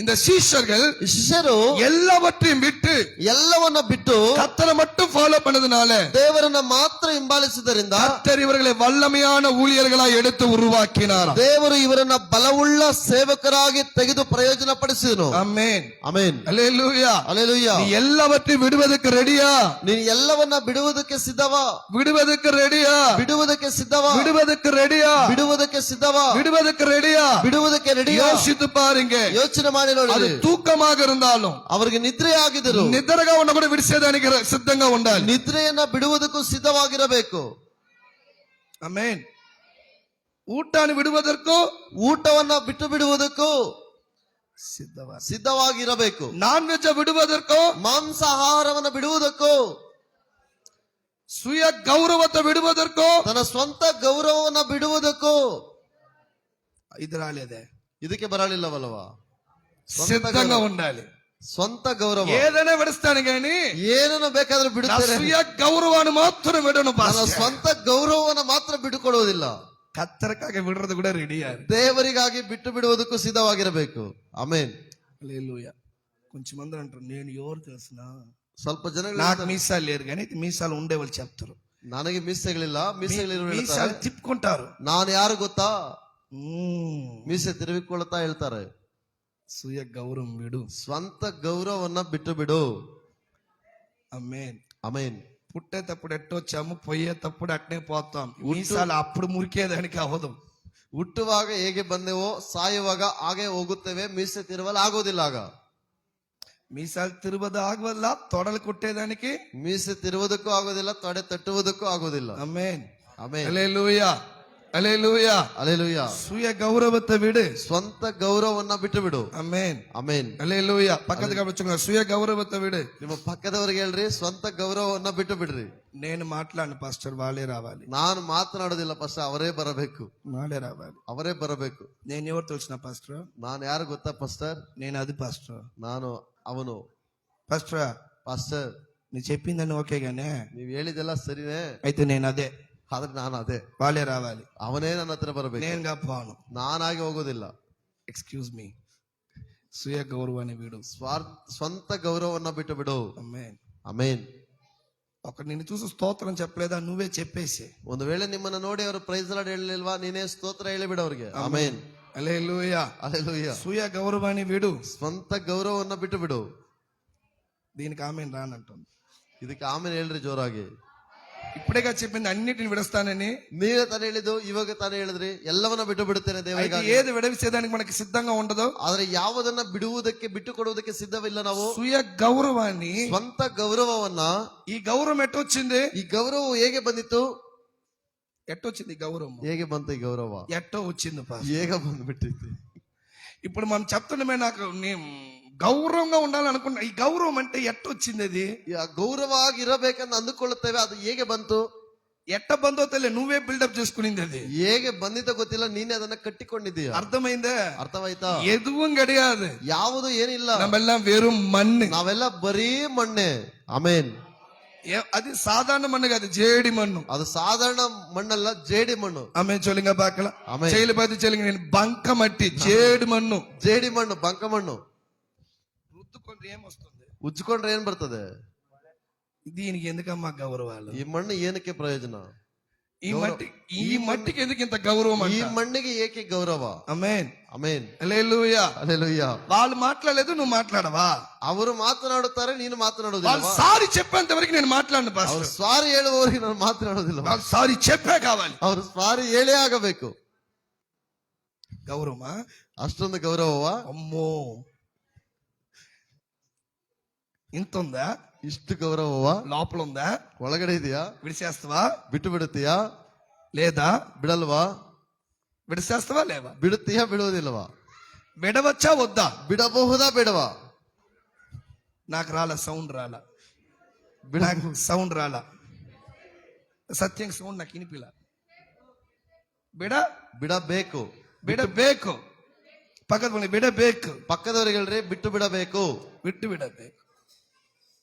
B: இந்த சீஷர்கள்
A: ಈ ಶಿಷ್ಯರು
B: எல்லாவற்றையும் விட்டு
A: ಎಲ್ಲವನ್ನ ಬಿಟ್ಟು
B: கர்த்தரை மட்டும் ஃபாலோ பண்ணதுனால
A: ದೇವರನ್ನ ಮಾತ್ರ ಹಿಂಬಾಲಿಸಿದ್ದರಿಂದ
B: கர்த்தர் இவர்களை வல்லமையான ஊழியர்களாய் எடுத்து உருவாக்கினார்.
A: ದೇವರು ಇವರನ್ನ ಬಲವುಳ್ಳ ಸೇವಕರಾಗಿ ತೆಗೆದು ಪ್ರಯೋಜನ ಪಡಿಸಿದನು.
B: ஆமென்.
A: ಆಮೆನ್.
B: அல்லேலூயா.
A: ಹಲ್ಲೆಲೂಯಾ.
B: நீ எல்லாவற்றையும் விடுவதற்கு ரெடியா?
A: ನೀನು ಎಲ್ಲವನ್ನ ಬಿಡುವುದಕ್ಕೆ ಸಿದ್ಧವಾ?
B: விடுவதற்கு ரெடியா?
A: ಬಿಡುವುದಕ್ಕೆ ಸಿದ್ಧವಾ?
B: விடுவதற்கு ரெடியா?
A: ಬಿಡುವುದಕ್ಕೆ ಸಿದ್ಧವಾ?
B: விடுவதற்கு ரெடியா?
A: ಬಿಡುವುದಕ್ಕೆ ರೆಡಿಯಾ?
B: யோசித்து பாருங்க.
A: ಯೋಚನೆ ಮಾಡಿ
B: அது
A: ನೋಡಿ.
B: தூக்கமாக இருந்தாலும்
A: ಅವರಿಗೆ ನಿದ್ರೆ ಆಗಿದ್ರು.
B: నిద్రగా ఉన్న కూడా విడిసేదానికి సిద్ధంగా ఉండాలి.
A: ನಿದ್ರೆಯನ್ನ ಬಿಡುವುದಕ್ಕೂ ಸಿದ್ಧವಾಗಿರಬೇಕು.
B: ಆಮೆನ್. ಊಟವನ್ನು ಬಿಡುವುದಕ್ಕೂ,
A: ಊಟವನ್ನ ಬಿಟ್ಟು ಬಿಡುವುದಕ್ಕೂ ಸಿದ್ಧವಾಗಿರಬೇಕು.
B: ನಾನ್ ವೆಜ್ ಬಿಡುವುದಕ್ಕೂ,
A: ಮಾಂಸಾಹಾರವನ್ನ ಬಿಡುವುದಕ್ಕೂ,
B: சுய கௌரவத்தை விடுவதற்கோ,
A: ತನ್ನ ಸ್ವಂತ ಗೌರವವನ್ನ ಬಿಡುವುದಕ್ಕೂ
B: ಇದರಾಲಿದೆ
A: ಇದಕ್ಕೆ ಬರಲಿಲ್ಲವಲ್ವಾ?
B: సిద్ధంగా ఉండాలి.
A: ಸ್ವಂತ ಗೌರವ
B: ఏదైనా విడుస్తాను గాని
A: ಏನನ್ನು ಬೇಕಾದ್ರೂ
B: నా
A: ಬಿಡುತ್ತಾರೆ.
B: சுய கௌரவாన్ని మాత్రం విడను.
A: ನನ್ನ ಸ್ವಂತ ಗೌರವವನ್ನ ಮಾತ್ರ ಬಿಟ್ಟುಕೊಡುವುದಿಲ್ಲ.
B: கத்தருக்காக விடுறது கூட ரெடியா.
A: ದೇವರಿಗಾಗಿ ಬಿಟ್ಟು ಬಿಡುವುದಕ್ಕೂ ಸಿದ್ಧವಾಗಿರಬೇಕು. ಆಮೆನ್.
B: హల్లెలూయా. కొంచెం మంది అంటారు, నేను ఎవరు తెలిసినా
A: ಸ್ವಲ್ಪ ಜನಗಳು
B: నాకు మీసాలు లేరు కానీ మీసాలు ఉండే వాళ్ళు చెప్తారు.
A: ನನಗೆ ಮೀಸೆಗಳಿಲ್ಲ, ಮೀಸೆಗಳಿರುವ
B: మీసాలు తిప్పుకుంటారు.
A: ನಾನು ಯಾರು ಗೊತ್ತಾ? ಮೀಸೆ ತಿರುಗಿಕೊಳ್ತಾ ಹೇಳ್ತಾರೆ.
B: சுய கௌரவம் விடு.
A: ಸ್ವಂತ ಗೌರವವನ್ನ ಬಿಟ್ಟು ಬಿಡು.
B: ఆమేన్.
A: ಆಮೆನ್.
B: పుట్టేటప్పుడు ఎట్టొచ్చాము, పోయేటప్పుడు అట్నే పోతాం. మీసాలు అప్పుడు మురికేదానికి అవ్వదు.
A: ಹುಟ್ಟುವಾಗ ಹೇಗೆ ಬಂದೆವೋ ಸಾಯುವಾಗ ಹಾಗೆ ಹೋಗುತ್ತೇವೆ. ಮೀಸೆ ತಿರುವಲು ಆಗೋದಿಲ್ಲ. ಆಗ
B: మీసాలు తిరువదు ఆగవల్ల, తొడలు కుట్టేదానికి
A: ಮೀಸೆ ತಿರುವುದಕ್ಕೂ ಆಗೋದಿಲ್ಲ, ತೊಡೆ ತಟ್ಟುವುದಕ್ಕೂ ಆಗೋದಿಲ್ಲ.
B: ఆమేన్.
A: ಆಮೆನ್.
B: హల్లెలూయా. Hallelujah.
A: ಅಲೆಲೂಯ.
B: சுய கௌரவத்தை விடு.
A: ಸ್ವಂತ ಗೌರವವನ್ನ ಬಿಟ್ಟು ಬಿಡು.
B: Amen.
A: ಅಮೇನ್.
B: Hallelujah. பக்கத்துக்கு வச்சுங்க, சுய கௌரவத்தை விடு.
A: ನಿಮ್ಮ ಪಕ್ಕದವರಿಗೆ ಹೇಳ್ರಿ, ಸ್ವಂತ ಗೌರವವನ್ನ ಬಿಟ್ಟು ಬಿಡ್ರಿ.
B: నేను మాట్లాడను పాస్టర్, వాళ్ళే రావాలి.
A: ನಾನು ಮಾತನಾಡೋದಿಲ್ಲ ಪಾಸ್ಟರ್, ಅವರೇ ಬರಬೇಕು.
B: వాళ్ళే రావాలి.
A: ಅವರೇ ಬರಬೇಕು.
B: నేను ఎవరు తెలిసిన పాస్టర్?
A: ನಾನು ಯಾರು ಗೊತ್ತಾ ಪಾಸ್ಟರ್?
B: నేను అది పాస్టర్.
A: ನಾನು ಅವನು.
B: పాస్టర్,
A: ಪಾಸ್ಟರ್,
B: నువ్వు చెప్పిందని ఓకేగానే,
A: ನೀವ್ ಹೇಳಿದೆಲ್ಲ ಸರಿನೇ,
B: అయితే నేను అదే.
A: ಆದ್ರೆ ನಾನು ಅದೇ.
B: వాళ్ళే రావాలి.
A: ಅವನೇ ನನ್ನ ಹತ್ರ ಬರಬೇಕು,
B: నేనుగా పోను.
A: ನಾನಾಗಿ ಹೋಗೋದಿಲ್ಲ.
B: Excuse me. స్వీయ గౌరవాన్ని వీడు.
A: ಸ್ವಂತ ಗೌರವವನ್ನ ಬಿಟ್ಟು ಬಿಡು.
B: ఆమేన్.
A: ಅಮೇನ್.
B: ఒక నిన్ను చూసి స్తోత్రం చెప్పలేదా, నువ్వే చెప్పేసి.
A: ಒಂದು ವೇಳೆ ನಿಮ್ಮನ್ನ ನೋಡಿ ಅವರು ಪ್ರೈಸ್ ಲಾರ್ಡ್ ಹೇಳಲಿಲ್ವಾ, ನೀನೇ ಸ್ತೋತ್ರ ಹೇಳಿಬಿಡು ಅವ್ರಿಗೆ. ಆಮೇನ್.
B: హల్లెలూయా.
A: ಹಲ್ಲೆಲೂಯಾ.
B: స్వీయ గౌరవాన్ని వీడు.
A: ಸ್ವಂತ ಗೌರವವನ್ನ ಬಿಟ್ಟು ಬಿಡು.
B: దీనికి ఆమేన్ రానంటుంది.
A: ಇದಕ್ಕೆ ಆಮೇಲೆ ಹೇಳ್ರಿ ಜೋರಾಗಿ.
B: ఇప్పుడేగా చెప్పింది అన్నిటిని విడస్తానని.
A: ನೀವೇ ತಾನೇ ಹೇಳಿದ್ದು, ಇವಾಗ ತಾನೇ ಹೇಳಿದ್ರಿ ಎಲ್ಲವನ್ನ ಬಿಟ್ಟು ಬಿಡುತ್ತೇನೆ ದೇವರಿಗೆ.
B: ఏది విడవిసేదానికి మనకి సిద్ధంగా ఉండదు.
A: ಆದ್ರೆ ಯಾವುದನ್ನ ಬಿಡುವುದಕ್ಕೆ, ಬಿಟ್ಟು ಕೊಡುವುದಕ್ಕೆ ಸಿದ್ಧವಿಲ್ಲ ನಾವು.
B: స్వీయ గౌరవాన్ని,
A: ಸ್ವಂತ ಗೌರವವನ್ನ,
B: ఈ గౌరవం ఎట్టొచ్చింది?
A: ಈ ಗೌರವ ಹೇಗೆ ಬಂದಿತ್ತು?
B: ఎట్టొచ్చింది గౌరవం?
A: ಹೇಗೆ ಬಂತು ಈ ಗೌರವ?
B: ఎట్టో వచ్చింది పాస్.
A: ಹೇಗ ಬಂದ್ಬಿಟ್ಟಿತ್ತು.
B: ఇప్పుడు మనం చెప్తున్నామే, నాకు గౌరవంగా ఉండాలనుకున్నా. ఈ గౌరవం అంటే ఎట్టొచ్చింది? అది
A: ಗೌರವ ಆಗಿರಬೇಕಂತ ಅಂದುಕೊಳ್ಳುತ್ತೇವೆ, ಅದು ಹೇಗೆ ಬಂತು?
B: ఎట్ట బందో తెలియదు, నువ్వే బిల్డప్ చేసుకునింది. అది
A: ಹೇಗೆ ಬಂದಿದ್ದ ಗೊತ್ತಿಲ್ಲ, ನೀನೇ ಅದನ್ನ ಕಟ್ಟಿಕೊಂಡಿದ್ದೀಯ.
B: అర్థమైందా?
A: ಅರ್ಥವಾಯ್ತಾ?
B: ఎదుவும் கிடையாது,
A: ಯಾವುದು ಏನಿಲ್ಲ,
B: నమ్మెల్లాం వెறுం మన్ను.
A: ನಾವೆಲ್ಲ ಬರೀ ಮಣ್ಣೆ. ಆಮೇನ್.
B: అది సాధారణ మన్ను కాదు, జేడి మన్ను.
A: ಅದು ಸಾಧಾರಣ ಮಣ್ಣಲ್ಲ, ಜೇಡಿ ಮಣ್ಣು.
B: ఆమె చొలింగ బాకల
A: ఆమెన్.
B: చైలిపతి చొలింగ, నేను బంక మట్టి, జేడి మన్ను.
A: ಜೇಡಿ ಮಣ್ಣು, ಬಂಕ ಮಣ್ಣು.
B: రుద్దుకుంటే ఏమొస్తుంది?
A: ಉಜ್ಕೊಂಡ್ರೆ ಏನ್ ಬರ್ತದೆ?
B: దీనికి ఎందుకమ్మా గౌరవాలు?
A: ಈ ಮಣ್ಣು ಏನಕ್ಕೆ ಪ್ರಯೋಜನ?
B: ఈ మట్టికి ఎందుకు ఇంత గౌరవం?
A: ಈ మಣ್ಣಿಗೆ ಏಕೆ ಗೌರವ?
B: ఆమేన్.
A: ಆಮೇನ್.
B: హల్లెలూయా.
A: ಹಲ್ಲೆಲೂಯಾ.
B: వాళ్ళు మాట్లాడలేదు, నువ్వు మాట్లాడవా?
A: ಅವರು ಮಾತನಾಡುತ್ತಾರೆ, ನೀನು
B: వాళ్ళు
A: ಮಾತನಾಡುವುದಿಲ್ಲ.
B: సారీ చెప్పేంత వరకు నేను మాట్లాడను
A: ಅವರು
B: పాస్టర్.
A: ಸಾರಿ ಹೇಳುವವರಿಗೆ ನಾನು ಮಾತನಾಡುವುದಿಲ್ಲ.
B: వాళ్ళు సారీ చెప్పే కావాలి.
A: ಅವರು ಸಾರಿ ಹೇಳೇ ಆಗಬೇಕು.
B: గౌరవమా?
A: ಅಷ್ಟೊಂದು ಗೌರವವಾ?
B: అమ్మో, ఇంత ఉందా?
A: ಇಷ್ಟು ಗೌರವವಾ?
B: లోపల ఉందా?
A: ಒಳಗಡೆ ಇದೆಯಾ?
B: విడిచేస్తావా?
A: ಬಿಟ್ಟು ಬಿಡುತ್ತೀಯಾ?
B: లేదా?
A: ಬಿಡಲ್ವಾ?
B: విడిచేస్తావా లేవా?
A: ಬಿಡುತ್ತೀಯಾ? ಬಿಡುವುದಿಲ್ಲವಾ?
B: విడవచ్చా వద్దా?
A: ಬಿಡಬಹುದಾ? ಬಿಡವಾ?
B: నాకు రాలా సౌండ్, రాలా
A: ಬಿಡ
B: సౌండ్ రాలా. సత్యంగా సౌండ్ నాకు వినిపిలా.
A: ಬಿಡಬೇಕು.
B: ಬಿಡಬೇಕು. ಪಕ್ಕದ ಮನೆ ಬಿಡಬೇಕು.
A: ಪಕ್ಕದವರಿಗೆ ಹೇಳ್ರಿ, ಬಿಟ್ಟು ಬಿಡಬೇಕು.
B: ಬಿಟ್ಟು ಬಿಡಬೇಕು.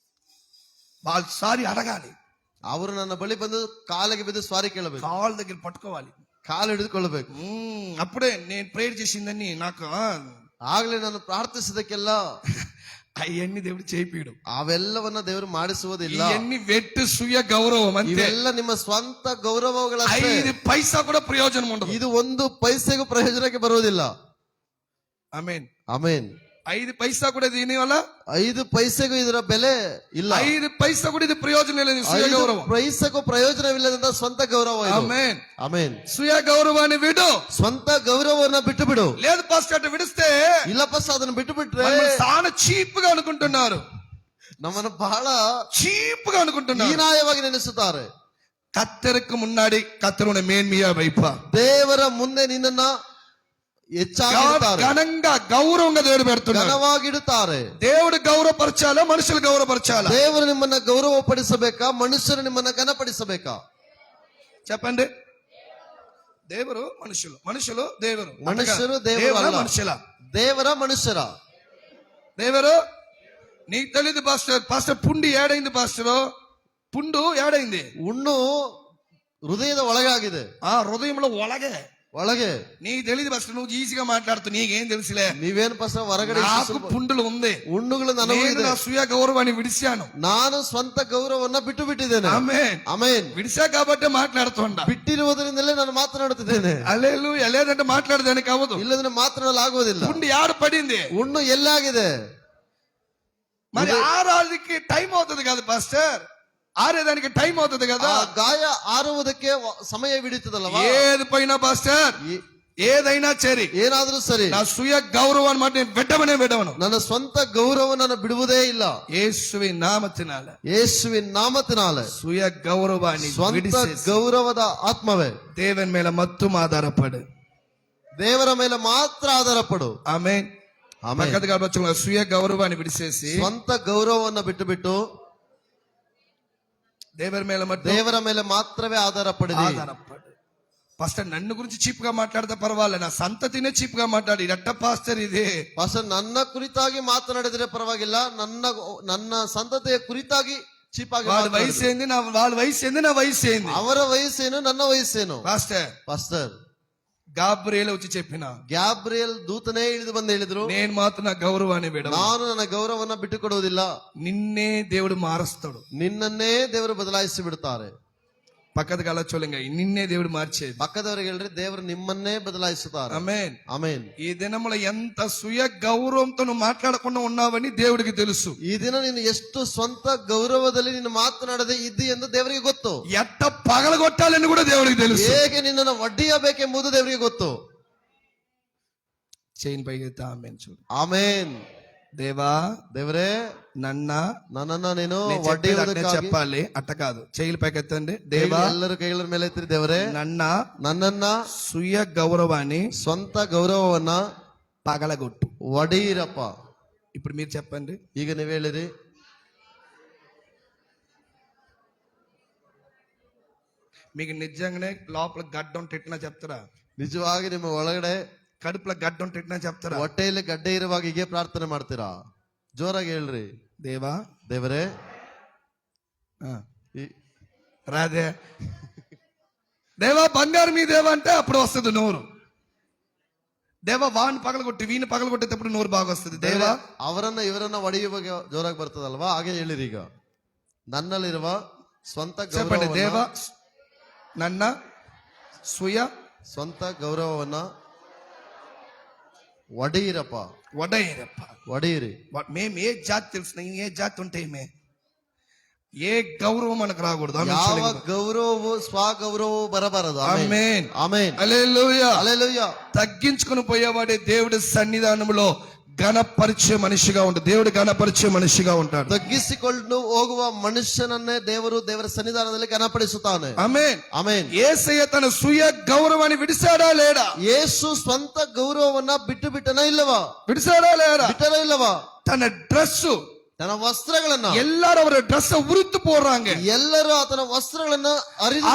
B: వాళ్ళు సారీ అడగాలి.
A: ಅವರು ನನ್ನ ಬಳಿ ಬಂದು ಕಾಲಿಗೆ ಬಿದ್ದು ಸಾರಿ ಕೇಳಬೇಕು.
B: కాళ్ళ దగ్గర పట్టుకోవాలి,
A: ಕಾಲು ಹಿಡಿದುಕೊಳ್ಳಬೇಕು.
B: అప్పుడే నేను ప్రేయర్ చేసిందని నాకు
A: ಆಗ್ಲೇ ನಾನು ಪ್ರಾರ್ಥಿಸಿದಕ್ಕೆಲ್ಲ
B: అవన్నీ దేవుడు చేపిడు.
A: ಅವೆಲ್ಲವನ್ನ ದೇವರು ಮಾಡಿಸುವುದಿಲ್ಲ.
B: ఇవన్నీ వెట్టు స్వీయ గౌరవం అంతే.
A: ಇವೆಲ್ಲ ನಿಮ್ಮ ಸ್ವಂತ ಗೌರವಗಳಷ್ಟೇ.
B: 5 పైసా కూడా ప్రయోజనం ఉండదు.
A: ಇದು ಒಂದು ಪೈಸೆಗೂ ಪ್ರಯೋಜನಕ್ಕೆ ಬರುವುದಿಲ್ಲ.
B: ఆమేన్.
A: ಆಮೇನ್.
B: 5 పైసా కూడా దీని వల్ల
A: 5 ಪೈಸೆಗೂ ಇದರ ಬೆಲೆ ಇಲ್ಲ.
B: 5 పైసా కూడా ఇది ప్రయోజనం లేదు. స్వీయ
A: 5
B: గౌరవం,
A: ಪೈಸೆಗೂ ಪ್ರಯೋಜನವಿಲ್ಲದಂತ ಸ್ವಂತ ಗೌರವ ಇದು.
B: ఆమేన్.
A: ಆಮೇನ್.
B: స్వీయ గౌరవాన్ని విడు.
A: ಸ್ವಂತ ಗೌರವವನ್ನ ಬಿಟ್ಟು ಬಿಡು.
B: లేదు పాస్టర్, అటు విడిస్తే
A: ಇಲ್ಲ ಪಸ್, ಅದನ್ನ ಬಿಟ್ಟು ಬಿಟ್ರೆ
B: చాలా చీప్ గా అనుకుంటున్నారు.
A: ನಮ್ಮನ್ನು ಬಹಳ
B: చీప్ గా అనుకుంటున్నారు.
A: ಹೀನಾಯವಾಗಿ ನೆನೆಸುತ್ತಾರೆ.
B: கத்தருக்கு முன்னாடி கத்தர் உன்னை மேன்மையா வைப்பா.
A: ದೇವರ ಮುಂದೆ ನಿನ್ನನ್ನ ಹೆಚ್ಚಾಗಿಡುತ್ತಾರೆ,
B: ఘనంగా గౌరవంగా దేవుడు పెడుతున్నాడు.
A: ಘನವಾಗಿಡುತ್ತಾರೆ.
B: దేవుడు గౌరవపరచాలా, మనుషులు గౌరవపరచాలా?
A: ದೇವರು ನಿಮ್ಮನ್ನ ಗೌರವಪಡಿಸಬೇಕಾ, ಮನುಷ್ಯರು ನಿಮ್ಮನ್ನ ಘನಪಡಿಸಬೇಕಾ?
B: చెప్పండి. ದೇವರು ಮನುಷ್ಯರು, ಮನುಷ್ಯರು ದೇವರು.
A: ಮನುಷ್ಯರು ದೇವರು
B: ದೇವರ
A: ಅಲ್ಲ.
B: ಮನುಷ್ಯರ,
A: ದೇವರ ಮನುಷ್ಯರ.
B: ದೇವರು నీకు తెలియదు పాస్టర్. పాస్టర్ పుండి ఏడైంది పాస్టర్? పుండు ఏడైంది?
A: ಹುಣ್ಣು ಹೃದಯದ ಒಳಗಾಗಿದೆ.
B: ఆ హృదయంలో ಒಳಗೆ
A: ಒಳಗೆ.
B: నీకు తెలియదు పాస్టర్, నువ్వు ఈజీగా మాట్లాడుతూ నీకేం తెలుసులే.
A: ನೀವೇನು ಪಸ ಹೊರಗಡೆ
B: నాకు పుండులు ఉంది.
A: ಹುಣ್ಣುಗಳು ನನಗೂ
B: నేను
A: ಇದೆ.
B: నా స్వీయ గౌరవాన్ని విడిచాను.
A: ನಾನು ಸ್ವಂತ ಗೌರವವನ್ನ ಬಿಟ್ಟು ಬಿಟ್ಟಿದ್ದೇನೆ.
B: ఆమేన్.
A: ಆಮೇನ್.
B: విడిచా కాబట్టి మాట్లాడుతుండా.
A: ಬಿಟ್ಟಿರುವುದರಿಂದಲೇ ನಾನು ಮಾತನಾಡುತ್ತಿದ್ದೇನೆ.
B: హల్లెలూయా. లేదంటే మాట్లాడడానికి అవ్వదు.
A: ಇಲ್ಲದ್ರೆ ಮಾತನಾಡಲಾಗುವುದಿಲ್ಲ.
B: పుండి ఆడ పడింది,
A: ಹುಣ್ಣು ಎಲ್ಲಾಗಿದೆ.
B: మరి ఆరాధికి టైం అవుతుంది కదా పాస్టర్. ఆరేదానికి టైం అవుతుంది కదా.
A: ಆ ಗಾಯ ಆರುವುದಕ್ಕೆ ಸಮಯ ಹಿಡಿತದಲ್ಲವಾ?
B: ఏది పోయినా పాస్టర్, ఏదైనా సరే
A: ಏನಾದ್ರೂ ಸರಿ
B: నా స్వీయ గౌరవాన్ని మాట నేను విడవను
A: ನನ್ನ ಸ್ವಂತ ಗೌರವ ನಾನು ಬಿಡುವುದೇ ಇಲ್ಲ.
B: ಯೇಸುವಿನ ನಾಮத்தினால
A: ಯೇಸುವಿನ ನಾಮத்தினால
B: స్వీయ గౌరవాన్ని
A: ಸ್ವಂತ
B: విడిసేసి
A: ಗೌರವದ ಆತ್ಮವೇ
B: దేవుని ಮೇಲೆ మత్తుం ఆధారపడు.
A: ದೇವರ ಮೇಲೆ ಮಾತ್ರ ಆಧಾರಪಡು.
B: ఆమేన్. పక్కದ కావచ్చు స్వీయ గౌరవాన్ని విడిసేసి
A: ಸ್ವಂತ ಗೌರವವನ್ನು ಬಿಟ್ಟು ಬಿಟ್ಟು ದೇವರ ಮೇಲೆ ಮಾತ್ರವೇ ಆಧಾರಪಡಿರಿ.
B: పాస్టర్ నన్ను గురించి చీప్ గా మాట్లాడితే పర్వాలేదు, నా సంతతినే చీప్ గా మాట్లాడి ఎట్ట పాస్టర్ ఇది
A: ಪಾಸ್ಟರ್ ನನ್ನ ಕುರಿತಾಗಿ ಮಾತನಾಡಿದ್ರೆ ಪರವಾಗಿಲ್ಲ, ನನ್ನ ಸಂತತಿಯ ಕುರಿತಾಗಿ ಚೀಪ್ ಆಗಿ
B: వాళ్ళ వయసు ఏంది, వాళ్ళ వయసు ఏంది, నా వయసు ఏంది,
A: ಅವರ ವಯಸ್ಸೇನು ನನ್ನ ವಯಸ್ಸೇನು. ಪಾಸ್ಟರ್
B: గాబ్రియేల్ వచ్చి చెప్పిన,
A: ಗ್ಯಾಬ್ರಿಯಲ್ ದೂತನೇ ಇಳಿದು ಬಂದು ಹೇಳಿದ್ರು,
B: నేను మాత్రం నా గౌరవాన్ని విడవను,
A: ನಾನು ನನ್ನ ಗೌರವನ್ನ ಬಿಟ್ಟು ಕೊಡುವುದಿಲ್ಲ,
B: నిన్నే దేవుడు మారుస్తాడు,
A: ನಿನ್ನನ್ನೇ ದೇವರು ಬದಲಾಯಿಸಿ ಬಿಡುತ್ತಾರೆ.
B: పక్కದ కాల చోలింగ నిన్నే దేవుడు మార్చేది.
A: ಪಕ್ಕದವರಿಗೆ ಹೇಳ್ರಿ ದೇವರು ನಿಮ್ಮನ್ನೇ ಬದಲಾಯಿಸುತ್ತಾರೆ.
B: ఆమేన్
A: ಆಮೆನ್.
B: ఈ దినముల ఎంత స్వీయ గౌరవంతో నువ్వు మాట్లాడకుండా ఉన్నావని దేవుడికి తెలుసు.
A: ಈ ದಿನ ನೀನು ಎಷ್ಟು ಸ್ವಂತ ಗೌರವದಲ್ಲಿ ನೀನು ಮಾತನಾಡದೆ ಇದ್ದಿ ಎಂದು ದೇವರಿಗೆ ಗೊತ್ತು.
B: ఎట్ట పగలగొట్టాలని కూడా దేవుడికి తెలుసు.
A: ಹೇಗೆ ನಿನ್ನನ್ನು ಒಡ್ಡಿಯಬೇಕೆಂಬುದು ದೇವರಿಗೆ ಗೊತ್ತು.
B: చైన్ పైకి ఆమేన్ చూడు.
A: ಆಮೆನ್.
B: దేవా
A: ದೇವರೇ ನನ್ನನ್ನ ನೀನು ಒಡ್ಡಿಯುವುದಕ್ಕಾಗಿ
B: చెప్పాలి, అట్ట కాదు. చేయిల పైకెత్తండి. దేవా
A: ಎಲ್ಲರೂ ಕೈಗಳ ಮೇಲೆ ಎತ್ತಿರಿ. ದೇವರೇ ನನ್ನನ್ನ
B: స్వీయ గౌరవాన్ని
A: ಸ್ವಂತ ಗೌರವವನ್ನ
B: పగలగొట్టు
A: ಒಡೆಯಿರಪ್ಪ.
B: ఇప్పుడు మీరు చెప్పండి.
A: ಈಗ ನೀವ್ ಹೇಳಿರಿ.
B: మీకు నిజంగానే లోపల గడ్డ ఉంటే ఎట్లా చెప్తారా?
A: ನಿಜವಾಗಿ ನಿಮ್ಮ ಒಳಗಡೆ
B: కడుపులో గడ్డ ఉంటే ఎట్లా చెప్తారా?
A: ಹೊಟ್ಟೆಯಲ್ಲಿ ಗಡ್ಡೆ ಇರುವಾಗ ಹೀಗೆ ಪ್ರಾರ್ಥನೆ ಮಾಡ್ತೀರಾ? ಜೋರಾಗಿ ಹೇಳ್ರಿ.
B: దేవా
A: ದೇವರೇ
B: రాదే దేవా బంగారు మీ దేవా అంటే అప్పుడు వస్తుంది నోరు. దేవా వాడిని పగలగొట్టి వీని పగలగొట్టేటప్పుడు నోరు బాగా వస్తుంది. దేవా
A: ಅವರನ್ನ ಇವರನ್ನ ಒಡೆಯುವಾಗ ಜೋರಾಗಿ ಬರ್ತದಲ್ವಾ, ಹಾಗೆ ಹೇಳಿರಿ. ಈಗ ನನ್ನಲ್ಲಿರುವ ಸ್ವಂತ
B: చెప్పండి.
A: ಗೌರವ,
B: దేవా ನನ್ನ
A: ಸ್ವಂತ ಗೌರವವನ್ನ ಒಡೆಯಿರಪ್ಪ. ಒಡೆಯಿರಿ.
B: మేము ఏ జాతి తెలిసిన ఏ జాతి ఉంటే ఏ గౌరవం మనకు రాకూడదు.
A: ಯಾವ ಗೌರವವು ಸ್ವಗೌರವವು ಬರಬಾರದು.
B: ఆమేన్.
A: ಆಮೆನ್.
B: హల్లెలూయా.
A: హల్లెలూయా.
B: తగ్గించుకుని పోయేవాడే దేవుడి సన్నిధానంలో ఘనపరిచే మనిషిగా ఉంటాడు. దేవుడు ఘనపరిచే మనిషిగా ఉంటాడు.
A: ತಗ್ಗಿಸಿಕೊಂಡು ಹೋಗುವ ಮನುಷ್ಯನನ್ನೇ ದೇವರ ಸನ್ನಿಧಾನದಲ್ಲಿ ಘನಪಡಿಸುತ್ತಾನೆ.
B: ఆమేన్.
A: ಆಮೆನ್.
B: యేసయ్య తన స్వీయ గౌరవాన్ని విడిసాడా లేడా?
A: ಯೇಸು ಸ್ವಂತ ಗೌರವವನ್ನ ಬಿಟ್ಟನ ಇಲ್ಲವಾ?
B: విడిసాడా లేడా?
A: ಬಿಟ್ಟನ ಇಲ್ಲವಾ?
B: తన డ్రెస్,
A: ತನ್ನ ವಸ್ತ್ರಗಳನ್ನ
B: எல்லாரும் அவர ட்ரெஸ் உருத்து போடுறாங்க.
A: ಎಲ್ಲರೂ ಆತನ ವಸ್ತ್ರಗಳನ್ನ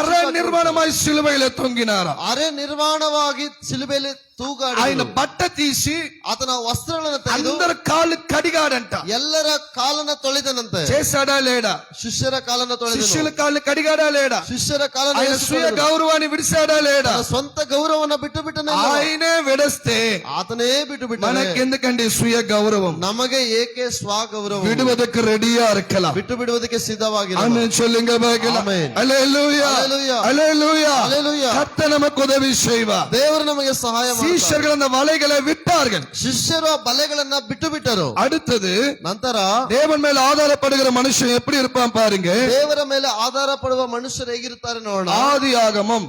B: ಅರೆ ನಿರ್ಮಾಣമായി ಶಿಲುಬೆಯಲ್ಲಿ ತೊಂಗಿನಾರ.
A: ಅರೆ ನಿರ್ಮಾಣವಾಗಿ ಶಿಲುಬೆಯಲ್ಲಿ ತೂಗಾಡಿ
B: ఆయన బట్ట తీసి
A: ಆತನ ವಸ್ತ್ರಗಳನ್ನು ತೆಗೆದು
B: అందరి కాళ్ళు కడిగాడంట.
A: ಎಲ್ಲರ ಕಾಲನ್ನ ತೊಳೆದನಂತೆ.
B: చేశాడా లేడా?
A: ಶಿಷ್ಯರ ಕಾಲನ್ನ ತೊಳೆದನು.
B: శిష్యుల కాళ్ళు కడిగాడా లేడా?
A: ಶಿಷ್ಯರ ಕಾಲನ್ನ
B: ఆయన స్వీయ గౌరవాన్ని విడిసాడా లేడా?
A: ಸ್ವಂತ ಗೌರವನ್ನ ಬಿಟ್ಟನ
B: ఆయనే విడిస్తే
A: ಆತನೇ ಬಿಟ್ಟು
B: మనకెందుకండి స్వీయ గౌరవం?
A: ನಮಗೆ ಏಕೆ ಸ್ವಗೌರವ?
B: విడువదಕ್ಕೆ రెడీయా ಇರಕಲ್ಲ,
A: ಬಿಡುವುದಕ್ಕೆ ಸಿದ್ಧವಾಗಿಲ್ಲ.
B: ಆಮೆನ್ சொல்லுங்க பாக்கலாம்.
A: Amen.
B: Hallelujah.
A: Hallelujah.
B: Hallelujah.
A: Hallelujah.
B: ಕರ್ತನ ನಮಗೆ ಉದವಿ செய்வ.
A: ದೇವರು ನಮಗೆ ಸಹಾಯ ಮಾಡ್ತಾನೆ.
B: சீஷர்கள் அந்த வலைகளை விட்டார்கள்.
A: ಶಿಷ್ಯರು ಆ ಬಲೆಗಳನ್ನ ಬಿಟ್ಟರು.
B: அடுத்தது
A: ನಂತರ
B: தேவன் மேல ஆதாரப்படுகிற மனுஷன் எப்படி இருப்பான் பாருங்க.
A: ದೇವರ ಮೇಲೆ ಆಧಾರ ಪಡುವ ಮನುಷ್ಯರು ಹೇಗಿರ್ತಾರೆ ನೋಡೋಣ.
B: ஆதியாகமம்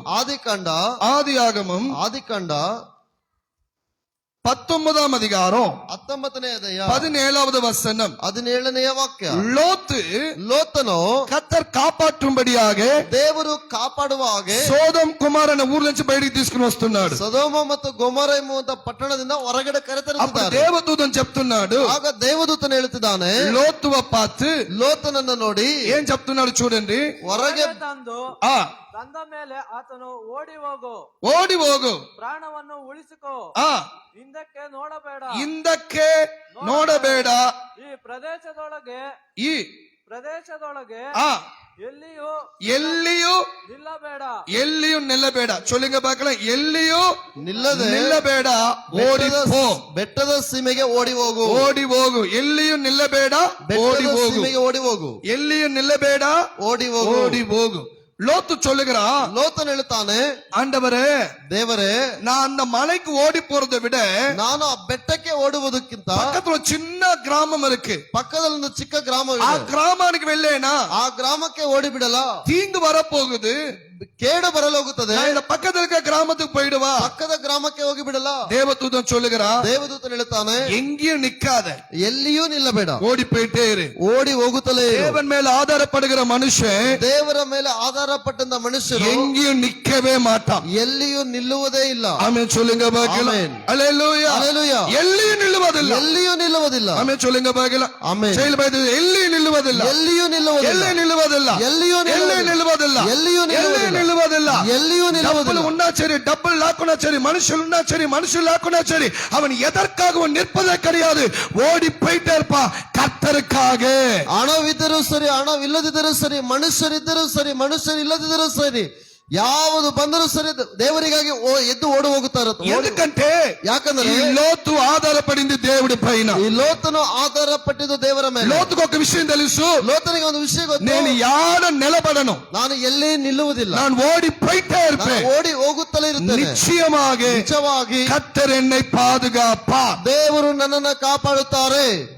B: 19ஆம் அதிகாரம்
A: 19ನೇ ಅಧ್ಯಾಯ
B: 17வது வசனம்
A: 17ನೇ ವಾಕ್ಯ.
B: லோத்தனோ கர்த்தர் காப்பாற்றும்படியாக
A: ದೇವರು ಕಾಪಾಡುವ ಹಾಗೆ
B: సోదం కుమారన ఊరు నుంచి బయటికి తీసుకుని వస్తున్నాడు.
A: ಸೊದೋಮ ಮತ್ತು ಗೊಮೊರ ಎಂಬುವಂತ ಪಟ್ಟಣದಿಂದ ಹೊರಗಡೆ ಕರೆತರುತ್ತಾರೆ.
B: దేవదూతను చెప్తున్నాడు.
A: ಆಗ ದೇವದೂತನು ಹೇಳುತ್ತಿದ್ದಾನೆ,
B: లోతువ పాతు
A: ಲೋತನನ್ನ ನೋಡಿ
B: ఏం చెప్తున్నాడు చూడండి.
C: ಹೊರಗೆ ತಂದ ಮೇಲೆ ಆತನು ಓಡಿ ಹೋಗು, ಪ್ರಾಣವನ್ನು ಉಳಿಸಿಕೋ, ಹಿಂದಕ್ಕೆ ನೋಡಬೇಡ, ಈ ಪ್ರದೇಶದೊಳಗೆ ಎಲ್ಲಿಯೂ
B: ನಿಲ್ಲಬೇಡ. ಚೊಲಿಂಗ ಬಾಕಲ ಎಲ್ಲಿಯೂ ನಿಲ್ಲಬೇಡ, ಓಡಿ ಪೋ.
A: ಬೆಟ್ಟದ ಸೀಮೆಗೆ ಓಡಿ
B: ಹೋಗು. ಎಲ್ಲಿಯೂ ನಿಲ್ಲಬೇಡ, ಓಡಿ
A: ಹೋಗು.
B: ಎಲ್ಲಿಯೂ ನಿಲ್ಲಬೇಡ, ಓಡಿ ಹೋಗು. லோத்து சொல்லுகிறான்.
A: லோத்தன் எழுத்தானே,
B: ஆண்டவரே
A: தேவரே,
B: நான் அந்த மலைக்கு ஓடி போறதை விட
A: ನಾನು ಆ ಬೆಟ್ಟಕ್ಕೆ ಓಡುವುದಕ್ಕಿಂತ
B: పక్కన చిన్న గ్రామం இருக்கு,
A: ಪಕ್ಕದಲ್ಲಿ ಒಂದು ಚಿಕ್ಕ ಗ್ರಾಮ
B: ಆ
A: ಇದೆ,
B: గ్రామానికి వెళ్ళేనా
A: ಆ ಗ್ರಾಮಕ್ಕೆ ಓಡಿ ಬಿಡಲ,
B: தீங்கு வரப்போகுது,
A: ಕೇಡು ಬರಲೋಗುತ್ತದೆ.
B: நான் இந்த பக்கத்துல இருக்க கிராமத்துக்கு போயிடுவா.
A: ಪಕ್ಕದ ಗ್ರಾಮಕ್ಕೆ ಹೋಗಿ ಬಿಡಲ್ಲ.
B: தேவதூதன் சொல்லுகிறா,
A: ದೇವದೂತನು ಹೇಳುತ್ತಾನೆ,
B: எங்கேயும் நிக்காத,
A: ಎಲ್ಲಿಯೂ ನಿಲ್ಲಬೇಡ,
B: ஓடி போயிட்டே இரு.
A: ಓಡಿ ಹೋಗುತ್ತಲೇ ಇರು.
B: தேவன் மேல ஆதாரப்படுகிற மனுஷன்
A: ದೇವರ ಮೇಲೆ ಆಧಾರ ಪಟ್ಟಂತ ಮನುಷ್ಯರು
B: எங்கேயும் நிக்கவே மாட்டான்.
A: ಎಲ್ಲಿಯೂ ನಿಲ್ಲುವುದೇ ಇಲ್ಲ.
B: ஆமென் சொல்லுங்க பாக்கலாம்.
A: ஆமென்.
B: அல்லேலூயா.
A: அல்லேலூயா.
B: எல்லியும் நில்லுவதில்லை.
A: ಎಲ್ಲಿಯೂ ನಿಲ್ಲುವುದಿಲ್ಲ.
B: ஆமென் சொல்லுங்க பாக்கலாம்.
A: ಆಮೆನ್.
B: செயல் பைது எல்லியும் நில்லுவதில்லை.
A: ಎಲ್ಲಿಯೂ ನಿಲ್ಲುವುದಿಲ್ಲ.
B: எல்லியும் நில்லுவதில்லை.
A: ಎಲ್ಲಿಯೂ
B: எல்லியும் நில்லுவதில்லை.
A: ಎಲ್ಲಿಯೂ
B: எல்லியும் நில்லுவதில்லை.
A: ಎಲ್ಲಿಯೂ
B: டபுள்
A: ನಿಲ್ಲುವುದಿಲ್ಲ.
B: உண்டா சரி, டபுள் லாக்குனா சரி, மனுஷன் உண்டா சரி, மனுஷன் லாக்குனா சரி, அவன் எதற்காகவும் நிற்பதே கிடையாது. ஓடி போயிட்டே இருப்பான் கர்த்தருக்காக.
A: ಹಣವಿದ್ದರೂ ಸರಿ, ಹಣವಿಲ್ಲದಿದ್ದರೂ ಸರಿ, ಮನುಷ್ಯರಿದ್ದರೂ ಸರಿ, ಮನುಷ್ಯರಿಲ್ಲದಿದ್ದರೂ ಸರಿ, ಯಾವುದು ಬಂದರೂ ಸರಿ ದೇವರಿಗಾಗಿ ಎದ್ದು ಓಡಿ ಹೋಗುತ್ತಾರೆ.
B: ఎందుకంటే
A: ಯಾಕಂದ್ರೆ
B: ఈ లోతు ఆధారపడింది దేవుడి పైన.
A: ಈ ಲೋತನು ಆಧಾರ ಪಟ್ಟಿದ್ದು ದೇವರ ಮೇಲೆ.
B: లోతుకు ఒక విషయం తెలుసు,
A: ಲೋತನಿಗೆ ಒಂದು ವಿಷಯ ಗೊತ್ತು,
B: నేను యాడ నిలబడను,
A: ನಾನು ಎಲ್ಲಿ ನಿಲ್ಲುವುದಿಲ್ಲ,
B: நான் ஓடி போயிட்டே
A: ನಾನು
B: இருப்பேன்.
A: ಓಡಿ ಹೋಗುತ್ತಲೇ ಇರುತ್ತೇನೆ.
B: நிச்சயமாக
A: ನಿಜವಾಗಿ
B: கர்த்தர் என்னை பாதுகாப்பார்.
A: ದೇವರು ನನ್ನನ್ನು ಕಾಪಾಡುತ್ತಾರೆ.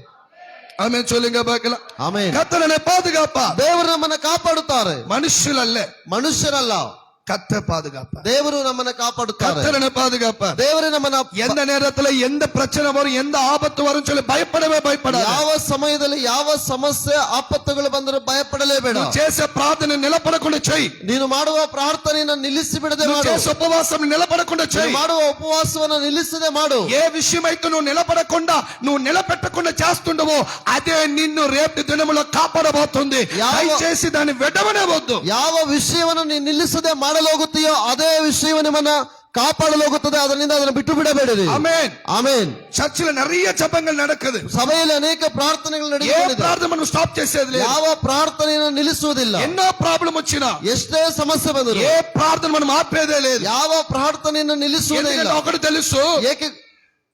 B: ஆமென் சொல்லுங்க பார்க்கலாம்.
A: ಆಮೆನ್.
B: கர்த்தர் என்னை பாதுகாப்பார்.
A: ದೇವರು ನಮ್ಮನ್ನ ಕಾಪಾಡುತ್ತಾರೆ,
B: மனுஷன் அல்ல,
A: ಮನುಷ್ಯರಲ್ಲ.
B: கர்த்தர் பாதுகாப்பார்.
A: ದೇವರು ನಮ್ಮನ್ನ ಕಾಪಾಡುತ್ತಾರೆ.
B: கர்த்தர் என்னை பாதுகாப்பார்.
A: ದೇವರೇ ನಮ್ಮನ್ನ
B: எந்த நேரத்துல எந்த பிரச்சனை வரும், எந்த ஆபத்து வரும் சொல்லி பயப்படவே பயப்படாத.
A: ಯಾವ ಸಮಯದಲ್ಲಿ ಯಾವ ಸಮಸ್ಯೆ ಆಪತ್ತುಗಳು ಬಂದರೂ ಭಯಪಡಲೇಬೇಡ.
B: నువ్వు చేసే ప్రార్థన నిలబడకుండా చెయ్యి.
A: ನೀನು ಮಾಡುವ ಪ್ರಾರ್ಥನೆಯನ್ನು ನಿಲ್ಲಿಸಿ ಬಿಡದೆ
B: నువ్వు
A: ಮಾಡು.
B: చేసే ఉపవాసం నిలబడకుండా
A: ನೀನು
B: చెయ్యి.
A: ಮಾಡುವ ಉಪವಾಸವನ್ನು ನಿಲ್ಲಿಸದೆ ಮಾಡು.
B: ఏ విషయమైతే నువ్వు నిలబడకుండా, నువ్వు నిలబెట్టకుండా చేస్తుండవో అదే నిన్ను రేపు దినములో కాపాడబోతుంది. దయచేసి దాన్ని విడవనే వద్దు.
A: ಯಾವ ವಿಷಯವನ್ನು ನೀನು ನಿಲ್ಲಿಸದೆ ಮಾಡಲಾಗುತ್ತೆಯೋ ಅದೇ ವಿಷಯವು ನಿಮ್ಮನ್ನ ಕಾಪಾಡಲಾಗುತ್ತದೆ. ಅದರಿಂದ ಅದನ್ನು ಬಿಟ್ಟು ಬಿಡಬೇಡಿರಿ.
B: ஆமென்.
A: ಆಮೆನ್.
B: చర్చిలో நிறைய జపங்கள் நடக்குது.
A: ಸಭೆಯಲ್ಲಿ ಅನೇಕ ಪ್ರಾರ್ಥನೆಗಳು
B: ఏ
A: ನಡೆಯುತ್ತಿದೆ.
B: ప్రార్థన మనం స్టాప్ చేసేది లేదు.
A: ಯಾವ ಪ್ರಾರ್ಥನೆಯನ್ನು ನಿಲ್ಲಿಸುವುದಿಲ್ಲ.
B: ఎన్నో ప్రాబ్లం వచ్చినా
A: ಎಷ್ಟೇ ಸಮಸ್ಯೆ ಬಂದರು
B: ఏ ప్రార్థన మనం ఆపేదే లేదు.
A: ಯಾವ ಪ್ರಾರ್ಥನೆಯನ್ನು ನಿಲ್ಲಿಸುವುದೇ ಇಲ್ಲ.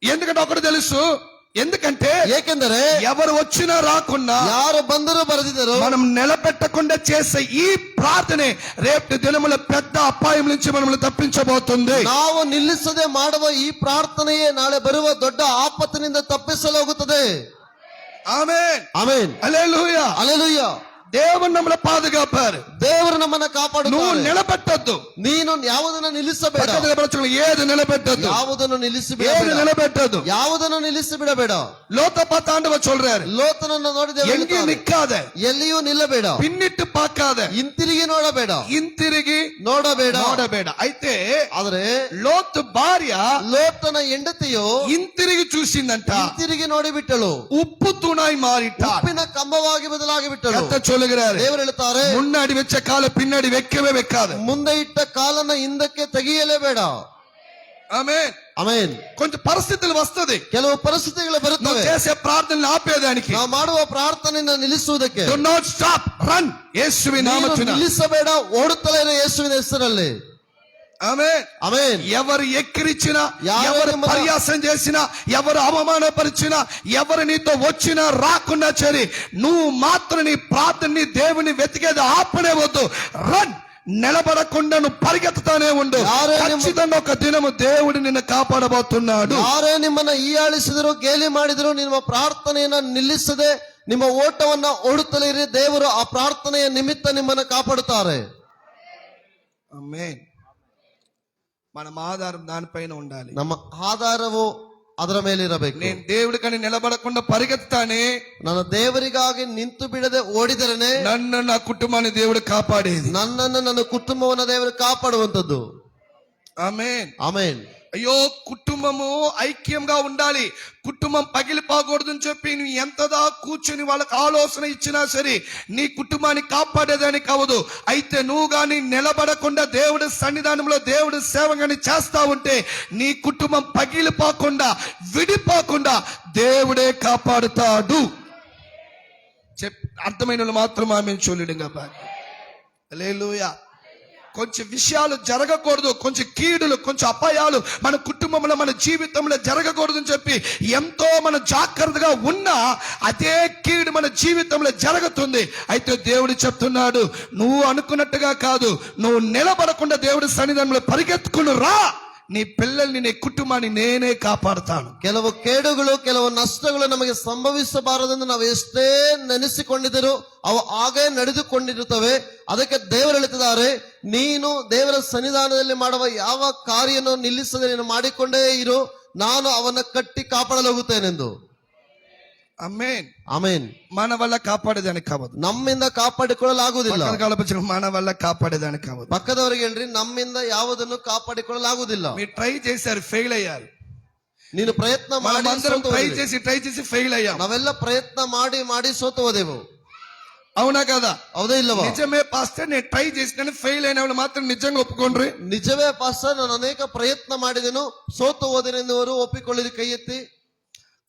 B: ఎందుకంటే ఒకటి తెలుసు, ఎందుకంటే
A: ಏಕೆಂದರೆ
B: ఎవరు వచ్చినా రాకున్నా
A: ಯಾರು ಬಂದರೂ ಬರೆದಿದ್ದರು
B: మనం నిలబెట్టకుండా చేసే ఈ ప్రార్థనే రేపు దినముల పెద్ద అపాయం నుంచి మనల్ని తప్పించబోతుంది.
A: ನಾವು ನಿಲ್ಲಿಸದೆ ಮಾಡುವ ಈ ಪ್ರಾರ್ಥನೆಯೇ ನಾಳೆ ಬರುವ ದೊಡ್ಡ ಆಪತ್ತಿನಿಂದ ತಪ್ಪಿಸಲಾಗುತ್ತದೆ.
B: ఆమేన్.
A: ಆಮೆನ್.
B: హల్లెలూయా.
A: ಹಲ್ಲೆಲೂಯಾ.
B: దేవుడు நம்மள பாதுகாப்பாரு.
A: ದೇವರು ನಮ್ಮನ್ನ
B: నువ్వు
A: ಕಾಪಾಡುತ್ತಾರೆ.
B: నిలబెట్టొద్దు.
A: ನೀನು ಯಾವುದನ್ನು ನಿಲ್ಲಿಸಬೇಡ.
B: పక్కన నిలబెట్టొచ్చు. ఏది నిలబెట్టొద్దు.
A: ಯಾವುದನ್ನು ನಿಲ್ಲಿಸಿ
B: ఏది
A: ಬಿಡಬೇಡ.
B: నిలబెట్టొద్దు.
A: ಯಾವುದನ್ನು ನಿಲ್ಲಿಸಿ ಬಿಡಬೇಡ.
B: லோத்த பார்த்து ஆண்டவர் சொல்றாரு,
A: ಲೋತನನ್ನು ನೋಡಿದ
B: எங்கேயும் நிக்காத,
A: ಎಲ್ಲಿಯೂ ನಿಲ್ಲಬೇಡ,
B: பின்னிட்டு பார்க்காத,
A: ಹಿಂತಿರುಗಿ ನೋಡಬೇಡ,
B: ఇంతిరిగి
A: ನೋಡಬೇಡ.
B: అయితే
A: ಆದ್ರೆ
B: లోతు భార్య
A: ಲೋತನ ಹೆಂಡತಿಯು
B: ఇంతిరిగి చూసిందంట.
A: ಹಿಂತಿರುಗಿ ನೋಡಿಬಿಟ್ಟಳು,
B: ఉప్పు తూణాయి మారిட்டார்.
A: ಉಪ್ಪಿನ ಕಂಬವಾಗಿ ಬದಲಾಗಿ ಬಿಟ್ಟಳು.
B: கர்த்தர் சொல்லுகிறாரு,
A: ದೇವರು ಹೇಳ್ತಾರೆ,
B: முன்னாடி வச்ச கால பின்னாடி வைக்கவே வைக்காத.
A: ಮುಂದೆ ಇಟ್ಟ ಕಾಲನ್ನ ಹಿಂದಕ್ಕೆ ತೆಗೆಯಲೇಬೇಡ.
B: ఆమేన్.
A: ಆಮೆನ್.
B: కొంచెం పరిస్థితులు వస్తది,
A: ಕೆಲವು ಪರಿಸ್ಥಿತಿಗಳು
B: నువ్వు
A: ಬರುತ್ತವೆ
B: చేసే ప్రార్థనలు ఆపేదానికి.
A: ನಾವು ಮಾಡುವ ಪ್ರಾರ್ಥನೆಯನ್ನು ನಿಲ್ಲಿಸುವುದಕ್ಕೆ.
B: Do not stop, run. యేసువి
A: ನೀನು
B: నామమున.
A: ನಿಲ್ಲಿಸಬೇಡ, ಓಡುತ್ತಲೇ ಇರು ಯೇಸುವಿನ ಹೆಸರಲ್ಲಿ.
B: ఆమేన్.
A: ಆಮೆನ್.
B: ఎవరు ఎక్కిరించినా,
A: ఎవరు
B: ఎవరు
A: మిమ్మల్ని-
B: పర్యాసం చేసినా, ఎవరు అవమానపరిచినా, ఎవరు నీతో వచ్చినా రాకున్నా సరే, నువ్వు మాత్రం నీ ప్రార్థనని దేవుని వెతికేది ఆపనే వద్దు. రన్. నిలబడకుండా నువ్వు పరిగెత్తుతానే ఉండు.
A: ಯಾರೇ ನಿಮ್ಮ-
B: ఖచ్చితంగా ఒక దినము దేవుడు నిన్ను కాపాడబోతున్నాడు.
A: ಯಾರೇ ನಿಮ್ಮನ್ನ ಹೀಯಾಳಿಸಿದ್ರು, ಗೇಲಿ ಮಾಡಿದ್ರು, ನಿಮ್ಮ ಪ್ರಾರ್ಥನೆಯನ್ನ ನಿಲ್ಲಿಸದೆ ನಿಮ್ಮ ಓಟವನ್ನ ಓಡುತ್ತಲೇ ಇರಿ. ದೇವರು ಆ ಪ್ರಾರ್ಥನೆಯ ನಿಮಿತ್ತ ನಿಮ್ಮನ್ನ ಕಾಪಾಡುತ್ತಾರೆ.
B: ఆమేన్. మనం ఆధారం దానిపైన ఉండాలి.
A: ನಮ್ಮ ಆಧಾರವು ಅದರ ಮೇಲೆ ಇರಬೇಕು.
B: నేను దేవుడికని నిలబడకుండా పరిగెత్తుతానే,
A: ನನ್ನ ದೇವರಿಗಾಗಿ ನಿಂತು ಬಿಡದೆ ಓಡಿದರೇನೆ
B: నన్ను నా కుటుంబాన్ని దేవుడు కాపాడేది.
A: ನನ್ನನ್ನು ನನ್ನ ಕುಟುಂಬವನ್ನ ದೇವರು ಕಾಪಾಡುವಂತದ್ದು.
B: ఆమేన్.
A: ಆಮೆನ್.
B: అయ్యో, కుటుంబము ఐక్యంగా ఉండాలి, కుటుంబం పగిలిపోకూడదని చెప్పి నువ్వు ఎంతదా కూర్చుని వాళ్ళకి ఆలోచన ఇచ్చినా సరే నీ కుటుంబాన్ని కాపాడేదానికి అవ్వదు. అయితే నువ్వు గాని నిలబడకుండా దేవుడి సన్నిధానంలో దేవుడి సేవ గాని చేస్తా ఉంటే నీ కుటుంబం పగిలిపోకుండా, విడిపోకుండా దేవుడే కాపాడుతాడు. అర్థమైన వాళ్ళు మాత్రం ఆమె చొల్లిడుగా బాగా. హల్లెలూయా. కొంచెం విషయాలు జరగకూడదు, కొంచెం కీడులు, కొంచెం అపాయాలు మన కుటుంబంలో, మన జీవితంలో జరగకూడదు అని చెప్పి ఎంతో మన జాగ్రత్తగా ఉన్నా అదే కీడు మన జీవితంలో జరుగుతుంది. అయితే దేవుడు చెప్తున్నాడు, నువ్వు అనుకున్నట్టుగా కాదు, నువ్వు నిలబడకుండా దేవుడి సన్నిధానంలో పరిగెత్తుకుని రా, నీ పిల్లల్ని నీ కుటుంబాన్ని నేనే కాపాడుతాను.
A: ಕೆಲವು ಕೇಡುಗಳು ಕೆಲವು ನಷ್ಟಗಳು ನಮಗೆ ಸಂಭವಿಸಬಾರದೆಂದು ನಾವು ಎಷ್ಟೇ ನೆನೆಸಿಕೊಂಡಿದ್ದರೂ ಅವು ಹಾಗೇ ನಡೆದುಕೊಂಡಿರುತ್ತವೆ. ಅದಕ್ಕೆ ದೇವರು ಹೇಳ್ತಿದ್ದಾರೆ, ನೀನು ದೇವರ ಸನ್ನಿಧಾನದಲ್ಲಿ ಮಾಡುವ ಯಾವ ಕಾರ್ಯವನ್ನು ನಿಲ್ಲಿಸದೆ ನೀನು ಮಾಡಿಕೊಂಡೇ ಇರು, ನಾನು ಅವನ್ನ ಕಟ್ಟಿ ಕಾಪಾಡಲಾಗುತ್ತೇನೆಂದು.
B: ಆಮೆನ್.
A: ಆಮೇನ್.
B: మన వల్ల కాపాడేదానికి కావదు.
A: ನಮ್ಮಿಂದ ಕಾಪಾಡಿಕೊಳ್ಳಲಾಗುವುದಿಲ್ಲ.
B: మన వల్ల కాపాడేదానికి కావదు.
A: ಪಕ್ಕದವರಿಗೆ ಹೇಳ್ರಿ, ನಮ್ಮಿಂದ ಯಾವುದನ್ನು ಕಾಪಾಡಿಕೊಳ್ಳಲಾಗುವುದಿಲ್ಲ.
B: మీరు ట్రై చేశారు, ఫెయిల్ అయ్యారు.
A: ನೀನು ಪ್ರಯತ್ನ ಮಾಡಿ
B: మనమందరం
A: ಸೋತು
B: ట్రై
A: ಹೋದೆವು.
B: చేసి ఫెయిల్ అయ్యాం.
A: ನಾವೆಲ್ಲ ಪ್ರಯತ್ನ ಮಾಡಿ ಮಾಡಿ ಸೋತು ಹೋದೆವು.
B: అవునా కదా?
A: ಹೌದೇ ಇಲ್ಲವಾ?
B: నిజమే పాస్టర్, నేను ట్రై చేసినాను, ఫెయిల్ అయిన వాళ్ళు మాత్రం నిజంగా ఒప్పుకోండి.
A: ನಿಜವೇ ಪಾಸ್ಟರ್, ನಾನು ಅನೇಕ ಪ್ರಯತ್ನ ಮಾಡಿದೆನು, ಸೋತು ಹೋದೆನೆಂದವರು ಒಪ್ಪಿಕೊಳ್ಳಿರಿ, ಕೈ ಎತ್ತಿ.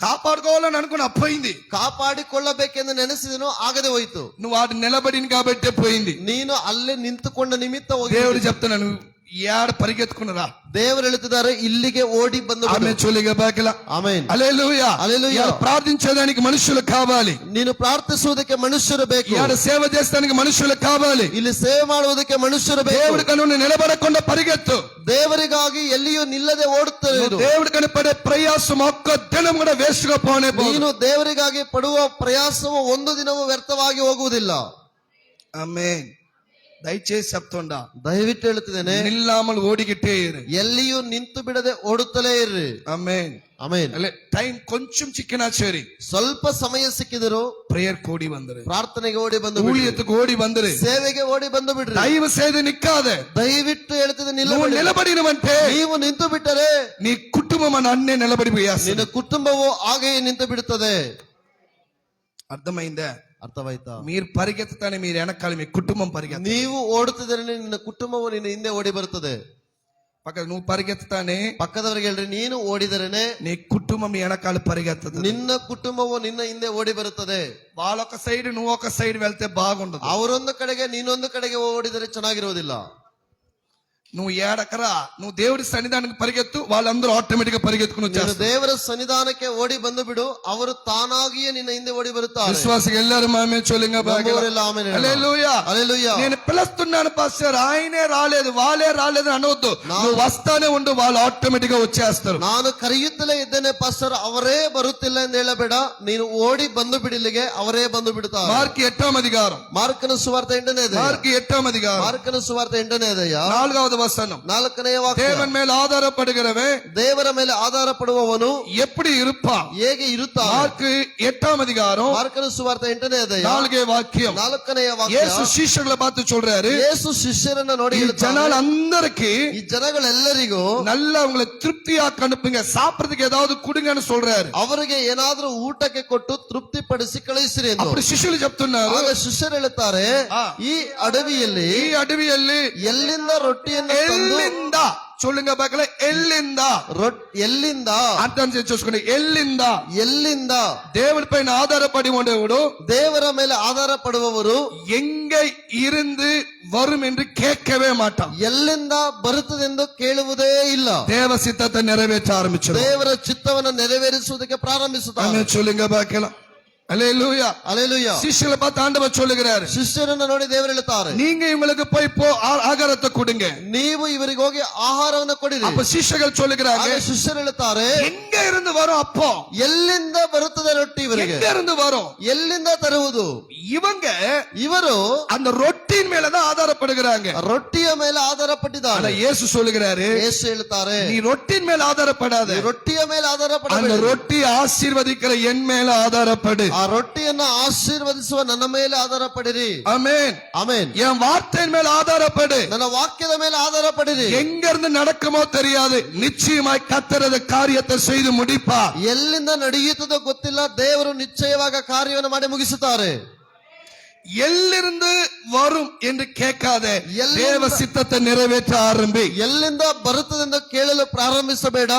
B: కాపాడుకోవాలని అనుకుని అపోయింది.
A: ಕಾಪಾಡಿಕೊಳ್ಳಬೇಕೆಂದು ನೆನೆಸಿದೆನು, ಆಗದೆ ಹೋಯಿತು.
B: నువ్వు వాడు నిలబడిన కాబట్టే పోయింది.
A: ನೀನು ಅಲ್ಲೇ ನಿಂತುಕೊಂಡ ನಿಮಿತ್ತ ಹೋಗಿ.
B: దేవుడు చెప్తున్నాను, యాడ పరిగెత్తుకున్నరా.
A: ದೇವರು ಹೇಳ್ತಿದ್ದಾರೆ, ಇಲ್ಲಿಗೆ ಓಡಿ ಬಂದು
B: ఆమె చోలిగా బాకల.
A: ಆಮೆನ್.
B: హల్లెలూయా.
A: హల్లెలూయా.
B: యాడ ప్రార్థించేదానికి మనుషులు కావాలి.
A: ನೀನು ಪ್ರಾರ್ಥಿಸುವುದಕ್ಕೆ ಮನುಷ್ಯರು ಬೇಕು.
B: యాడ సేవ చేస్తానికి మనుషులు కావాలి.
A: ಇಲ್ಲಿ ಸೇವೆ ಮಾಡುವುದಕ್ಕೆ ಮನುಷ್ಯರು ಬೇಕು.
B: దేవుడి కను నిలబడకుండా పరిగెత్తు.
A: ದೇವರಿಗಾಗಿ ಎಲ್ಲಿಯೂ ನಿಲ್ಲದೆ ಓಡುತ್ತದೆ.
B: దేవుడి కనపడే ప్రయాసం ఒక్క దినం కూడా వేస్ట్ గా పోనే పోదు.
A: ನೀನು ದೇವರಿಗಾಗಿ ಪಡುವ ಪ್ರಯಾಸವು ಒಂದು ದಿನವೂ ವ್ಯರ್ಥವಾಗಿ ಹೋಗುವುದಿಲ್ಲ.
B: ಆಮೆನ್. దయచేసి చెప్తుండా,
A: ದಯವಿಟ್ಟು ಹೇಳುತ್ತಿದ್ದೇನೆ,
B: నిల్లామలు ఓడిగిట్టే ఇరు.
A: ಎಲ್ಲಿಯೂ ನಿಂತು ಬಿಡದೆ ಓಡುತ್ತಲೇ ಇರ್ರಿ.
B: ఆమెన్.
A: ಆಮೆನ್.
B: ಟೈಮ್ కొంచెం చిక్కినా సరి,
A: ಸ್ವಲ್ಪ ಸಮಯ ಸಿಕ್ಕಿದರು
B: ಪ್ರೇಯರ್ ಕೋಡಿ ಬಂದರೆ,
A: ಪ್ರಾರ್ಥನೆಗೆ ಓಡಿ ಬಂದು ಬಿಡ್ರಿ.
B: ಊಳಿಯத்துக்கு ಓಡಿ ಬಂದರೆ,
A: ಸೇವೆಗೆ ಓಡಿ ಬಂದು ಬಿಡ್ರಿ.
B: దైవ సేద నిక్కాదే.
A: ದಯವಿಟ್ಟು ಹೇಳ್ತಿದ್ದೆ,
B: నువ్వు నిలబడినవంటే
A: ನೀವು ನಿಂತು ಬಿಟ್ಟರೆ
B: నీ కుటుంబం అన్నే నిలబడిపోయాసి.
A: ನಿನ್ನ ಕುಟುಂಬವು ಹಾಗೆಯೇ ನಿಂತು ಬಿಡುತ್ತದೆ.
B: అర్థమైందా?
A: ಅರ್ಥವಾಯ್ತಾ?
B: మీరు పరిగెత్తుతానే మీరు వెనకాల మీ కుటుంబం పరిగెత్త.
A: ನೀವು ಓಡುತ್ತಿದ್ದರೆ ನಿನ್ನ ಕುಟುಂಬವು ನಿನ್ನ ಹಿಂದೆ ಓಡಿ ಬರುತ್ತದೆ.
B: పక్క నువ్వు పరిగెత్తుతానే
A: ಪಕ್ಕದವರಿಗೆ ಹೇಳ್ರಿ, ನೀನು ಓಡಿದರೇನೆ
B: నీ కుటుంబం మీ వెనకాల పరిగెత్తదు.
A: ನಿನ್ನ ಕುಟುಂಬವು ನಿನ್ನ ಹಿಂದೆ ಓಡಿ ಬರುತ್ತದೆ.
B: వాళ్ళొక సైడ్ నువ్వు ఒక సైడ్ వెళ్తే బాగుండదు.
A: ಅವರೊಂದು ಕಡೆಗೆ ನೀನೊಂದು ಕಡೆಗೆ ಓಡಿದರೆ ಚೆನ್ನಾಗಿರುವುದಿಲ್ಲ.
B: నువ్వు ఏడకరా, నువ్వు దేవుడి సన్నిధానానికి పరిగెత్తు, వాళ్ళందరూ ఆటోమేటిక్ గా పరిగెత్తుకుని
A: ನೀನು
B: వచ్చేస్తారు.
A: ದೇವರ ಸನ್ನಿಧಾನಕ್ಕೆ ಓಡಿ ಬಂದು ಬಿಡು, ಅವರು ತಾನಾಗಿಯೇ ನಿನ್ನ ಹಿಂದೆ ಓಡಿ ಬರುತ್ತಾರೆ.
B: విశ్వాసకి వెళ్ళారు మామే చోలింగా
A: ನಂಬುವವರೆಲ್ಲ ಆಮೆನ್ ಹೇಳೋಣ.
B: హల్లెలూయా.
A: హల్లెలూయా.
B: నేను పిలుస్తున్నాను పాస్టర్, ఆయనే రాలేదు వాళ్ళే రాలేదు అనవద్దు. నువ్వు వస్తానే ఉండు, వాళ్ళు ఆటోమేటిక్ గా వచ్చేస్తారు.
A: ನಾನು ಕರೆಯುತ್ತಲೇ ಇದ್ದೇನೆ ಪಾಸ್ಟರ್, ಅವರೇ ಬರುತ್ತಿಲ್ಲ ಎಂದು ಹೇಳಬೇಡ, ನೀನು ಓಡಿ ಬಂದು ಬಿಡಿಲ್ಲಿಗೆ, ಅವರೇ ಬಂದು ಬಿಡುತ್ತಾರೆ.
B: మార్కి 8వ అధికారం,
A: ಮಾರ್ಕನ ಸುವಾರ್ತೆ 8ನೇ ಅಧ್ಯಾಯ.
B: మార్కి 8వ అధికారం,
A: ಮಾರ್ಕನ ಸುವಾರ್ತೆ 8ನೇ ಅಧ್ಯಾಯ
B: 4వ వచనం.
A: 4ನೇ ವಾಕ್ಯ.
B: தேவன் மேல் ஆதாரப்படுகிறவே
A: ದೇವರ ಮೇಲೆ ಆಧಾರ ಪಡುವವನು
B: எப்படி இருப்பா.
A: ಹೇಗೆ ಇರುತ್ತಾನೆ?
B: మార్కు 8వ అధికారం,
A: ಮಾರ್ಕನ ಸುವಾರ್ತೆ 8ನೇ ಅಧ್ಯಾಯ
B: 4వ వాక్యం.
A: 4ನೇ ವಾಕ್ಯ.
B: యేసు శిష్యుల பார்த்து சொல்றாரு,
A: ಯೇಸು ಶಿಷ್ಯರನ್ನ ನೋಡಿ
B: ఈ
A: ಹೇಳ್ತಾನೆ,
B: జనాలందరికీ
A: ಈ ಜನಗಳೆಲ್ಲರಿಗೂ
B: நல்லா உங்களை திருப்தியா கணுப்புங்க, சாப்பிடுறதுக்கு ஏதாவது கொடுங்கன்னு சொல்றாரு.
A: ಅವರಿಗೆ ಏನಾದ್ರೂ ಊಟಕ್ಕೆ ಕೊಟ್ಟು ತೃಪ್ತಿಪಡಿಸಿ ಕಳಿಸಿರಿ ಎಂದು.
B: అప్పుడు శిష్యులు చెప్తున్నారు,
A: ಆಗ ಶಿಷ್ಯರು ಹೇಳುತ್ತಾರೆ, ಈ ಅಡವಿಯಲ್ಲಿ
B: ఈ అడవిಯಲ್ಲಿ
A: ಎಲ್ಲಿಂದ ರೊಟ್ಟಿಯನ್ನು ತಂದು,
B: ఎల్లిందా, சொல்லுங்க பார்க்கல, ఎల్లిందా.
A: ಎಲ್ಲಿಂದ
B: అర్థం చేసుకోండి, ఎల్లిందా.
A: ಎಲ್ಲಿಂದ
B: దేవుడి పైన ఆధారపడి ఉండేవాడు
A: ದೇವರ ಮೇಲೆ ಆಧಾರ ಪಡುವವರು
B: எங்க இருந்து வரும் என்று கேட்கவே மாட்டான்.
A: ಎಲ್ಲಿಂದ ಬರುತ್ತದೆಂದು ಕೇಳುವುದೇ ಇಲ್ಲ.
B: தேவ சித்தத்தை நிறைவேற்ற ஆரம்பிச்சது.
A: ದೇವರ ಚಿತ್ತವನ್ನು ನೆರವೇರಿಸುವುದಕ್ಕೆ ಪ್ರಾರಂಭಿಸುತ್ತಾರೆ.
B: சொல்லுங்க பார்க்கலாம். அல்லேலூயா.
A: அல்லேலೂಯಾ.
B: ಶಿಷ್ಯರ பார்த்து ಆಂಡவர் சொல்லுகிறாரு,
A: ಶಿಷ್ಯರನ್ನ ನೋಡಿ ದೇವರು ಹೇಳುತ್ತಾರೆ,
B: நீங்க இவங்களுக்கு போய் ஆகாரத்தை கொடுங்க.
A: ನೀವು ಇವರಿಗೆ ಹೋಗಿ ಆಹಾರವನ್ನು ಕೊಡಿರಿ.
B: அப்ப ಶಿಷ್ಯர்கள் சொல்லுகிறாங்க,
A: ಆಗ ಶಿಷ್ಯರು ಹೇಳುತ್ತಾರೆ,
B: எங்க ಇருந்து வரும் அப்போ,
A: ಎಲ್ಲಿಂದ ಬರುತ್ತದೆ ರೊಟ್ಟಿ ಇವರಿಗೆ?
B: எங்க இருந்து வரும்?
A: ಎಲ್ಲಿಂದ ತರುವುದು?
B: இவங்க
A: ಇವರು
B: அந்த ரொட்டின் மேலதான் ஆதாரப்படுகிறாங்க.
A: ರೊಟ್ಟಿಯ ಮೇಲೆ ಆಧಾರ
B: ஆனா
A: ಪಟ್ಟಿದ್ದಾರೆ.
B: இயேசு சொல்லுகிறாரு,
A: ಯೇಸು ಹೇಳ್ತಾರೆ,
B: நீ ரொட்டின் மேல ஆதாரப்படாத,
A: ಈ ರೊಟ್ಟಿಯ ಮೇಲೆ ಆಧಾರ
B: அந்த
A: ಪಡಬೇಡ,
B: ரொட்டி ஆசீர்வதிக்கிற என் மேல ஆதாரப்படு.
A: ಆ ರೊಟ್ಟಿಯನ್ನ ಆಶೀರ್ವದಿಸುವ ನನ್ನ ಮೇಲೆ ಆಧಾರ ಪಡಿರಿ.
B: ஆமென்.
A: ಆಮೆನ್.
B: என் வார்த்தையின் மேல ஆதாரப்படு.
A: ನನ್ನ ವಾಕ್ಯದ ಮೇಲೆ ಆಧಾರ ಪಡಿರಿ.
B: எங்க இருந்து நடக்குமோ தெரியாது, நிச்சயமாய் கர்த்தரது காரியத்தை செய்து முடிப்பார்.
A: ಎಲ್ಲಿಂದ ನಡೆಯುತ್ತದೋ ಗೊತ್ತಿಲ್ಲ, ದೇವರು ನಿಶ್ಚಯವಾಗಿ ಕಾರ್ಯವನ್ನು ಮಾಡಿ ಮುಗಿಸುತ್ತಾರೆ.
B: எல்லிருந்து வரும் என்று கேட்காதே,
A: எல்லிருந்து-
B: தேவ சித்தத்தை நிறைவேற்ற ஆரம்பி.
A: ಎಲ್ಲಿಂದ ಬರುತ್ತದೆಂದು ಕೇಳಲು ಪ್ರಾರಂಭಿಸಬೇಡ,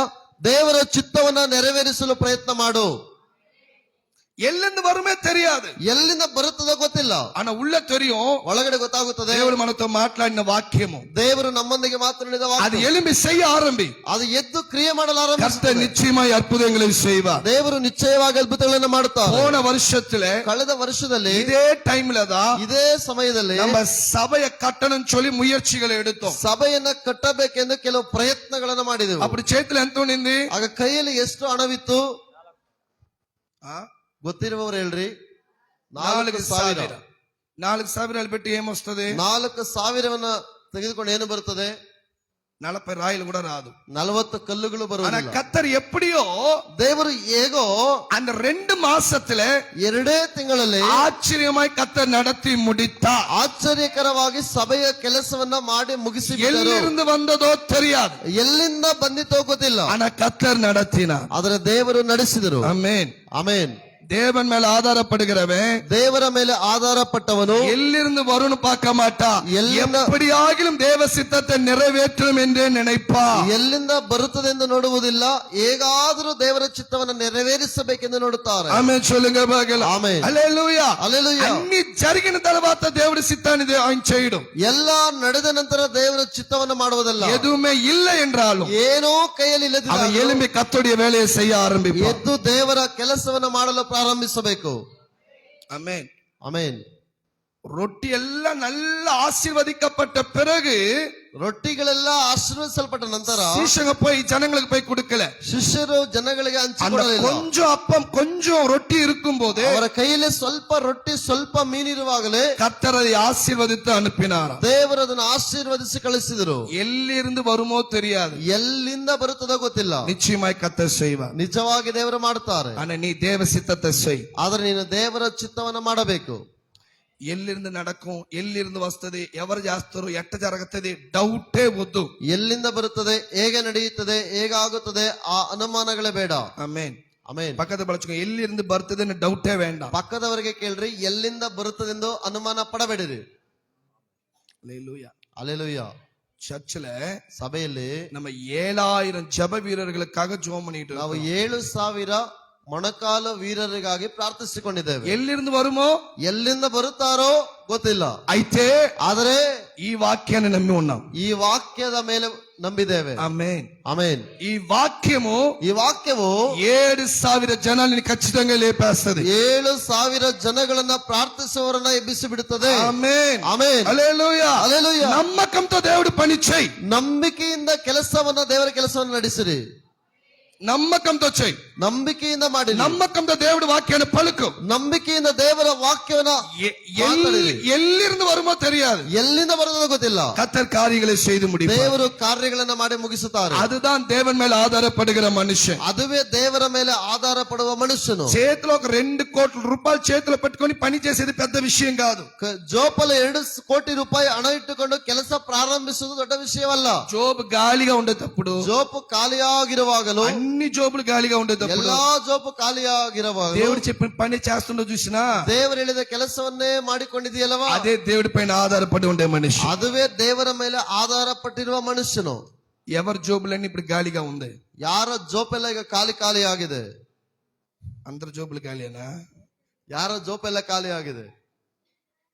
A: ದೇವರ ಚಿತ್ತವನ್ನ ನೆರವೇರಿಸಲು ಪ್ರಯತ್ನ ಮಾಡು.
B: ಎಲ್ಲಿಂದ வருமே தெரியாது.
A: ಎಲ್ಲಿಂದ ಬರುತ್ತದೋ ಗೊತ್ತಿಲ್ಲ,
B: ಆனா ಉள்ள தெரியும்.
A: ಒಳಗಡೆ ಗೊತ್ತಾಗುತ್ತದೆ.
B: దేవుడు మనతో మాట్లాడిన వాక్యము
A: ದೇವರು ನಮ್ಮೊಂದಿಗೆ ಮಾತನಾಡಿದ
B: அது
A: ವಾಕ್ಯ,
B: எலும்பி செய்ய ஆரம்பி.
A: ಅದು ಎದ್ದು ಕ್ರಿಯೆ ಮಾಡಲು
B: கர்த்தர்
A: ಆರಂಭಿಸುತ್ತದೆ.
B: நிச்சயமாய் அற்புதங்களை செய்வார்.
A: ದೇವರು ನಿಶ್ಚಯವಾಗಿ ಅದ್ಭುತಗಳನ್ನು ಮಾಡುತ್ತಾರೆ.
B: போன வருஷத்துல
A: ಕಳೆದ ವರ್ಷದಲ್ಲಿ
B: இதே டைம்ல தான்
A: ಇದೇ ಸಮಯದಲ್ಲಿ
B: நம்ம சபைய கட்டணும் சொல்லி முயற்சிகளை எடுத்தோம்.
A: ಸಭೆಯನ್ನ ಕಟ್ಟಬೇಕೆಂದು ಕೆಲವು ಪ್ರಯತ್ನಗಳನ್ನು ಮಾಡಿದೆವು.
B: அப்படி చేతులు ఎంత ఉండింది?
A: ಆಗ ಕೈಯಲ್ಲಿ ಎಷ್ಟು ಹಣವಿತ್ತು ಗೊತ್ತಿರುವವರು ಹೇಳ್ರಿ. 4,000.
B: 4,000 పెట్టి ఏమొస్తుంది?
A: 4,000 ತೆಗೆದುಕೊಂಡು ಏನು ಬರುತ್ತದೆ?
B: 40 రాయిలు కూడా రాదు.
A: 40 ಕಲ್ಲುಗಳು
B: ஆனா
A: ಬರುವುದಿಲ್ಲ.
B: கத்தர் எப்படியோ
A: ದೇವರು ಹೇಗೋ
B: அந்த 2 மாசத்துல
A: 2 ತಿಂಗಳಲ್ಲಿ
B: ஆச்சரியமாய் கத்தர் நடத்தி முடித்தார்.
A: ಆಶ್ಚರ್ಯಕರವಾಗಿ ಸಭೆಯ ಕೆಲಸವನ್ನ ಮಾಡಿ ಮುಗಿಸಿಬಿಟ್ಟರು.
B: எಲ್ಲಿருந்து வந்ததோ தெரியாது,
A: ಎಲ್ಲಿಂದ ಬಂದಿತೋ ಗೊತ್ತಿಲ್ಲ,
B: ஆனா கத்தர் நடத்தினார்.
A: ಆದರೆ ದೇವರು ನಡೆಸಿದರು.
B: ஆமென்.
A: ಆಮೆನ್.
B: தேவன் மேல ஆதாரப்படுகிறவன்
A: ದೇವರ ಮೇಲೆ ಆಧಾರಪಟ್ಟವನು
B: எல்லிருந்து வரும்னு பார்க்க மாட்டான்.
A: எல்லிருந்து-
B: எப்படியாகிலும் தேவ சித்தத்தை நிறைவேற்றும் என்றே நினைப்பான்.
A: ಎಲ್ಲಿಂದ ಬರುತ್ತದೆಂದು ನೋಡುವುದಿಲ್ಲ, ಹೇಗಾದರೂ ದೇವರ ಚಿತ್ತವನ್ನು ನೆರವೇರಿಸಬೇಕೆಂದು ನೋಡುತ್ತಾರೆ.
B: ఆమేన్ சொல்லுங்க பார்க்கலாம்.
A: ఆమేన్.
B: హల్లెలూయా.
A: హల్లెలూయా.
B: అన్ని జరిగిన తర్వాత దేవుడి சித்தாన్ని ఆయన చేయడం.
A: ಎಲ್ಲ ನಡೆದ ನಂತರ ದೇವರ ಚಿತ್ತವನ್ನು ಮಾಡುವುದಲ್ಲ.
B: எதுவுமே இல்லை என்றாலும்
A: ಏನೋ ಕೈಯಲ್ಲಿ
B: அவன்
A: ಇಲ್ಲದಿದ್ದರೂ
B: எலும்பி கர்த்தருடைய வேலையை செய்ய ஆரம்பிப்பான்.
A: ಎದ್ದು ದೇವರ ಕೆಲಸವನ್ನು ಮಾಡಲು ಪ್ರಾರಂಭಿಸಬೇಕು.
B: ஆமென்.
A: ಆಮೆನ್.
B: ரொட்டி எல்லாம் நல்ல ஆசீர்வதிக்கப்பட்ட பிறகு
A: ರೊಟ್ಟಿಗಳೆಲ್ಲ ಆಶೀರ್ವದಿಸಲ್ಪಟ್ಟ ನಂತರ
B: சீஷங்க போய் ஜனங்களுக்கு போய் கொடுக்கல.
A: ಶಿಷ್ಯರು ಜನಗಳಿಗೆ
B: அந்த
A: ಹಂಚಿಕೊಡಲಿಲ್ಲ.
B: கொஞ்சம் அப்பம் கொஞ்சம் ரொட்டி இருக்கும் போது
A: ಅವರ ಕೈಯಲ್ಲಿ ಸ್ವಲ್ಪ ರೊಟ್ಟಿ ಸ್ವಲ್ಪ ಮೀನಿರುವಾಗಲೇ
B: கர்த்தர் அதை ஆசீர்வதித்து அனுப்பினாராம்.
A: ದೇವರು ಅದನ್ನು ಆಶೀರ್ವದಿಸಿ ಕಳಿಸಿದರು.
B: எல்லிருந்து வருமோ தெரியாது,
A: ಎಲ್ಲಿಂದ ಬರುತ್ತದೋ ಗೊತ್ತಿಲ್ಲ,
B: நிச்சயமாய் கர்த்தர் செய்வார்.
A: ನಿಜವಾಗಿ ದೇವರು ಮಾಡುತ್ತಾರೆ.
B: ஆனா நீ தேவ சித்தத்தை செய்.
A: ಆದ್ರೆ ನೀನು ದೇವರ ಚಿತ್ತವನ್ನು ಮಾಡಬೇಕು.
B: ఎల్లిருந்து நடக்கும், ఎల్లిருந்து వస్తది, ఎవరు చేస్తారు, ఎట్ట జరుగుతుంది, డౌటే వద్దు.
A: ಎಲ್ಲಿಂದ ಬರುತ್ತದೆ, ಹೇಗೆ ನಡೆಯುತ್ತದೆ, ಹೇಗಾಗುತ್ತದೆ, ಆ ಅನುಮಾನಗಳೇ ಬೇಡ.
B: ಆಮೆನ್.
A: ಆಮೆನ್.
B: பக்கத்து பழச்சுக்கோ, எல்லிருந்து ಬರ್ತದೆ ಡೌಟೇ வேண்டாம்.
A: ಪಕ್ಕದವರಿಗೆ ಕೇಳ್ರಿ, ಎಲ್ಲಿಂದ ಬರುತ್ತದೆಂದು ಅನುಮಾನ ಪಡಬೇಡಿರಿ.
B: அல்லேலூயா.
A: ಅಲ್ಲೆಲೂಯಾ.
B: சர்ச்சில்
A: ಸಭೆಯಲ್ಲಿ
B: நம்ம 7,000 ஜெப வீரர்களுக்காக ஜெபம் பண்ணிட்டு
A: ನಾವು
B: இருக்கோம்.
A: 7,000 ಮೊಣಕಾಲು ವೀರರಿಗಾಗಿ ಪ್ರಾರ್ಥಿಸಿಕೊಂಡಿದ್ದೇವೆ.
B: ఎల్లిருந்து வருமோ
A: ಎಲ್ಲಿಂದ ಬರುತ್ತಾರೋ ಗೊತ್ತಿಲ್ಲ,
B: అయితే
A: ಆದರೆ
B: ఈ వాక్యాన్ని నమ్మి ఉన్నాం.
A: ಈ ವಾಕ್ಯದ ಮೇಲೆ ನಂಬಿದ್ದೇವೆ.
B: ఆమేన్.
A: ಆಮೆನ್.
B: ఈ వాక్యము
A: ಈ ವಾಕ್ಯವು
B: 7,000 జనాలని ఖచ్చితంగా లేపేస్తది.
A: 7,000 ಜನಗಳನ್ನ ಪ್ರಾರ್ಥಿಸುವವರನ್ನ ಎಬ್ಬಿಸಿ ಬಿಡುತ್ತದೆ.
B: ఆమేన్.
A: ಆಮೆನ್.
B: హల్లెలూయా.
A: హల్లెలూయా.
B: నమ్మకంతో దేవుడు పని చేయి.
A: ನಂಬಿಕೆಯಿಂದ ಕೆಲಸವನ್ನ ದೇವರ ಕೆಲಸವನ್ನು ನಡೆಸಿರಿ.
B: నమ్మకంతో చేయి.
A: ನಂಬಿಕೆಯಿಂದ ಮಾಡಿ.
B: నమ్మకంతో దేవుడు వాక్యాన్ని పలుకు.
A: ನಂಬಿಕೆಯಿಂದ ದೇವರ ವಾಕ್ಯವನ್ನ ಮಾತಾಡಿರಿ.
B: ఎల్లిருந்து வருமோ தெரியாது,
A: ಎಲ್ಲಿಂದ ಬರುತ್ತದೋ ಗೊತ್ತಿಲ್ಲ,
B: கர்த்தர் காரியங்களை செய்து முடிப்பார்.
A: ದೇವರು ಕಾರ್ಯಗಳನ್ನ ಮಾಡಿ ಮುಗಿಸುತ್ತಾರೆ.
B: அதுதான் தேவன் மேல ஆதாரப்படுகிற மனுஷன்.
A: ಅದುವೇ ದೇವರ ಮೇಲೆ ಆಧಾರ ಪಡುವ ಮನುಷ್ಯನು.
B: చేతిలో ఒక 2 కోట్ల రూపాయలు చేతిలో పెట్టుకొని పని చేసేది పెద్ద విషయం కాదు.
A: ಜೋಪಲ್ಲಿ 2 ಕೋಟಿ ರೂಪಾಯಿ ಹಣ ಇಟ್ಟುಕೊಂಡು ಕೆಲಸ ಪ್ರಾರಂಭಿಸುವುದು ದೊಡ್ಡ ವಿಷಯವಲ್ಲ.
B: జోబు గాలిగా ఉండేటప్పుడు,
A: ಜೋಪು ಖಾಲಿಯಾಗಿರುವಾಗಲೂ,
B: అన్ని జోబులు గాలిగా ఉండేటప్పుడు
A: ಎಲ್ಲಾ ಜೋಪು ಖಾಲಿಯಾಗಿರುವಾಗ
B: దేవుడు చెప్పిన పని చేస్తుండో చూసినా
A: ದೇವರು ಹೇಳಿದ ಕೆಲಸವನ್ನೇ ಮಾಡಿಕೊಂಡಿದೆಯಲ್ಲವಾ,
B: అదే దేవుడి పైన ఆధారపడి ఉండే మనిషి.
A: ಅದುವೇ ದೇವರ ಮೇಲೆ ಆಧಾರ ಪಟ್ಟಿರುವ ಮನುಷ್ಯನು.
B: ఎవరి జోబులన్నీ ఇప్పుడు గాలిగా ఉంది?
A: ಯಾರ ಜೋಪೆಲ್ಲ ಈಗ ಖಾಲಿ ಆಗಿದೆ?
B: అందరి జోబులు గాలియేనా?
A: ಯಾರ ಜೋಪೆಲ್ಲ ಖಾಲಿ ಆಗಿದೆ?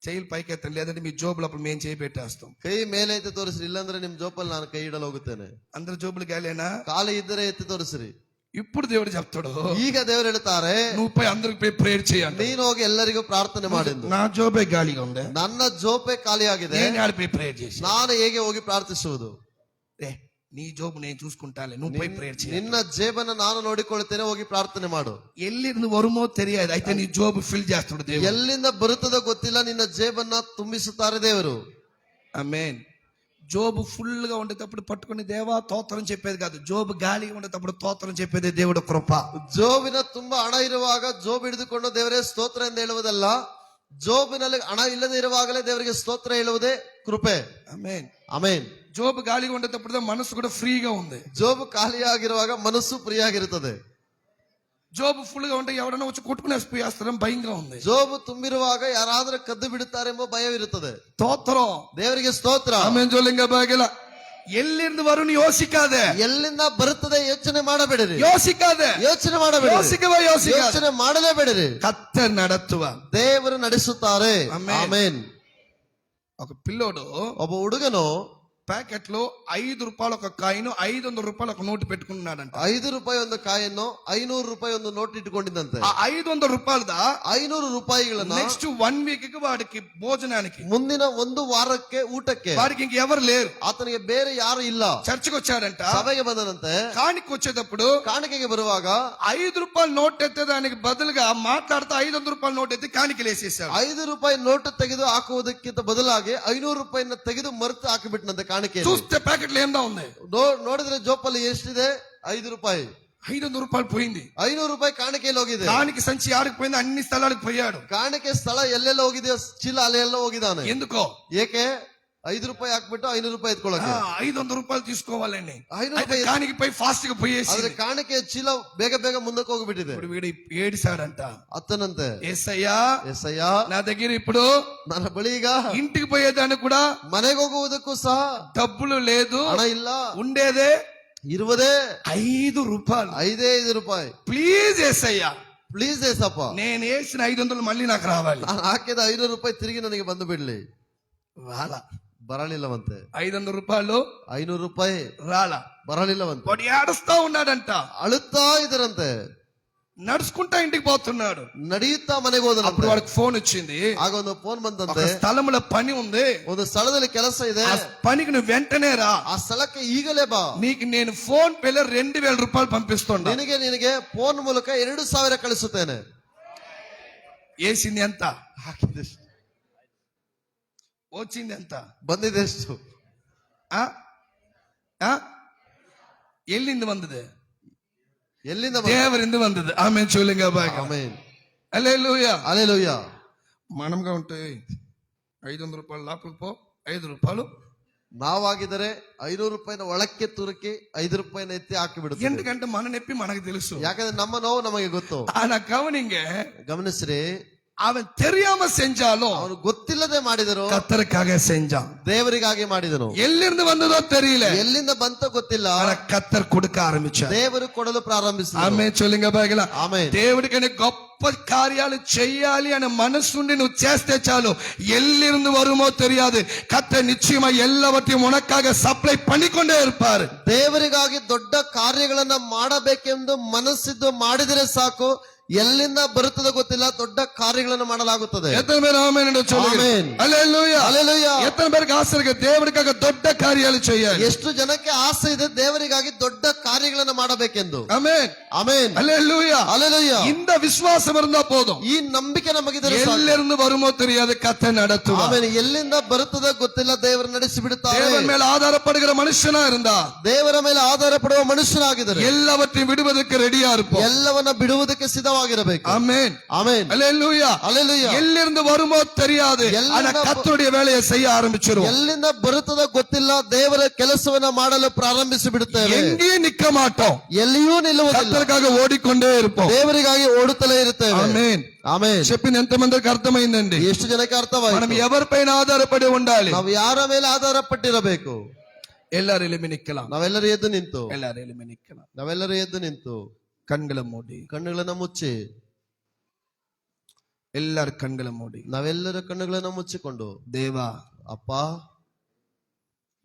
B: చెయ్యిలు పైకెత్తండి, లేదంటే మీ జోబులు అప్పుడు మేము చేయి పెట్టేస్తాం.
A: ಕೈ ಮೇಲೆ ಎತ್ತಿ ತೋರಿಸ್ರಿ, ಇಲ್ಲಾಂದ್ರೆ ನಿಮ್ ಜೋಪಲ್ಲಿ ನಾನು ಕೈ ಇಡಲು ಹೋಗುತ್ತೇನೆ.
B: అందరి జోబులు గాలియేనా?
A: ಖಾಲಿ ಇದ್ದರೆ ಎತ್ತಿ ತೋರಿಸ್ರಿ.
B: ఇప్పుడు దేవుడు చెప్తాడు,
A: ಈಗ ದೇವರು ಹೇಳ್ತಾರೆ,
B: నువ్వు పోయి అందరికి పోయి ప్రేయర్ చేయండి.
A: ನೀನು ಹೋಗಿ ಎಲ್ಲರಿಗೂ ಪ್ರಾರ್ಥನೆ ಮಾಡಿದ್ದು.
B: నా జోబే గాలిగా ఉంది,
A: ನನ್ನ ಜೋಪೆ ಖಾಲಿ ಆಗಿದೆ,
B: నేను ఆడిపోయి ప్రేయర్ చేసి,
A: ನಾನು ಹೇಗೆ ಹೋಗಿ ಪ್ರಾರ್ಥಿಸುವುದು?
B: నీ జోబు నేను చూసుకుంటాలే, నువ్వు పోయి ప్రేయర్ చేయి.
A: ನಿನ್ನ ಜೇಬನ್ನು ನಾನು ನೋಡಿಕೊಳ್ಳುತ್ತೇನೆ, ಹೋಗಿ ಪ್ರಾರ್ಥನೆ ಮಾಡು.
B: ఎల్లిருந்து వరుమో తెలియదు, అయితే నీ జోబు ఫిల్ చేస్తాడు దేవుడు.
A: ಎಲ್ಲಿಂದ ಬರುತ್ತದೋ ಗೊತ್ತಿಲ್ಲ, ನಿನ್ನ ಜೇಬನ್ನ ತುಂಬಿಸುತ್ತಾರೆ ದೇವರು.
B: ఆమేన్. జోబు ఫుల్ గా ఉండేటప్పుడు పట్టుకుని దేవా తోత్రం చెప్పేది కాదు, జోబు గాలిగా ఉండేటప్పుడు తోత్రం చెప్పేది దేవుడు కృప.
A: ಜೋಬಿನ ತುಂಬಾ ಹಣ ಇರುವಾಗ ಜೋಬ್ ಹಿಡಿದುಕೊಂಡು ದೇವರೇ ಸ್ತೋತ್ರ ಎಂದು ಹೇಳುವುದಲ್ಲ, ಜೋಬಿನಲ್ಲಿ ಹಣ ಇಲ್ಲದೆ ಇರುವಾಗಲೇ ದೇವರಿಗೆ ಸ್ತೋತ್ರ ಹೇಳುವುದೇ ಕೃಪೆ.
B: ఆమేన్.
A: ಆಮೆನ್.
B: జోబు గాలిగా ఉండేటప్పుడు మనసు కూడా ఫ్రీగా ఉంది.
A: ಜೋಬು ಖಾಲಿಯಾಗಿರುವಾಗ ಮನಸ್ಸು ಫ್ರೀಯಾಗಿರುತ್ತದೆ.
B: జోబు ఫుల్ గా ఉంటే ఎవరైనా వచ్చి కొట్టుకునేస్తారని భయంగా ఉంది.
A: ಜೋಬು ತುಂಬಿರುವಾಗ ಯಾರಾದ್ರೂ ಕದ್ದು ಬಿಡುತ್ತಾರೆಂಬ ಭಯವಿರುತ್ತದೆ.
B: స్తోత్రం.
A: ದೇವರಿಗೆ ಸ್ತೋತ್ರ.
B: ఆమేన్. జోలింగ బాగిల ಎಲ್ಲಿಂದ ವರುಣ್ ಯೋಚಿಕಾದ
A: ಎಲ್ಲಿಂದ ಬರುತ್ತದೆ ಯೋಚನೆ ಮಾಡಬೇಡಿರಿ,
B: ಯೋಚಿಕಾದ
A: ಯೋಚನೆ ಮಾಡಬೇಡಿ, ಯೋಚನೆ ಮಾಡಲೇಬೇಡಿರಿ.
B: ಕರ್ತರ್ ನಡತ್ತುವ
A: ದೇವರು ನಡೆಸುತ್ತಾರೆ.
B: ಆಮೆನ್.
A: ಆಮೆನ್.
B: ఒక పిల్లోడు
A: ಒಬ್ಬ ಹುಡುಗನು
B: ప్యాకెట్ లో 5 రూపాయల ఒక కాయిన్ 500 రూపాయల ఒక నోటు పెట్టుకున్నాడంట.
A: 5 ರೂಪಾಯಿ ಒಂದು ಕಾಯನ್ನು 500 ರೂಪಾಯಿ ಒಂದು ನೋಟ್ ಇಟ್ಟುಕೊಂಡಿದ್ದಂತೆ.
B: ఆ 500 రూపాయలದ
A: 500 ರೂಪಾಯಿಗಳನ್ನ
B: నెక్స్ట్ 1 వీక్ కి వాడికి భోజనానికి
A: ಮುಂದಿನ ಒಂದು ವಾರಕ್ಕೆ ಊಟಕ್ಕೆ
B: వాడికి ఇంక ఎవరు లేరు.
A: ಆತನಿಗೆ ಬೇರೆ ಯಾರು ಇಲ್ಲ.
B: చర్చికి వచ్చాడంట.
A: ಸಭೆಗೆ ಬಂದನಂತೆ.
B: కానికి వచ్చేటప్పుడు
A: ಕಾಣಿಕೆಗೆ ಬರುವಾಗ
B: 5 రూపాయల నోట్ ఎత్తేదానికి బదులుగా మాట్లాడుతూ 500 రూపాయల నోట్ ఎత్తి కానికి లేసేసాడు.
A: 5 ರೂಪಾಯಿ ನೋಟ್ ತೆಗೆದು ಹಾಕುವುದಕ್ಕಿಂತ ಬದಲಾಗಿ 500 ರೂಪಾಯಿನ ತೆಗೆದು ಮರೆತು ಹಾಕಿಬಿಟ್ಟನಂತೆ ಕಾಣಿಕೆ.
B: చూస్తే ప్యాకెట్ లో ఏందా ఉంది,
A: ನೋಡಿದ್ರೆ ಜೋಪಲ್ಲಿ ಎಷ್ಟಿದೆ? 5 ರೂಪಾಯಿ.
B: 500 రూపాయలు పోయింది.
A: 500 ರೂಪಾಯಿ ಕಾಣಿಕೆಯಲ್ಲಿ ಹೋಗಿದೆ.
B: కానికి సంచి ఆడికి పోయింది, అన్ని స్థలాలకు పోయాడు.
A: ಕಾಣಿಕೆ ಸ್ಥಳ ಎಲ್ಲೆಲ್ಲ ಹೋಗಿದೆ, ಚೀಲ ಅಲ್ಲೆಲ್ಲ ಹೋಗಿದ್ದಾನೆ.
B: ఎందుకో?
A: ಏಕೆ? 5 ರೂಪಾಯಿ ಹಾಕ್ಬಿಟ್ಟು 500 ರೂಪಾಯಿ ಎತ್ಕೊಳ್ಳೋಕೆ.
B: 500 రూపాయలు తీసుకోవాలండి.
A: 500 ರೂಪಾಯಿ
B: కానికి పోయి ఫాస్ట్ గా పోయేసి
A: ಆದ್ರೆ ಕಾಣಿಕೆ ಚೀಲ ಬೇಗ ಬೇಗ ಮುಂದಕ್ಕೆ ಹೋಗ್ಬಿಟ್ಟಿದೆ.
B: ఇప్పుడు వీడు ఏడిసాడంట.
A: ಅತ್ತನಂತೆ,
B: ఏసయ్యా
A: ಎಸಯ್ಯ,
B: నా దగ్గర ఇప్పుడు
A: ನನ್ನ ಬಳಿ ಈಗ
B: ఇంటికి పోయేదాన్ని కూడా
A: ಮನೆಗೆ ಹೋಗುವುದಕ್ಕೂ ಸಹ
B: డబ్బులు లేదు,
A: ಹಣ ಇಲ್ಲ,
B: ఉండేదే
A: ಇರುವುದೇ
B: 5 రూపాయలు.
A: 5 ರೂಪಾಯಿ.
B: ప్లీజ్ ఏసయ్యా,
A: ಪ್ಲೀಸ್ ಏಸಪ್ಪ,
B: నేను వేసిన 500 మళ్ళీ నాకు రావాలి.
A: ನಾನು ಹಾಕಿದ 500 ರೂಪಾಯಿ ತಿರುಗಿ ನನಗೆ ಬಂದು ಬಿಡ್ಲಿ.
B: రాలా.
A: ಬರಲಿಲ್ಲವಂತೆ.
B: 500 రూపాయలు
A: 500 ರೂಪಾಯಿ
B: రాలా.
A: ಬರಲಿಲ್ಲವಂತೆ.
B: వాడు ఏడుస్తా ఉన్నాడంట.
A: ಅಳುತ್ತಾ ಇದರಂತೆ.
B: నడుచుకుంటా ఇంటికి పోతున్నాడు.
A: ನಡೆಯುತ್ತಾ ಮನೆಗೆ
B: అప్పుడు
A: ಹೋದನಂತೆ.
B: వాడికి ఫోన్ వచ్చింది.
A: ಆಗ ಒಂದು ಫೋನ್
B: ఒక
A: ಬಂದಂತೆ.
B: స్థలంలో పని ఉంది,
A: ಒಂದು ಸ್ಥಳದಲ್ಲಿ ಕೆಲಸ ಇದೆ,
B: ఆ పనికి నువ్వు వెంటనే రా,
A: ಆ ಸ್ಥಳಕ್ಕೆ ಈಗಲೇ ಬಾ,
B: నీకు నేను ఫోన్ పేలో 2000 రూపాయలు పంపిస్తున్నా.
A: ನಿನಗೆ ಫೋನ್ ಮೂಲಕ 2000 ಕಳಿಸುತ್ತೇನೆ.
B: వేసింది ఎంత?
A: ಹಾಕಿದೆಷ್ಟು?
B: వచ్చింది ఎంత?
A: ಬಂದಿದೆಷ್ಟು?
B: ఆ? ఆ? ఎల్లింది వందது?
A: ಎಲ್ಲಿಂದ?
B: దేవరింది వందது. ఆమేన్. చూలింగా బాగా.
A: ಆಮೆನ್.
B: హల్లెలూయా.
A: హల్లెలూయా.
B: మనంగా ఉంటే 500 రూపాయలు లోపలికి పో, 5 రూపాయలు.
A: ನಾವಾಗಿದ್ದರೆ 500 ರೂಪಾಯಿನ ಒಳಕ್ಕೆ ತುರುಕಿ 5 ರೂಪಾಯಿನ ಎತ್ತಿ ಹಾಕಿ ಬಿಡುತ್ತೆ.
B: ఎందుకంటే మన నొప్పి మనకు తెలుసు.
A: ಯಾಕಂದ್ರೆ ನಮ್ಮ ನೋವು ನಮಗೆ ಗೊತ್ತು.
B: ஆனா கவனிங்க,
A: ಗಮನಿಸ್ರಿ,
B: அவன் தெரியாம செஞ்சாலும்
A: ಅವನು ಗೊತ್ತಿಲ್ಲದೆ ಮಾಡಿದರು,
B: கர்த்தருக்காக செஞ்சான்.
A: ದೇವರಿಗಾಗಿ ಮಾಡಿದನು.
B: எல்லிருந்து வந்ததோ தெரியல,
A: ಎಲ್ಲಿಂದ ಬಂತೋ ಗೊತ್ತಿಲ್ಲ,
B: ஆனா கர்த்தர் கொடுக்க ஆரம்பிச்சார்.
A: ದೇವರು ಕೊಡಲು ಪ್ರಾರಂಭಿಸಿದರು.
B: ఆమేన్. చూలింగా బాగా.
A: ఆమేన్.
B: దేవుడికని గొప్ప కార్యాలు చెయ్యాలి అనే మనసుండి నువ్వు చేస్తే చాలు, ఎల్లిருந்து வருமோ தெரியாது, கர்த்தர் நிச்சயமா எல்லாவற்றையும் உனக்காக சப்ளை பண்ணிಕೊಂಡೇ இருப்பார்.
A: ದೇವರಿಗಾಗಿ ದೊಡ್ಡ ಕಾರ್ಯಗಳನ್ನ ಮಾಡಬೇಕೆಂದು ಮನಸ್ಸಿದ್ದು ಮಾಡಿದರೆ ಸಾಕು, ಎಲ್ಲಿಂದ ಬರುತ್ತದೆ ಗೊತ್ತಿಲ್ಲ, ದೊಡ್ಡ ಕಾರ್ಯಗಳನ್ನು ಮಾಡಲಾಗುತ್ತದೆ.
B: எத்தனை பேர் ஆமென் என்று சொல்லுங்க?
A: ஆமென்.
B: ஹல்லேலூயா.
A: హల్లెలూయా.
B: எத்தனை பேருக்கு ஆசை இருக்கு தேவனுக்காக ದೊಡ್ಡ ಕಾರ್ಯಾలు చేయాలి?
A: ಎಷ್ಟು ಜನಕ್ಕೆ ಆಸೆ ಇದೆ ದೇವರಿಗಾಗಿ ದೊಡ್ಡ ಕಾರ್ಯಗಳನ್ನು ಮಾಡಬೇಕೆಂದು?
B: ஆமென்.
A: ಆಮೆನ್.
B: ஹல்லேலூயா.
A: ಹಲ್ಲೆಲೂಯಾ.
B: இந்த விசுவாசம் இருந்தா போதும்.
A: ಈ ನಂಬಿಕೆ ನಮಗಿದ್ರೆ ಸಾಕು.
B: எல்லிருந்து வருமோ தெரியாது, கர்த்தர் நடத்துவார்.
A: ಆಮೆನ್. ಎಲ್ಲಿಂದ ಬರುತ್ತದೆ ಗೊತ್ತಿಲ್ಲ, ದೇವರು ನಡೆಸಿ ಬಿಡುತ್ತಾರೆ.
B: தேவன் மேல் ஆதாரப்படுகிற மனுஷனா இருந்தா,
A: ದೇವರ ಮೇಲೆ ಆಧಾರ ಪಡುವ ಮನುಷ್ಯನಾಗಿದ್ದರೆ
B: எல்லாவற்றையும் விடுவதற்கு ரெடியா இருப்போம்.
A: ಎಲ್ಲವನ್ನ ಬಿಡುವುದಕ್ಕೆ ಸಿದ್ಧವಾಗಿರಬೇಕು.
B: ஆமென்.
A: ಆಮೆನ್.
B: ஹல்லேலூயா.
A: ಹಲ್ಲೆಲೂಯಾ.
B: எல்லிருந்து வருமோ தெரியாது, ஆனா கர்த்தருடைய வேலையை செய்ய ஆரம்பிச்சிரும்.
A: ಎಲ್ಲಿಂದ ಬರುತ್ತದೆ ಗೊತ್ತಿಲ್ಲ, ದೇವರ ಕೆಲಸವನ್ನ ಮಾಡಲು ಪ್ರಾರಂಭಿಸಿ ಬಿಡುತ್ತೇವೆ.
B: எங்கேயும் நிக்க மாட்டோம்,
A: ಎಲ್ಲಿಯೂ ನಿಲ್ಲುವುದಿಲ್ಲ,
B: கர்த்தருக்காக ஓடிக்கொண்டே இருப்போம்.
A: ದೇವರಿಗಾಗಿ ಓಡುತ್ತಲೇ ಇರುತ್ತೇವೆ.
B: ఆమేన్.
A: ಆಮೆನ್.
B: చెప్పింది ఎంతమందికి అర్థమైందండి?
A: ಎಷ್ಟು ಜನಕ್ಕೆ
B: మనం
A: ಅರ್ಥವಾಯಿತು?
B: ఎవరిపైన ఆధారపడి ఉండాలి?
A: ನಾವು ಯಾರ ಮೇಲೆ ಆಧಾರ ಪಟ್ಟಿರಬೇಕು?
B: எல்லாரும் எலும்பி நிக்கலாம்.
A: ನಾವೆಲ್ಲರೂ ಎದ್ದು ನಿಂತು,
B: எல்லாரும் எலும்பி நிக்கலாம்.
A: ನಾವೆಲ್ಲರೂ ಎದ್ದು ನಿಂತು
B: கண்களை மூடி,
A: ಕಣ್ಣುಗಳನ್ನ ಮುಚ್ಚಿ,
B: எல்லாரும் கண்களை மூடி,
A: ನಾವೆಲ್ಲರೂ ಕಣ್ಣುಗಳನ್ನ ಮುಚ್ಚಿಕೊಂಡು,
B: దేవా
A: ಅಪ್ಪ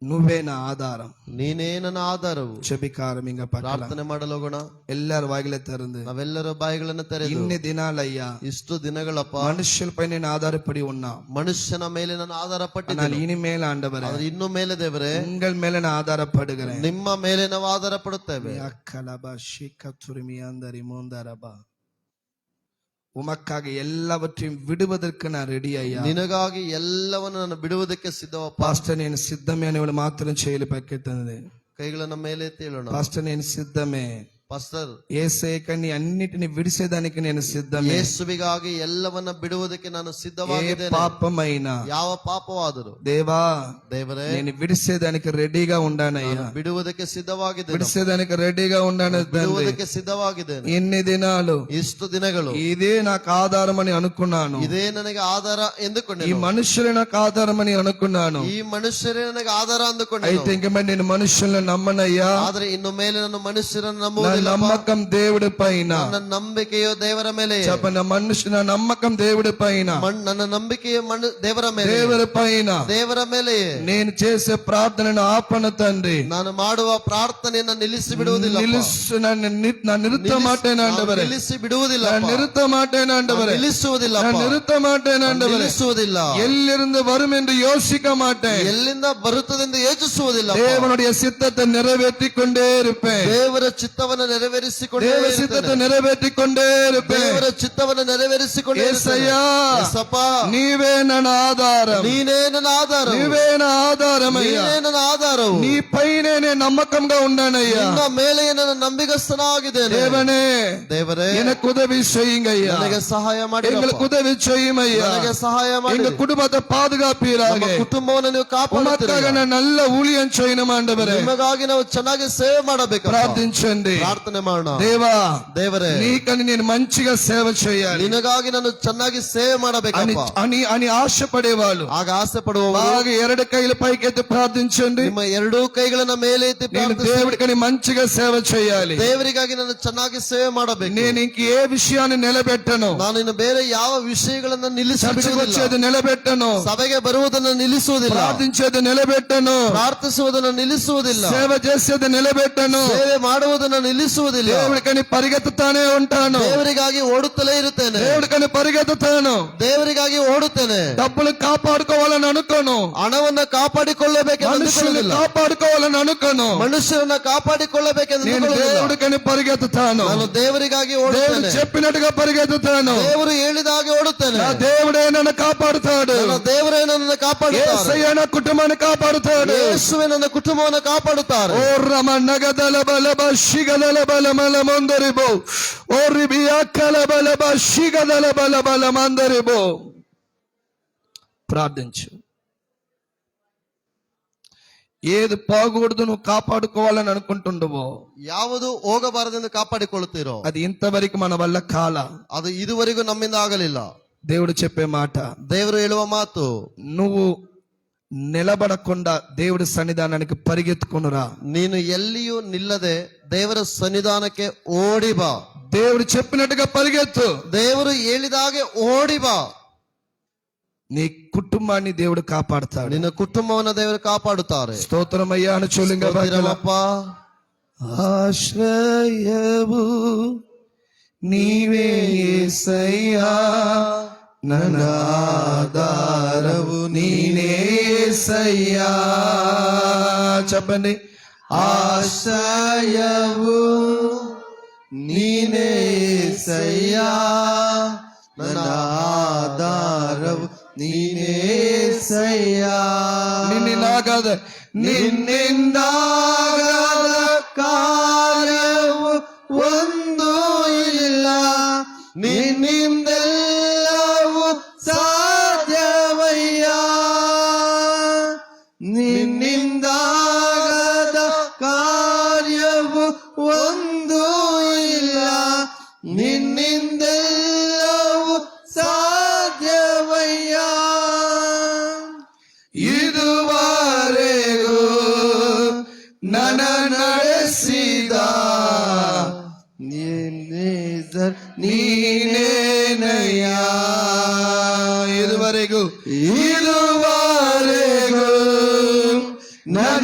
B: నువ్వే నా ఆధారం,
A: ನೀನೇ ನನ್ನ ಆಧಾರವು,
B: చెబికారమింగ
A: ಪ್ರಾರ್ಥನೆ ಮಾಡಲು ಹೋಗೋಣ.
B: எல்லாரும் வாயில திறந்து,
A: ನಾವೆಲ್ಲರೂ ಬಾಯಿಗಳನ್ನ ತೆರೆದು,
B: ఇన్ని దినాలయ్యా
A: ಇಷ್ಟು ದಿನಗಳಪ್ಪ
B: మనుషులపై నేను ఆధారపడి ఉన్నా,
A: ಮನುಷ್ಯನ ಮೇಲೆ ನಾನು ಆಧಾರ
B: நான்
A: ಪಟ್ಟಿದ್ದೇನೆ.
B: இனிமேல் ஆண்டவரே
A: ಆದ್ರೆ ಇನ್ನು ಮೇಲೆ ದೇವರೇ,
B: உங்கள் மேல நான் ஆதாரப்படுகிறேன்.
A: ನಿಮ್ಮ ಮೇಲೆ ನಾವು ಆಧಾರ ಪಡುತ್ತೇವೆ.
B: அக்கலபா ஷிகத்துரிமி அந்தரி மூந்தரபா, உமக்காக எல்லாவற்றையும் விடுவதற்கு நான் ரெடி ஐயா.
A: ನಿನಗಾಗಿ ಎಲ್ಲವನ್ನು ನಾನು ಬಿಡುವುದಕ್ಕೆ ಸಿದ್ಧವಪ್ಪ.
B: పాస్టర్ నేను సిద్ధమే అని మాత్రం చేయలు పక్కెత్తది.
A: ಕೈಗಳನ್ನ ಮೇಲೆ ಎತ್ತಿ ಹೇಳೋಣ.
B: పాస్టర్ నేను సిద్ధమే,
A: ಪಾಸ್ಟರ್,
B: యేసయ్యకని అన్నిటిని విడిసేదానికి నేను సిద్ధమే.
A: ಯೇಸುವಿಗಾಗಿ ಎಲ್ಲವನ್ನ ಬಿಡುವುದಕ್ಕೆ ನಾನು
B: ఏ
A: ಸಿದ್ಧವಾಗಿದ್ದೇನೆ.
B: పాపమైనా
A: ಯಾವ ಪಾಪವಾದರೂ
B: దేవా
A: ದೇವರೇ
B: నేను విడిసేదానికి రెడీగా ఉండానయ్యా.
A: ಬಿಡುವುದಕ್ಕೆ ಸಿದ್ಧವಾಗಿದ್ದೇನೆ.
B: విడిసేదానికి రెడీగా ఉండాను తండ్రి.
A: ಬಿಡುವುದಕ್ಕೆ ಸಿದ್ಧವಾಗಿದ್ದೇನೆ.
B: ఎన్ని దినాలు
A: ಇಷ್ಟು ದಿನಗಳು
B: ఇదే నాకు ఆధారం అని అనుకున్నాను.
A: ಇದೇ ನನಗೆ ಆಧಾರ
B: ఈ
A: ಎಂದುಕೊಂಡೆ.
B: మనుషులే నాకు ఆధారం అని అనుకున్నాను.
A: ಈ ಮನುಷ್ಯರೇ ನನಗೆ ಆಧಾರ ಅಂದುಕೊಂಡೆ.
B: అయితే ఇంక మరి నేను మనుషులను నమ్మనయ్యా.
A: ಆದ್ರೆ ಇನ್ನು ಮೇಲೆ ನಾನು ಮನುಷ್ಯರನ್ನು
B: నా
A: ನಂಬುವುದಿಲ್ಲ.
B: నమ్మకం దేవుడి పైన.
A: ನನ್ನ ನಂಬಿಕೆಯು ದೇವರ ಮೇಲೆ.
B: చెప్ప నా నమ్మకం దేవుడి పైన.
A: ನನ್ನ ನಂಬಿಕೆಯು ದೇವರ ಮೇಲೆ.
B: దేవుడి పైన.
A: ದೇವರ ಮೇಲೆ.
B: నేను చేసే ప్రార్థనను ఆపన తండ్రి.
A: ನಾನು ಮಾಡುವ ಪ್ರಾರ್ಥನೆಯನ್ನು ನಿಲ್ಲಿಸಿ ಬಿಡುವುದಿಲ್ಲ.
B: நான் நிறுத்த மாட்டேன் ஆண்டவரே.
A: ನಿಲ್ಲಿಸಿ ಬಿಡುವುದಿಲ್ಲ.
B: நான் நிறுத்த மாட்டேன் ஆண்டவரே.
A: ನಿಲ್ಲಿಸುವುದಿಲ್ಲ.
B: நான் நிறுத்த மாட்டேன் ஆண்டவரೇ.
A: ನಿಲ್ಲಿಸುವುದಿಲ್ಲ.
B: எல்லிருந்து வரும் என்று யோசிக்க மாட்டேன்.
A: ಎಲ್ಲಿಂದ ಬರುತ್ತದೆ ಎಂದು ಯೋಚಿಸುವುದಿಲ್ಲ.
B: தேவனுடைய சித்தத்தை நிறைவேற்றிக் கொண்டே இருப்பேன்.
A: ದೇವರ ಚಿತ್ತವನ್ನು ನೆರವೇರಿಸಿಕೊಂಡೇ
B: தேவ சித்தத்தை நிறைவேற்றிக் கொண்டே இருப்பேன்.
A: ದೇವರ ಚಿತ್ತವನ್ನು ನೆರವೇರಿಸಿಕೊಂಡೇ
B: యేసయ్యా,
A: ಯೇಸಪ್ಪ,
B: నీవే ನನ್ನ ఆధారం.
A: ನೀನೇ ನನ್ನ ಆಧಾರ.
B: నీవే నా ఆధారమయ్యా.
A: ನೀನೇ ನನ್ನ ಆಧಾರವು.
B: నీ పైనే నేను నమ్మకంగా ఉన్నానయ్యా.
A: ನಿನ್ನ ಮೇಲೆ ನನ್ನ ನಂಬಿಗಸ್ತನಾಗಿದ್ದೇನೆ.
B: தேவனே,
A: ದೇವರೇ,
B: எனக்கு உதவி செய்யுங்க ஐயா.
A: ನನಗೆ ಸಹಾಯ ಮಾಡಿ.
B: எங்களுக்கு உதவி செய்யும் ஐயா.
A: ನನಗೆ ಸಹಾಯ ಮಾಡಿ.
B: எங்க குடும்பத்தை பாதுகாப்பீராக.
A: ನಮ್ಮ ಕುಟುಂಬವನ್ನು ನೀವು ಕಾಪಾಡುತ್ತೀರಿ.
B: உமக்காக நான் நல்ல ஊழியம் செய்யணும் ஆண்டவரே.
A: ನಿಮಗಾಗಿ ನಾವು ಚೆನ್ನಾಗಿ ಸೇವೆ ಮಾಡಬೇಕು.
B: ప్రార్థించండి.
A: ಪ್ರಾರ್ಥನೆ ಮಾಡೋಣ.
B: దేవా,
A: ದೇವರೇ,
B: నీకని నేను మంచిగా సేవ చేయాలి
A: ನಿನಗಾಗಿ ನಾನು ಚೆನ್ನಾಗಿ ಸೇವೆ ಮಾಡಬೇಕಪ್ಪ
B: అని అని ఆశపడేవాళ్ళు
A: ಆಗ ಆಸೆ ಪಡುವವರು
B: బాగా ಎರಡು కైలు పైకెత్తి ప్రార్థించండి.
A: ನಿಮ್ಮ ಎರಡೂ ಕೈಗಳನ್ನ ಮೇಲೆ ಎತ್ತಿ
B: నేను
A: ಪ್ರಾರ್ಥಿಸಿ.
B: దేవుడికని మంచిగా సేవ చేయాలి.
A: ದೇವರಿಗಾಗಿ ನಾನು ಚೆನ್ನಾಗಿ ಸೇವೆ ಮಾಡಬೇಕು.
B: నేను ఇంక ఏ విషయాన్ని నిలబెట్టను.
A: ನಾನು ಇನ್ನು ಬೇರೆ ಯಾವ ವಿಷಯಗಳನ್ನ
B: చర్చకు
A: ನಿಲ್ಲಿಸುವುದಿಲ್ಲ.
B: వచ్చేది నిలబెట్టను.
A: ಸಭೆಗೆ ಬರುವುದನ್ನು ನಿಲ್ಲಿಸುವುದಿಲ್ಲ.
B: ప్రార్థించేది నిలబెట్టను.
A: ಪ್ರಾರ್ಥಿಸುವುದನ್ನು ನಿಲ್ಲಿಸುವುದಿಲ್ಲ.
B: సేవ చేసేది నిలబెట్టను.
A: ಸೇವೆ ಮಾಡುವುದನ್ನು ನಿಲ್ಲಿಸುವುದಿಲ್ಲ.
B: దేవుడికని పరిగెత్తుతానే ఉంటాను.
A: ದೇವರಿಗಾಗಿ ಓಡುತ್ತಲೇ ಇರುತ್ತೇನೆ.
B: దేవుడికని పరిగెత్తుతాను.
A: ದೇವರಿಗಾಗಿ ಓಡುತ್ತೇನೆ.
B: డబ్బులు కాపాడుకోవాలని అనుకోను.
A: ಹಣವನ್ನ ಕಾಪಾಡಿಕೊಳ್ಳಬೇಕೆಂದು
B: మనుషుల్ని
A: ಅಂದುಕೊಳ್ಳುವುದಿಲ್ಲ.
B: కాపాడుకోవాలని అనుకోను.
A: ಮನುಷ್ಯರನ್ನ ಕಾಪಾಡಿಕೊಳ್ಳಬೇಕೆಂದು
B: నేను
A: ಅಂದುಕೊಳ್ಳುವುದಿಲ್ಲ.
B: దేవుడికని పరిగెత్తుతాను.
A: ನಾನು ದೇವರಿಗಾಗಿ
B: దేవుడు
A: ಓಡುತ್ತೇನೆ.
B: చెప్పినట్టుగా పరిగెత్తుతాను.
A: ದೇವರು ಹೇಳಿದಾಗೆ ಓಡುತ್ತೇನೆ.
B: నా దేవుడే నన్ను కాపాడుతాడు.
A: ನನ್ನ ದೇವರೇ ನನ್ನನ್ನು ಕಾಪಾಡುತ್ತಾರೆ.
B: యేసయ్య నా కుటుంబాన్ని కాపాడుతాడు.
A: ಯೇಸುವೆ ನನ್ನ ಕುಟುಂಬವನ್ನು ಕಾಪಾಡುತ್ತಾರೆ.
B: ఓ రమ నగదల బలబ శిగదల బలమల మందరిబో ఓ రిబియాకల బలబ శిగదల బలబల మందరిబో. ప్రార్థించు. ఏది పోకూడదు నువ్వు కాపాడుకోవాలని అనుకుంటుండవో,
A: ಯಾವುದು ಹೋಗಬಾರದೆಂದು ಕಾಪಾಡಿಕೊಳ್ಳುತ್ತೀರೋ
B: అది ఇంతవరకు మన వల్ల కాల.
A: ಅದು ಇದುವರೆಗೂ ನಮ್ಮಿಂದ ಆಗಲಿಲ್ಲ.
B: దేవుడు చెప్పే మాట,
A: ದೇವರು ಹೇಳುವ ಮಾತು,
B: నువ్వు నిలబడకుండా దేవుడి సన్నిధానానికి పరిగెత్తుకునురా.
A: ನೀನು ಎಲ್ಲಿಯೂ ನಿಲ್ಲದೆ ದೇವರ ಸನ್ನಿಧಾನಕ್ಕೆ ಓಡಿ ಬಾ.
B: దేవుడు చెప్పినట్టుగా పరిగెత్తు.
A: ದೇವರು ಹೇಳಿದಾಗೆ ಓಡಿ ಬಾ.
B: నీ కుటుంబాన్ని దేవుడు కాపాడుతాడు.
A: ನಿನ್ನ ಕುಟುಂಬವನ್ನು ದೇವರು ಕಾಪಾಡುತ್ತಾರೆ.
B: స్తోత్రమయ్యా అని చూలింగ
A: ಸ್ತೋತ್ರವಪ್ಪ.
B: ఆశ్రయవు నీవే యేసయ్యా, ನನ್ನ ఆధారవు నీనే యేసయ్యా. చెప్పండి.
A: ಆಶ್ರಯವು ನೀನೇ యేసయ్యಾ, ನನ್ನ ಆಧಾರವು ನೀನೇ యేసయ్ಯಾ.
B: నిన్నిలాగದ
A: ನಿನ್ನಿಂದಾಗದ ಕಾರ್ಯವು ಒಂದು ಇಲ್ಲ. ನಿನ್ನಿಂದೆಲ್ಲವೂ ಸಾಧ್ಯವಯ್ಯ. ನಿನ್ನಿಂದಾಗದ ಕಾರ್ಯವು ಒಂದು ಇಲ್ಲ. ನಿನ್ನಿಂದೆಲ್ಲವೂ ಸಾಧ್ಯವಯ್ಯ.
B: ಇದುವರೆಗೂ ನನ್ನ ನಡೆಸಿದ ನೀನೇನಯ್ಯಾ. ಇದುವರೆಗೂ ನನ್ನ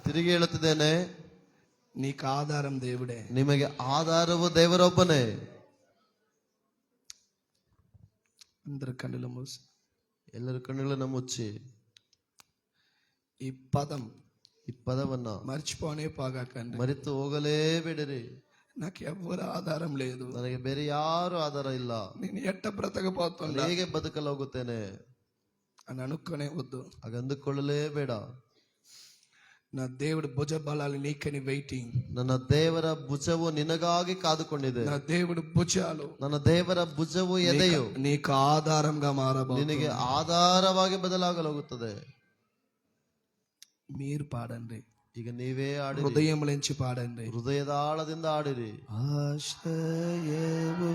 A: ತಿರುಗಿ ಹೇಳುತ್ತಿದ್ದೇನೆ,
B: నీకు ఆధారం దేవుడే.
A: ನಿಮಗೆ ಆಧಾರವು ದೇವರೊಬ್ಬನೇ.
B: అందరు కన్నులు మూసి
A: ಎಲ್ಲರ ಕಣ್ಣುಗಳನ್ನು ಮುಚ್ಚಿ
B: ఈ పదం
A: ಈ ಪದವನ್ನ
B: మర్చిపోనే పోగాకండి.
A: ಮರೆತು ಹೋಗಲೇಬೇಡಿರಿ.
B: నాకు ఎవ్వరు ఆధారం లేదు,
A: ನನಗೆ ಬೇರೆ ಯಾರು ಆಧಾರ ಇಲ್ಲ,
B: నేను ఎట్ట బ్రతకపోతున్నా
A: ಹೇಗೆ ಬದುಕಲು ಹೋಗುತ್ತೇನೆ
B: అని అనుకునే వద్దు.
A: ಹಾಗೆ ಅಂದುಕೊಳ್ಳಲೇಬೇಡ.
B: నా దేవుడు భుజ బలాలు నీకని వెయిటింగ్.
A: ನನ್ನ ದೇವರ ಭುಜವು ನಿನಗಾಗಿ ಕಾದುಕೊಂಡಿದೆ.
B: నా దేవుడు భుజాలు,
A: ನನ್ನ ದೇವರ ಭುಜವು ಎದೆಯು
B: నీకు ఆధారంగా మారబోతుంది.
A: ನಿನಗೆ ಆಧಾರವಾಗಿ ಬದಲಾಗಲು ಹೋಗುತ್ತದೆ.
B: మీరు పాడండి,
A: ಈಗ ನೀವೇ ಆಡಿರಿ,
B: హృదయం నుంచి పాడండి.
A: ಹೃದಯದ ಆಳದಿಂದ ಆಡಿರಿ.
B: ఆశ్రయము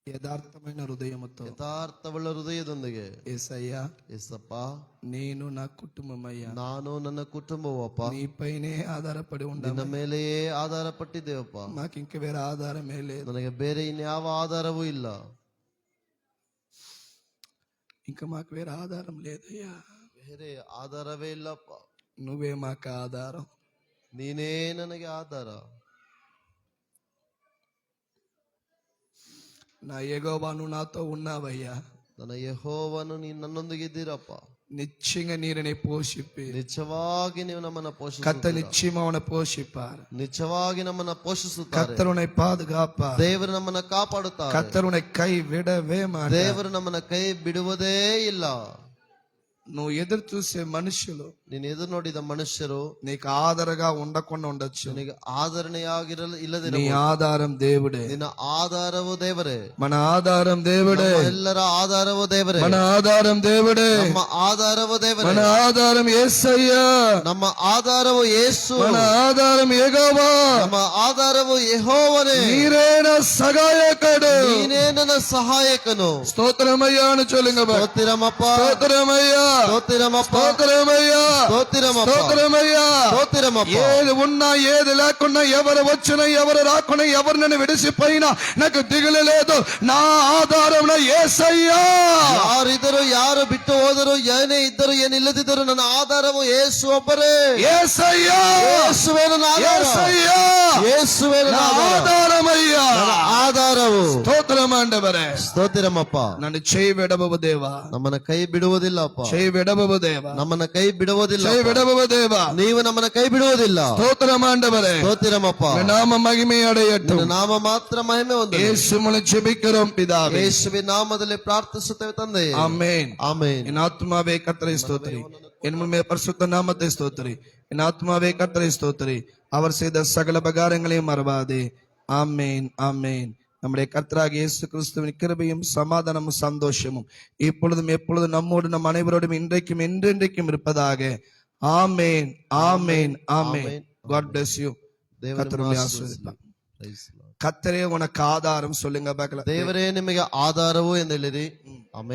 B: యథార్థమైన హృదయముతో,
A: ಯಥಾರ್ಥವುಳ್ಳ ಹೃದಯದೊಂದಿಗೆ,
B: యేసయ్యా
A: ಎಸಪ್ಪ
B: నేను నా కుటుంబమయ్యా
A: ನಾನು ನನ್ನ ಕುಟುಂಬವಪ್ಪ
B: నీపైనే ఆధారపడి
A: ನಿನ್ನ
B: ఉండాలి.
A: ಮೇಲೆಯೇ ಆಧಾರ ಪಟ್ಟಿದ್ದೇವಪ್ಪ.
B: మాకు ఇంక వేరే ఆధారమే లేదు.
A: ನನಗೆ ಬೇರೆ ಇನ್ಯಾವ ಆಧಾರವೂ ಇಲ್ಲ.
B: ఇంకా మాకు వేరే ఆధారం లేదయ్యా.
A: ಬೇರೆ ಆಧಾರವೇ ಇಲ್ಲಪ್ಪ.
B: నువ్వే మాకు ఆధారం.
A: ನೀನೇ ನನಗೆ ಆಧಾರ.
B: నా యెహోవా నువ్వు నాతో ఉన్నావయ్యా.
A: ನನ್ನ ಯೆಹೋವನು ನೀನು ನನ್ನೊಂದಿಗೆ ಇದ್ದೀರಪ್ಪ.
B: నిశ్చయంగా నీరనే పోషిప్పి,
A: ನಿಜವಾಗಿ ನೀವು ನಮ್ಮನ್ನ
B: கத்த
A: ಪೋಷಿಸುತ್ತೀರ.
B: நிச்சயமா அவனை போஷிப்பார்.
A: ನಿಜವಾಗಿ ನಮ್ಮನ್ನ ಪೋಷಿಸುತ್ತಾರೆ.
B: கத்தர் உன்னை பாதுகாப்பார்.
A: ದೇವರು ನಮ್ಮನ್ನ ಕಾಪಾಡುತ್ತಾರೆ.
B: கத்தர் உன்னை கை விடவே மாட்டார்.
A: ದೇವರು ನಮ್ಮನ್ನ ಕೈ ಬಿಡುವುದೇ ಇಲ್ಲ.
B: నువ్వు ఎదురు చూసే మనుషులు
A: ನೀನು ಎದುರು ನೋಡಿದ ಮನುಷ್ಯರು
B: నీకు ఆధారగా ఉండకుండా ఉండొచ్చు.
A: ನಿನಗೆ ಆಧರಣೆಯಾಗಿರಲು
B: నీ
A: ಇಲ್ಲದಿರಬಹುದು.
B: ఆధారం దేవుడే.
A: ನಿನ್ನ ಆಧಾರವು ದೇವರೇ.
B: మన ఆధారం దేవుడే.
A: ನಮ್ಮ ಎಲ್ಲರ ಆಧಾರವು ದೇವರೇ.
B: మన ఆధారం దేవుడే.
A: ನಮ್ಮ ಆಧಾರವು ದೇವರೇ.
B: మన ఆధారం యేసయ్యా.
A: ನಮ್ಮ ಆಧಾರವು ಯೇಸು.
B: మన ఆధారం యెహోవా.
A: ನಮ್ಮ ಆಧಾರವು ಯೆಹೋವನೇ.
B: నీరే నా సహాయకుడు.
A: ನೀನೇ ನನ್ನ ಸಹಾಯಕನು.
B: స్తోత్రమయ్యా అని சொல்லுங்க.
A: ಸ್ತೋತ್ರಮಪ್ಪ.
B: స్తోత్రమయ్యా.
A: స్తోత్రమಪ್ಪ.
B: స్తోత్రమయ్యా.
A: స్తోత్రమಪ್ಪ.
B: స్తోత్రమయ్యా.
A: స్తోత్రమಪ್ಪ.
B: ఏది ఉన్నా ఏది లేకున్నా, ఎవరు వచ్చినా ఎవరు రాకున్నా, ఎవరు నన్ను విడిసిపోయినా నాకు దిగులు లేదు. నా ఆధారం యేసయ్యా.
A: ಯಾರಿದ್ದರು, ಯಾರು ಬಿಟ್ಟು ಹೋದರು, ಏನೇ ಇದ್ದರು ಏನಿಲ್ಲದಿದ್ದರು, ನನ್ನ ಆಧಾರವು ಯೇಸು ಒಬ್ಬರೇ.
B: యేసయ్యా.
A: ಯೇಸುವೇ ನನ್ನ ಆಧಾರ.
B: యేసయ్యా.
A: ಯೇಸುವೇ ನನ್ನ
B: నా
A: ಆಧಾರ.
B: ఆధారమయ్యా.
A: ನನ್ನ ಆಧಾರವು.
B: స్తోత్రం ఆండవరే.
A: ಸ್ತೋತ್ರಮಪ್ಪ.
B: నన్ను చేయి విడవవు దేవా.
A: ನಮ್ಮನ್ನ ಕೈ ಬಿಡುವುದಿಲ್ಲಪ್ಪ.
B: ಕೈ ಬಿಡಬವ ದೇವ,
A: ನಮ್ಮನ್ನ ಕೈ ಬಿಡುವುದಿಲ್ಲ.
B: ಕೈ ಬಿಡಬವ ದೇವ,
A: ನೀವು ನಮ್ಮನ್ನ ಕೈ ಬಿಡುವುದಿಲ್ಲ.
B: ಸ್ತೋತ್ರ ಆண்டவரே,
A: ಸ್ತೋತ್ರಮಪ್ಪ.
B: நாம மகிமை அடையட்டும்.
A: ನಿನ್ನ ನಾಮ ಮಾತ್ರ ಮಹಿಮೆ ಹೊಂದಲಿ.
B: ಯೇಸು ಮೂಲ ಜெபிக்கிறோம் பிதாவே.
A: ಯೇಸುವಿನ ನಾಮದಲ್ಲಿ ಪ್ರಾರ್ಥಿಸುತ್ತೇವೆ ತಂದೆಯೇ.
B: ஆமென்.
A: ಆಮೆನ್.
B: என் ஆத்மாவே கர்த்தரை ஸ்தோத்திரி, என் முழுமே பரிசுத்த நாமத்தை ஸ்தோத்திரி. என் ஆத்மாவே கர்த்தரை ஸ்தோத்திரி, அவர் செய்த சகல உபகாரங்களையும் மறவாதே. ஆமென், ஆமென். நம்முடைய கர்த்தராகிய இயேசு கிறிஸ்துவின் கிருபையும் சமாதானமும் சந்தோஷமும் இப்பொழுதும் எப்பொழுதும் நம்மோடு நம் அனைவரோடும் இன்றைக்கும் என்றென்றைக்கும் இருப்பதாக. ஆமென், ஆமென், ஆமென். God bless you. கர்த்தர் உங்களை ஆசீர்வதிப்பார். கர்த்தரே உனக்கு ஆதாரம் சொல்லுங்க பார்க்கலாம்.
A: ದೇವರೇ ನಿಮಗೆ ಆಧಾರವು ಎಂದು ಹೇಳಿರಿ. ಆಮೆನ್.